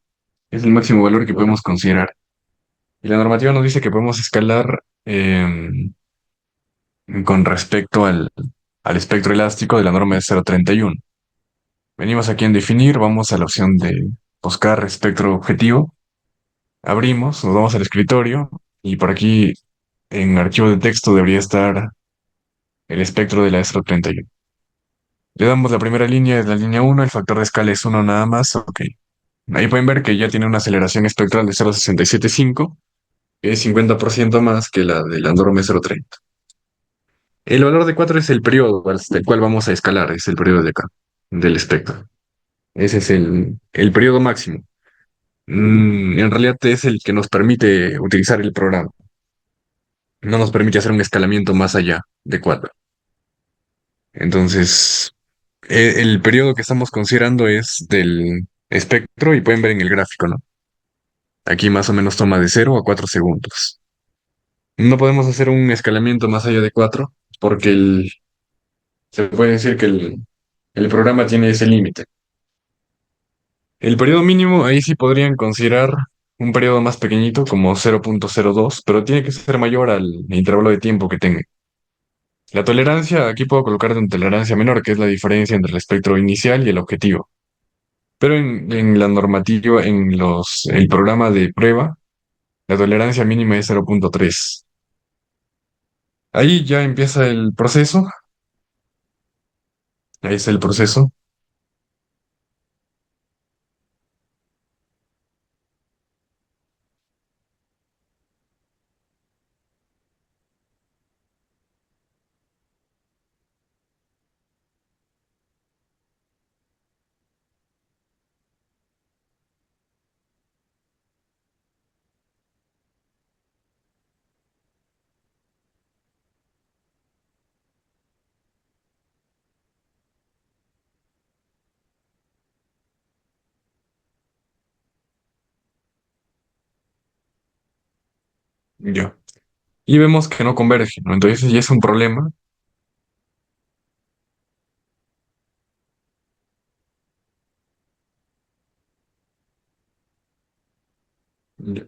Es el máximo valor que podemos considerar. Y la normativa nos dice que podemos escalar con respecto al espectro elástico de la norma de 0.31. Venimos aquí en definir, vamos a la opción de buscar espectro objetivo. Abrimos, nos vamos al escritorio y por aquí en archivo de texto debería estar el espectro de la 0.31. Le damos la primera línea, es la línea uno, el factor de escala es uno nada más, OK. Ahí pueden ver que ya tiene una aceleración espectral de 0.675, que es 50% más que la del Andrómeda 0.30. El valor de 4 es el periodo hasta el cual vamos a escalar, es el periodo de acá, del espectro. Ese es el periodo máximo. En realidad es el que nos permite utilizar el programa. No nos permite hacer un escalamiento más allá de 4. Entonces, el periodo que estamos considerando es del espectro y pueden ver en el gráfico, ¿no? Aquí más o menos toma de 0 a 4 segundos. No podemos hacer un escalamiento más allá de 4 porque se puede decir que el programa tiene ese límite. El periodo mínimo, ahí sí podrían considerar un periodo más pequeñito, como 0.02, pero tiene que ser mayor al intervalo de tiempo que tenga. La tolerancia, aquí puedo colocar una tolerancia menor, que es la diferencia entre el espectro inicial y el objetivo. Pero en la normativa, el programa de prueba, la tolerancia mínima es 0.3. Ahí ya empieza el proceso. Ahí está el proceso. Ya. Y vemos que no converge, ¿no? Entonces ya es un problema. Ya.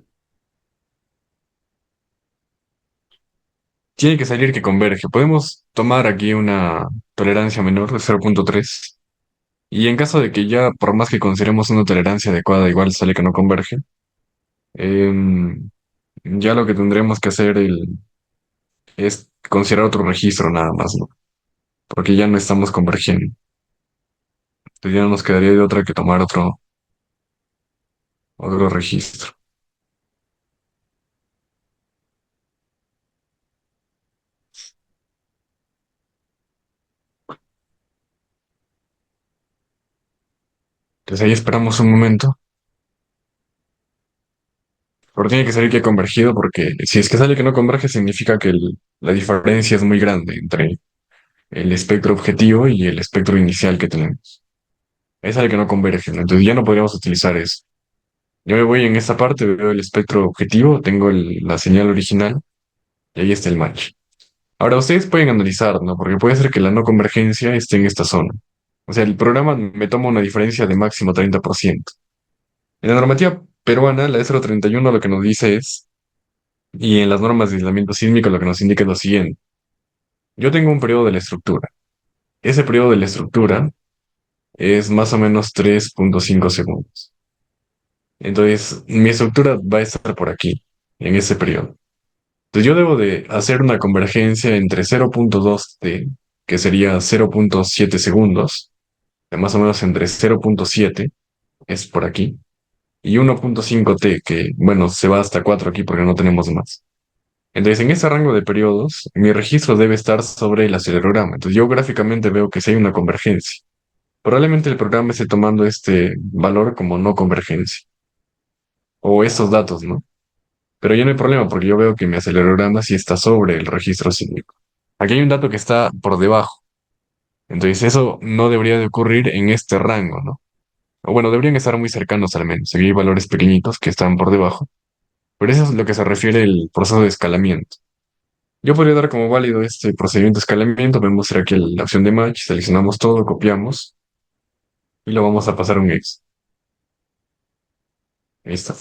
Tiene que salir que converge. Podemos tomar aquí una tolerancia menor de 0.3. Y en caso de que ya, por más que consideremos una tolerancia adecuada, igual sale que no converge, em, ya lo que tendremos que hacer es considerar otro registro nada más, ¿no? Porque ya no estamos convergiendo. Entonces ya no nos quedaría de otra que tomar otro registro. Entonces ahí esperamos un momento. Pero tiene que salir que ha convergido porque si es que sale que no converge significa que la diferencia es muy grande entre el espectro objetivo y el espectro inicial que tenemos. Ahí sale que no converge, ¿no? Entonces ya no podríamos utilizar eso. Yo me voy en esta parte, veo el espectro objetivo, tengo la señal original y ahí está el match. Ahora ustedes pueden analizar, ¿no? Porque puede ser que la no convergencia esté en esta zona. O sea, el programa me toma una diferencia de máximo 30%. En la normativa peruana, la S031 lo que nos dice es, y en las normas de aislamiento sísmico lo que nos indica es lo siguiente. Yo tengo un periodo de la estructura. Ese periodo de la estructura es más o menos 3.5 segundos. Entonces, mi estructura va a estar por aquí, en ese periodo. Entonces, yo debo de hacer una convergencia entre 0.2t, que sería 0.7 segundos, de más o menos entre 0.7, es por aquí, y 1.5t, que, bueno, se va hasta 4 aquí porque no tenemos más. Entonces, en ese rango de periodos, mi registro debe estar sobre el acelerograma. Entonces, yo gráficamente veo que si hay una convergencia. Probablemente el programa esté tomando este valor como no convergencia, o estos datos, ¿no? Pero ya no hay problema porque yo veo que mi acelerograma sí está sobre el registro sísmico. Aquí hay un dato que está por debajo. Entonces, eso no debería de ocurrir en este rango, ¿no? O bueno, deberían estar muy cercanos al menos. Aquí hay valores pequeñitos que están por debajo. Pero eso es lo que se refiere el proceso de escalamiento. Yo podría dar como válido este procedimiento de escalamiento. Me muestra aquí la opción de match, seleccionamos todo, copiamos y lo vamos a pasar a un X. Ahí está.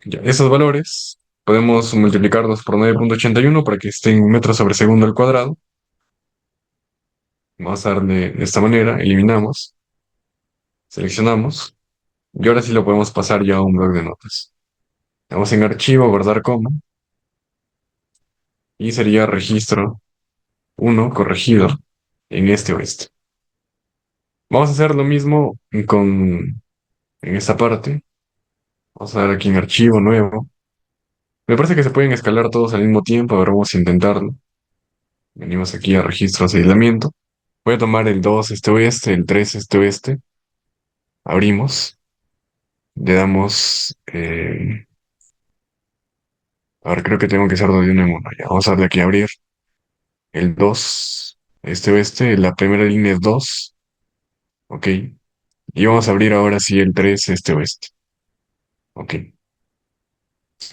Ya, esos valores podemos multiplicarlos por 9,81 para que estén en metros sobre segundo al cuadrado. Vamos a darle de esta manera, eliminamos, seleccionamos y ahora sí lo podemos pasar ya a un bloc de notas. Vamos en archivo, guardar como y sería registro 1 corregido en este oeste. Vamos a hacer lo mismo en esta parte. Vamos a dar aquí en archivo nuevo. Me parece que se pueden escalar todos al mismo tiempo, ahora vamos a intentarlo. Venimos aquí a registros de aislamiento. Voy a tomar el 2 este oeste, el 3 este oeste. Abrimos, le damos, a ver, creo que tengo que hacerlo de uno en uno. Ya, vamos a darle aquí a abrir el 2 este oeste, la primera línea es 2, ok. Y vamos a abrir ahora sí el 3 este oeste, ok.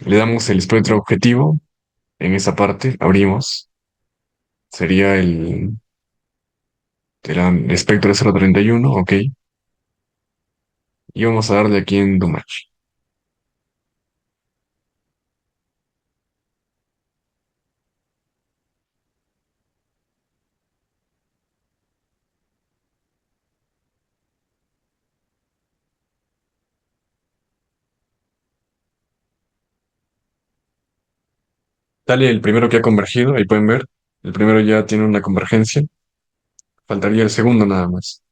Le damos el espectro objetivo en esa parte, abrimos, sería el espectro de 0,31, ok. Y vamos a darle aquí en Do Match. Sale el primero que ha convergido, ahí pueden ver. El primero ya tiene una convergencia. Faltaría el segundo nada más.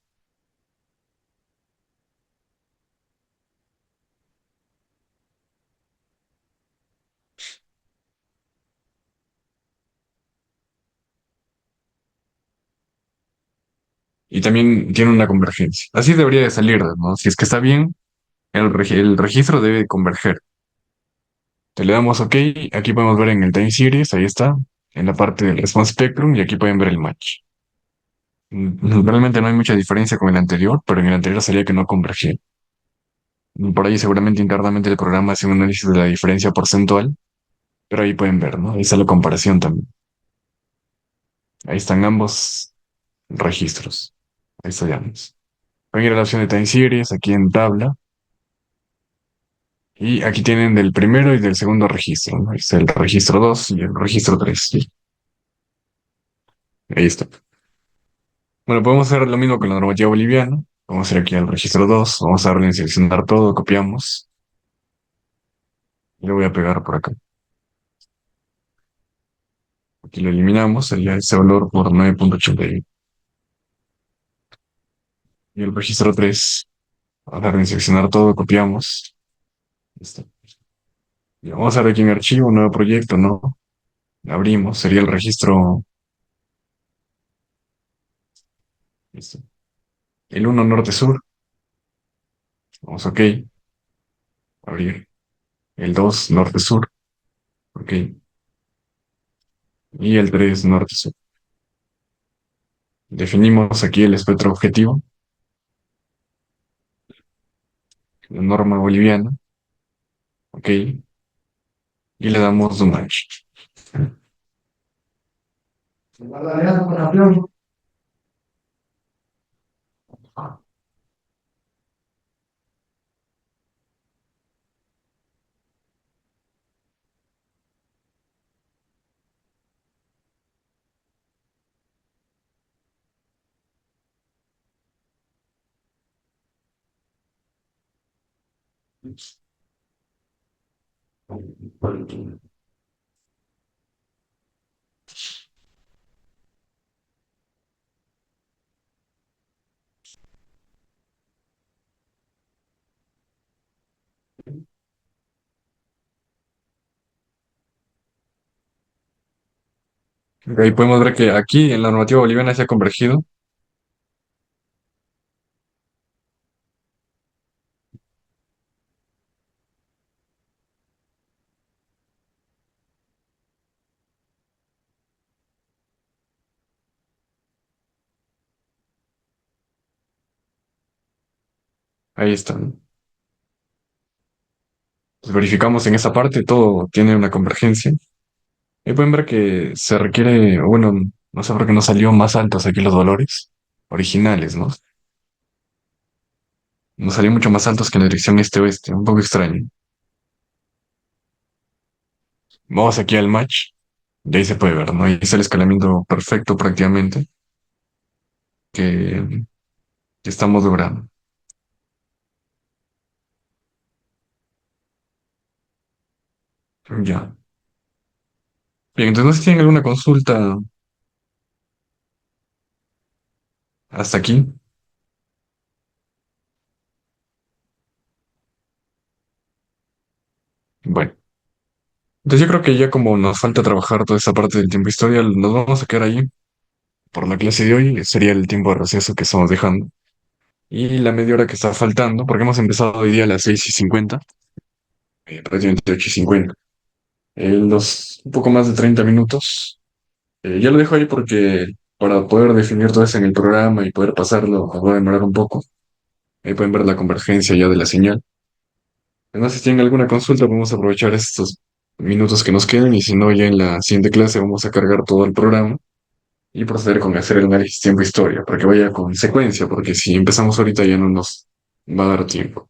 Y también tiene una convergencia. Así debería de salir, ¿no? Si es que está bien, el registro debe converger. Te le damos OK. Aquí podemos ver en el time series, ahí está, en la parte del response spectrum, y aquí pueden ver el match. Realmente no hay mucha diferencia con el anterior, pero en el anterior salía que no convergía. Por ahí seguramente internamente el programa hace un análisis de la diferencia porcentual, pero ahí pueden ver, ¿no? Ahí está la comparación también. Ahí están ambos registros. Ahí está ya. Pueden ir a la opción de time series, aquí en tabla. Y aquí tienen del primero y del segundo registro, ¿no? Es el registro 2 y el registro 3. Sí, ahí está. Bueno, podemos hacer lo mismo con la normativa boliviana. Vamos a ir aquí al registro 2. Vamos a darle en seleccionar todo, copiamos. Y lo voy a pegar por acá. Aquí lo eliminamos, sería ese valor por 9,81. Y el registro 3. Vamos a darle en seleccionar todo, copiamos. Listo. Y vamos a ver aquí en archivo, nuevo proyecto, ¿no? Abrimos, sería el registro. Listo. El 1 norte-sur. Vamos, OK. Abrir. El 2 norte-sur. OK. Y el 3 norte-sur. Definimos aquí el espectro objetivo, la norma boliviana, ok, y le damos un match. Ahí podemos ver que aquí en la normativa boliviana se ha convergido. Ahí están. Pues verificamos en esa parte, todo tiene una convergencia. Ahí pueden ver que se requiere, o bueno, no sé por qué no salió más altos aquí los valores originales, ¿no? Nos salió mucho más altos que en la dirección este-oeste, un poco extraño. Vamos aquí al match, y ahí se puede ver, ¿no? Ahí está el escalamiento perfecto prácticamente que, que estamos logrando. Ya. Bien, entonces no sé si tienen alguna consulta hasta aquí. Bueno, entonces yo creo que ya como nos falta trabajar toda esa parte del tiempo historial, nos vamos a quedar ahí por la clase de hoy. Sería el tiempo de receso que estamos dejando. Y la media hora que está faltando, porque hemos empezado hoy día a las 6:50, prácticamente 8:50. Un poco más de 30 minutos. Ya lo dejo ahí porque para poder definir todo eso en el programa y poder pasarlo, va a demorar un poco. Ahí pueden ver la convergencia ya de la señal. Además, si tienen alguna consulta, podemos aprovechar estos minutos que nos quedan y si no, ya en la siguiente clase vamos a cargar todo el programa y proceder con hacer el análisis tiempo-historia para que vaya con secuencia, porque si empezamos ahorita ya no nos va a dar tiempo.